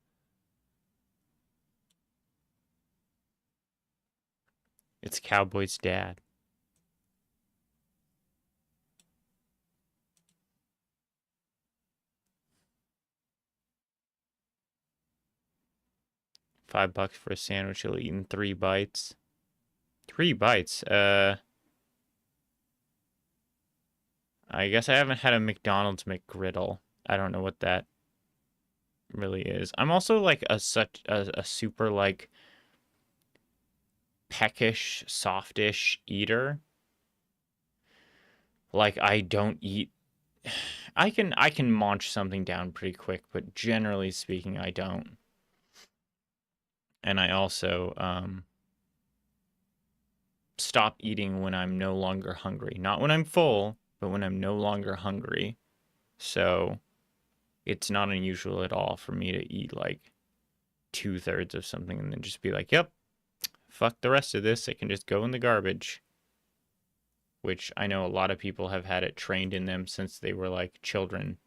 [SPEAKER 1] It's Cowboy's dad. $5 for a sandwich. He'll eat in 3 bites. 3 bites. I guess I haven't had a McDonald's McGriddle. I don't know what that really is. I'm also like a super like peckish, softish eater. Like I don't eat. I can munch something down pretty quick, but generally speaking, I don't. And I also stop eating when I'm no longer hungry. Not when I'm full, but when I'm no longer hungry. So it's not unusual at all for me to eat like 2/3 of something and then just be like, yep, fuck the rest of this. It can just go in the garbage. Which I know a lot of people have had it trained in them since they were like children.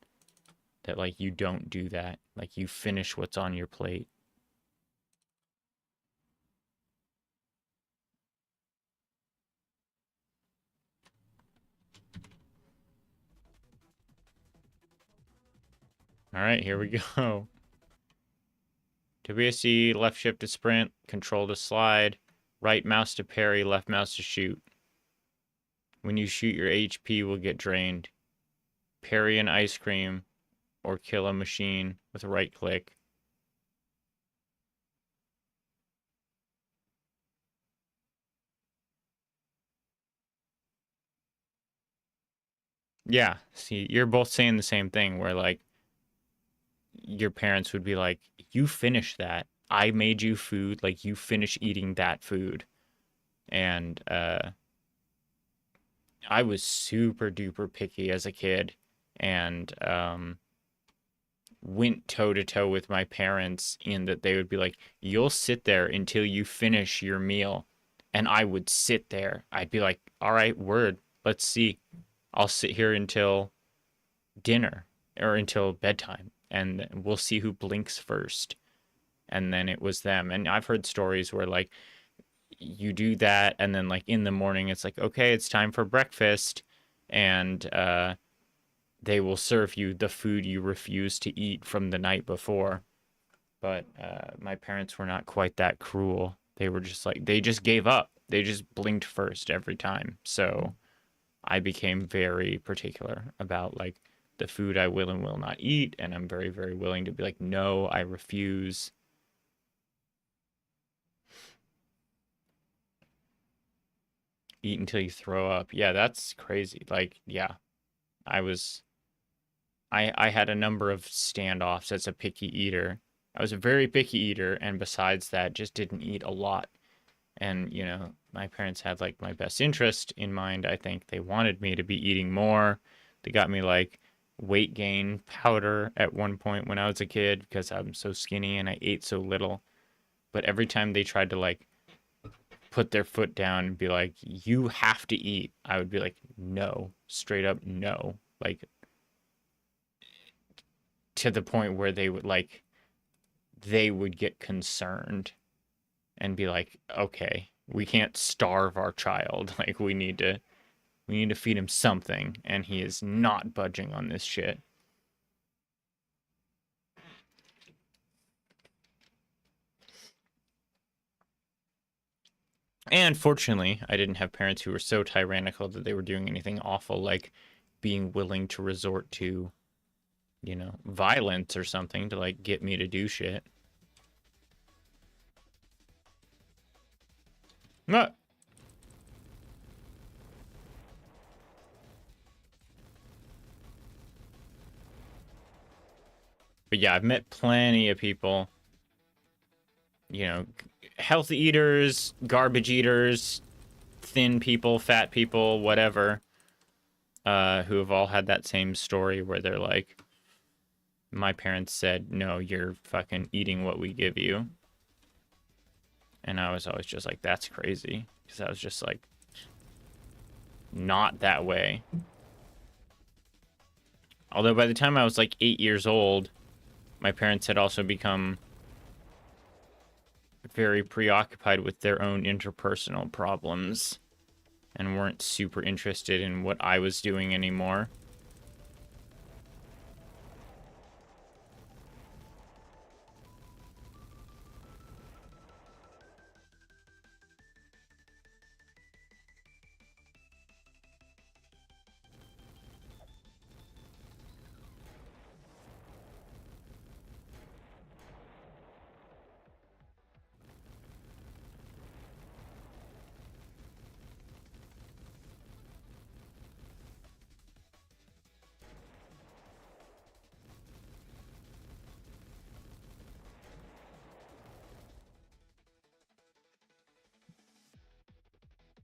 [SPEAKER 1] That like you don't do that. Like you finish what's on your plate. All right, here we go. WSD, left shift to sprint, control to slide, right mouse to parry, left mouse to shoot. When you shoot, your HP will get drained. Parry an ice cream or kill a machine with a right click. Yeah, see, you're both saying the same thing where like your parents would be like, you finish that. I made you food, like you finish eating that food. And I was super duper picky as a kid and went toe to toe with my parents in that they would be like, you'll sit there until you finish your meal. And I would sit there. I'd be like, all right, word, let's see. I'll sit here until dinner or until bedtime and we'll see who blinks first. And then it was them. And I've heard stories where like you do that and then like in the morning it's like, okay, it's time for breakfast, and they will serve you the food you refused to eat from the night before. But my parents were not quite that cruel. They were just like, they just gave up. They just blinked first every time. So I became very particular about like the food I will and will not eat, and I'm very, very willing to be like, no, I refuse. Eat until you throw up. Yeah, that's crazy. Like, yeah, I was I had a number of standoffs as a picky eater. I was a very picky eater, and besides that, just didn't eat a lot. And, you know, my parents had like my best interest in mind. I think they wanted me to be eating more. They got me like weight gain powder at one point when I was a kid because I'm so skinny and I ate so little. But every time they tried to like put their foot down and be like, you have to eat, I would be like, no, straight up no. Like, to the point where they would get concerned and be like, okay, we can't starve our child. Like, we need to feed him something, and he is not budging on this shit. And fortunately, I didn't have parents who were so tyrannical that they were doing anything awful, like being willing to resort to, you know, violence or something to like get me to do shit. But yeah, I've met plenty of people, you know, healthy eaters, garbage eaters, thin people, fat people, whatever, who have all had that same story where they're like, my parents said, no, you're fucking eating what we give you. And I was always just like, that's crazy. Because I was just like, not that way. Although by the time I was like 8 years old, my parents had also become very preoccupied with their own interpersonal problems and weren't super interested in what I was doing anymore.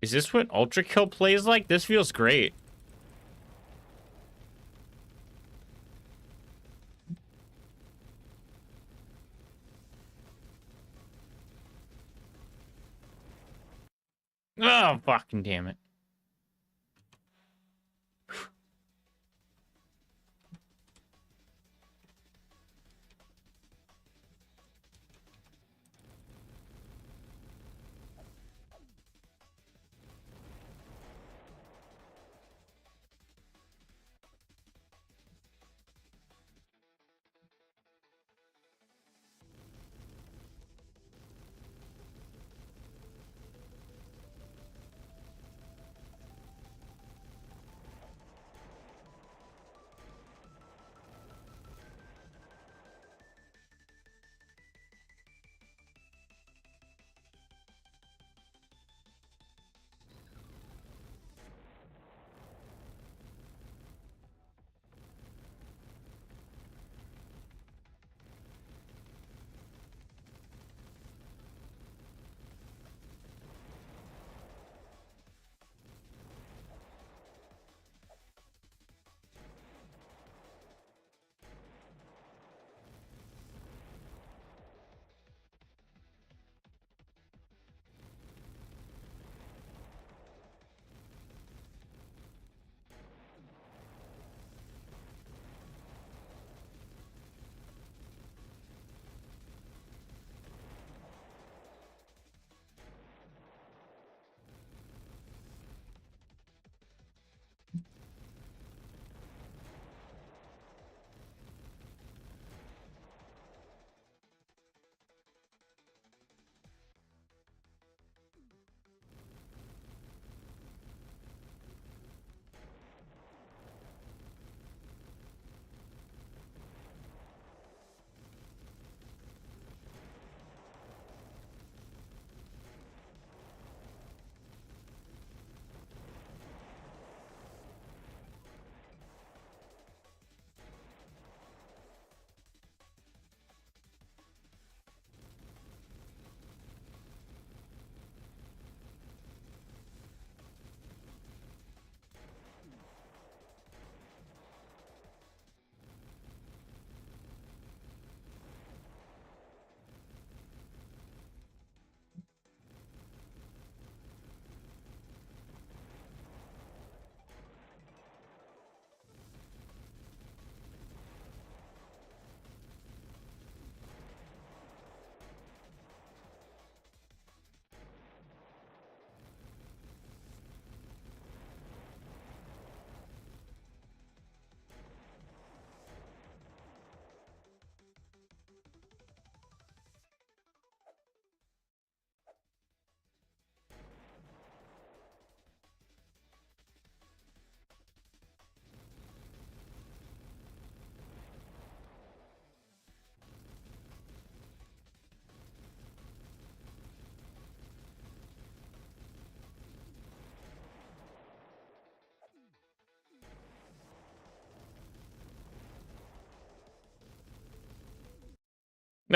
[SPEAKER 1] Is this what Ultra Kill plays like? This feels great. Oh, fucking damn it.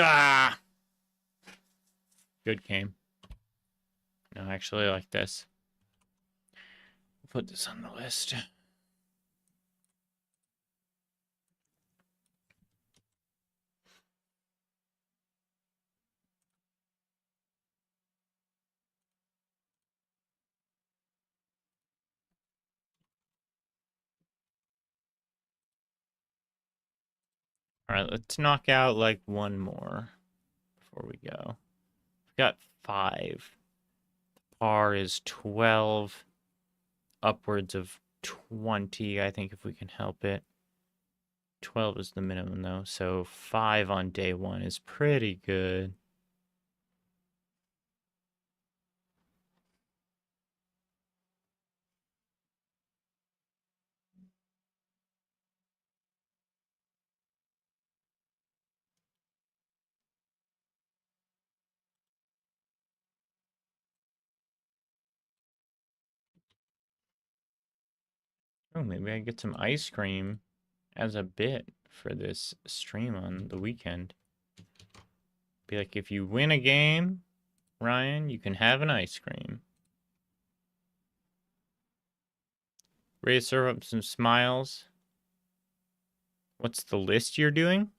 [SPEAKER 1] Ah! Good game. No, I actually like this. Put this on the list. All right, let's knock out like one more before we go. We've got 5. Par is 12. Upwards of 20, I think, if we can help it. 12 is the minimum, though, so 5 on day 1 is pretty good. Oh, maybe I get some ice cream as a bit for this stream on the weekend. Be like, if you win a game, Ryan, you can have an ice cream. Ready to serve up some smiles? What's the list you're doing?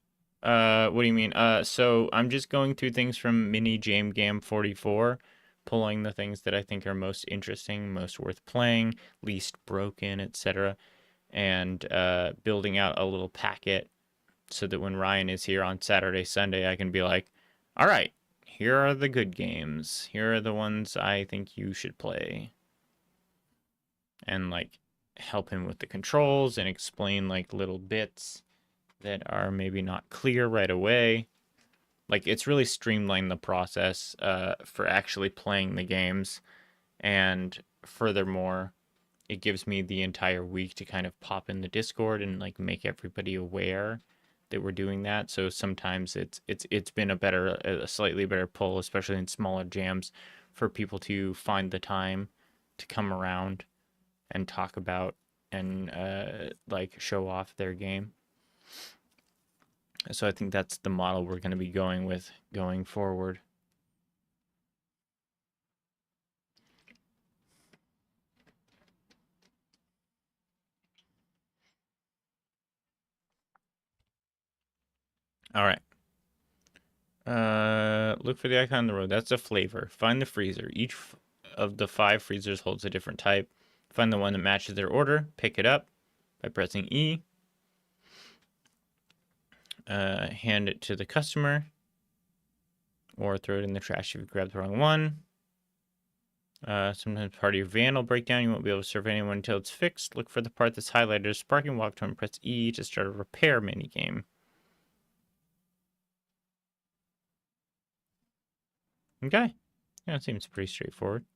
[SPEAKER 1] What do you mean? So I'm just going through things from Mini Jame Gam 44, pulling the things that I think are most interesting, most worth playing, least broken, etc., and building out a little packet so that when Ryan is here on Saturday, Sunday, I can be like, all right, here are the good games. Here are the ones I think you should play. And like help him with the controls and explain like little bits that are maybe not clear right away. Like it's really streamlined the process for actually playing the games. And furthermore, it gives me the entire week to kind of pop in the Discord and like make everybody aware that we're doing that. So sometimes it's been a slightly better pull, especially in smaller jams, for people to find the time to come around and talk about and like show off their game. So I think that's the model we're going to be going with going forward. All right. Look for the icon on the road. That's a flavor. Find the freezer. Each of the 5 freezers holds a different type. Find the one that matches their order. Pick it up by pressing E. Hand it to the customer. Or throw it in the trash if you grabbed the wrong one. Sometimes part of your van will break down. You won't be able to serve anyone until it's fixed. Look for the part that's highlighted as sparking. Walk to and press E to start a repair minigame. Okay. Yeah, it seems pretty straightforward.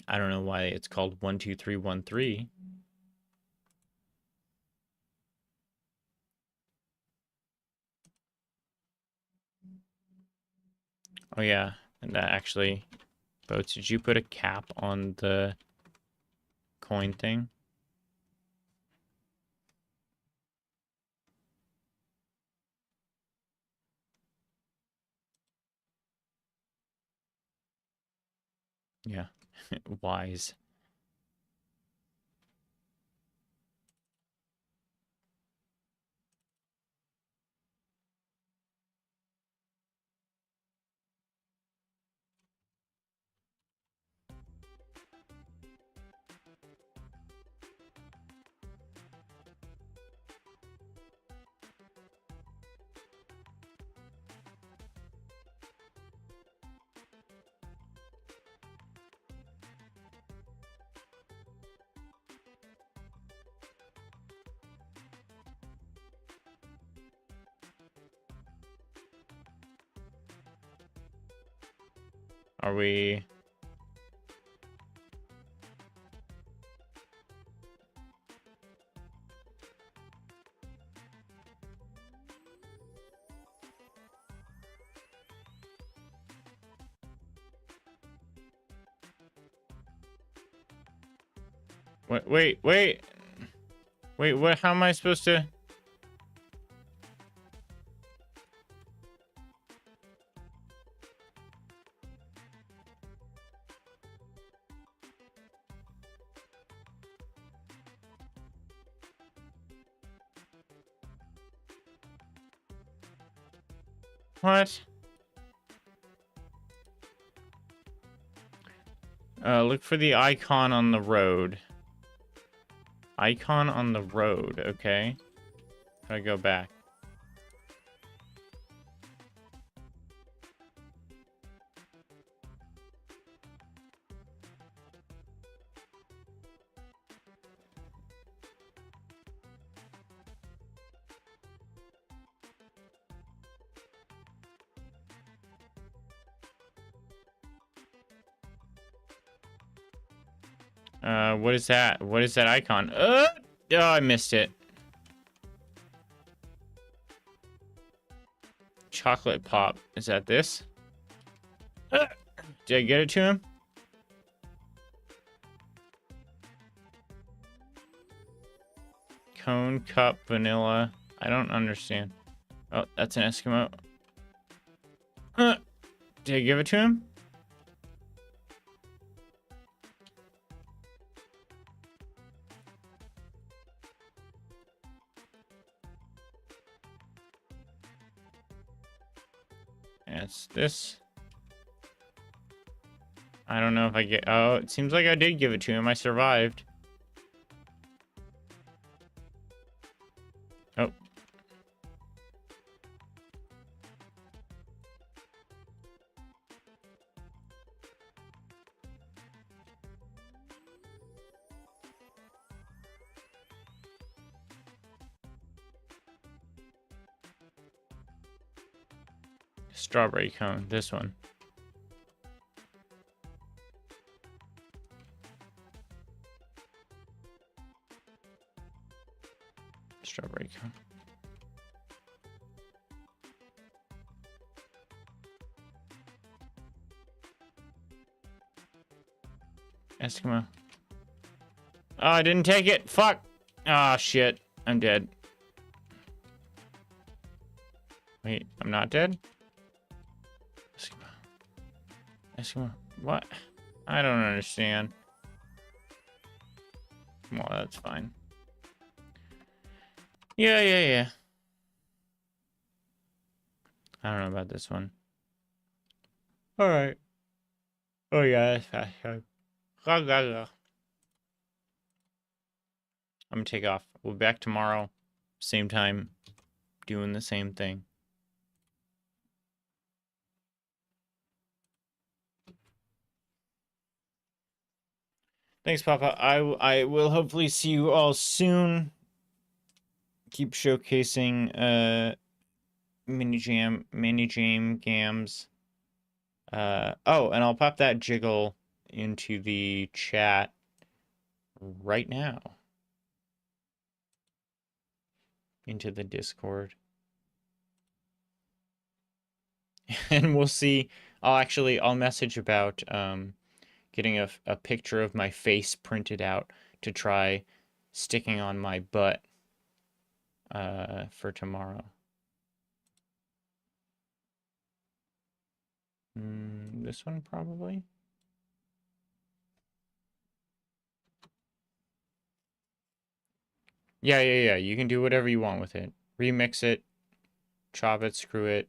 [SPEAKER 1] I don't know why it's called 12313. Oh yeah, and that actually, Boats, did you put a cap on the coin thing? Yeah, wise. Are we... Wait, what, how am I supposed to... What? Look for the icon on the road. Icon on the road, okay. How do I go back? What is that? What is that icon? Oh, I missed it. Chocolate pop. Is that this? Did I get it to him? Cone, cup, vanilla. I don't understand. Oh, that's an Eskimo. Did I give it to him? It's this. I don't know if I get... Oh, it seems like I did give it to him. I survived. Oh. Strawberry cone. This one. Strawberry cone. Eskimo. Oh, I didn't take it. Fuck. Oh, shit. I'm dead. Wait, I'm not dead? Eskimo. Eskimo. What? I don't understand. Well, that's fine. Yeah. I don't know about this one. Alright. Oh, yeah, that's fast. I'm gonna take off. We'll be back tomorrow. Same time. Doing the same thing. Thanks, Papa. I will hopefully see you all soon. Keep showcasing mini jam gams. Oh, and I'll pop that jiggle into the chat right now. Into the Discord. And we'll see. I'll message about getting a picture of my face printed out to try sticking on my butt for tomorrow. This one probably. Yeah. You can do whatever you want with it. Remix it, chop it, screw it.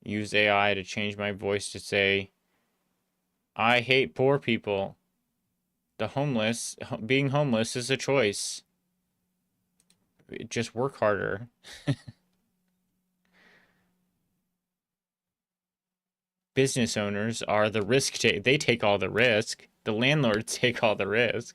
[SPEAKER 1] Use AI to change my voice to say, I hate poor people. Being homeless is a choice. Just work harder. Business owners are the risk they take all the risk. The landlords take all the risk.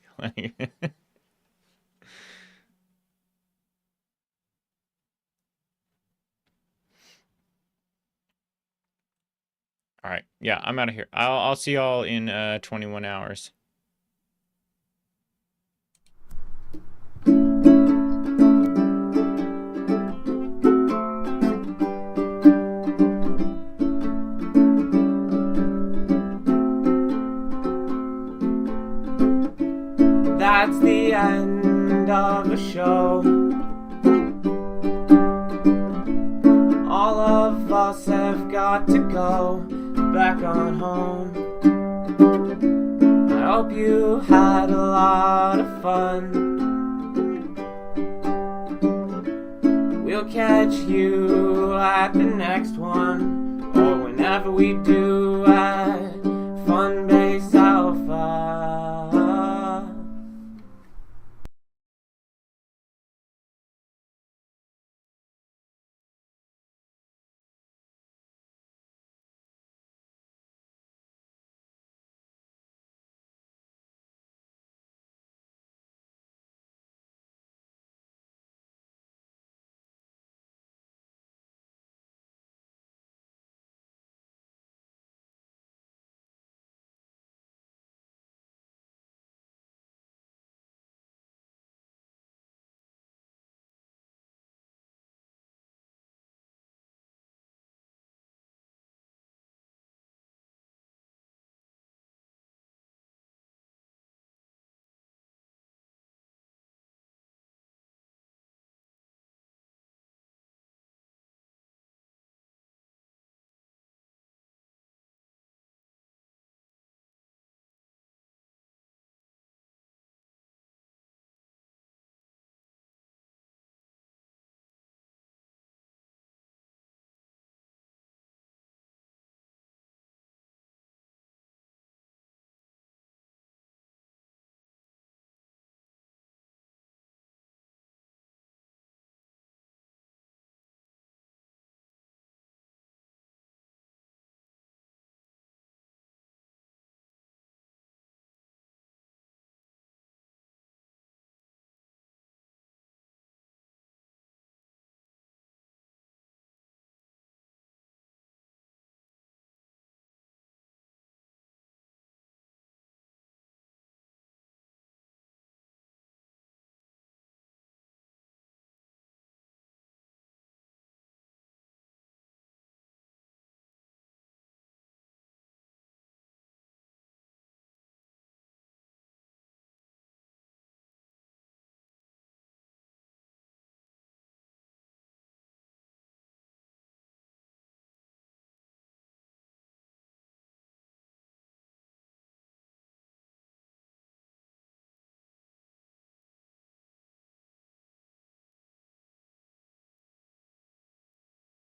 [SPEAKER 1] All right. Yeah, I'm out of here. I'll see y'all in 21 hours.
[SPEAKER 5] That's the end of the show. All of us have got to go back on home. I hope you had a lot of fun. We'll we'll catch you at the next one, or whenever we do at Fun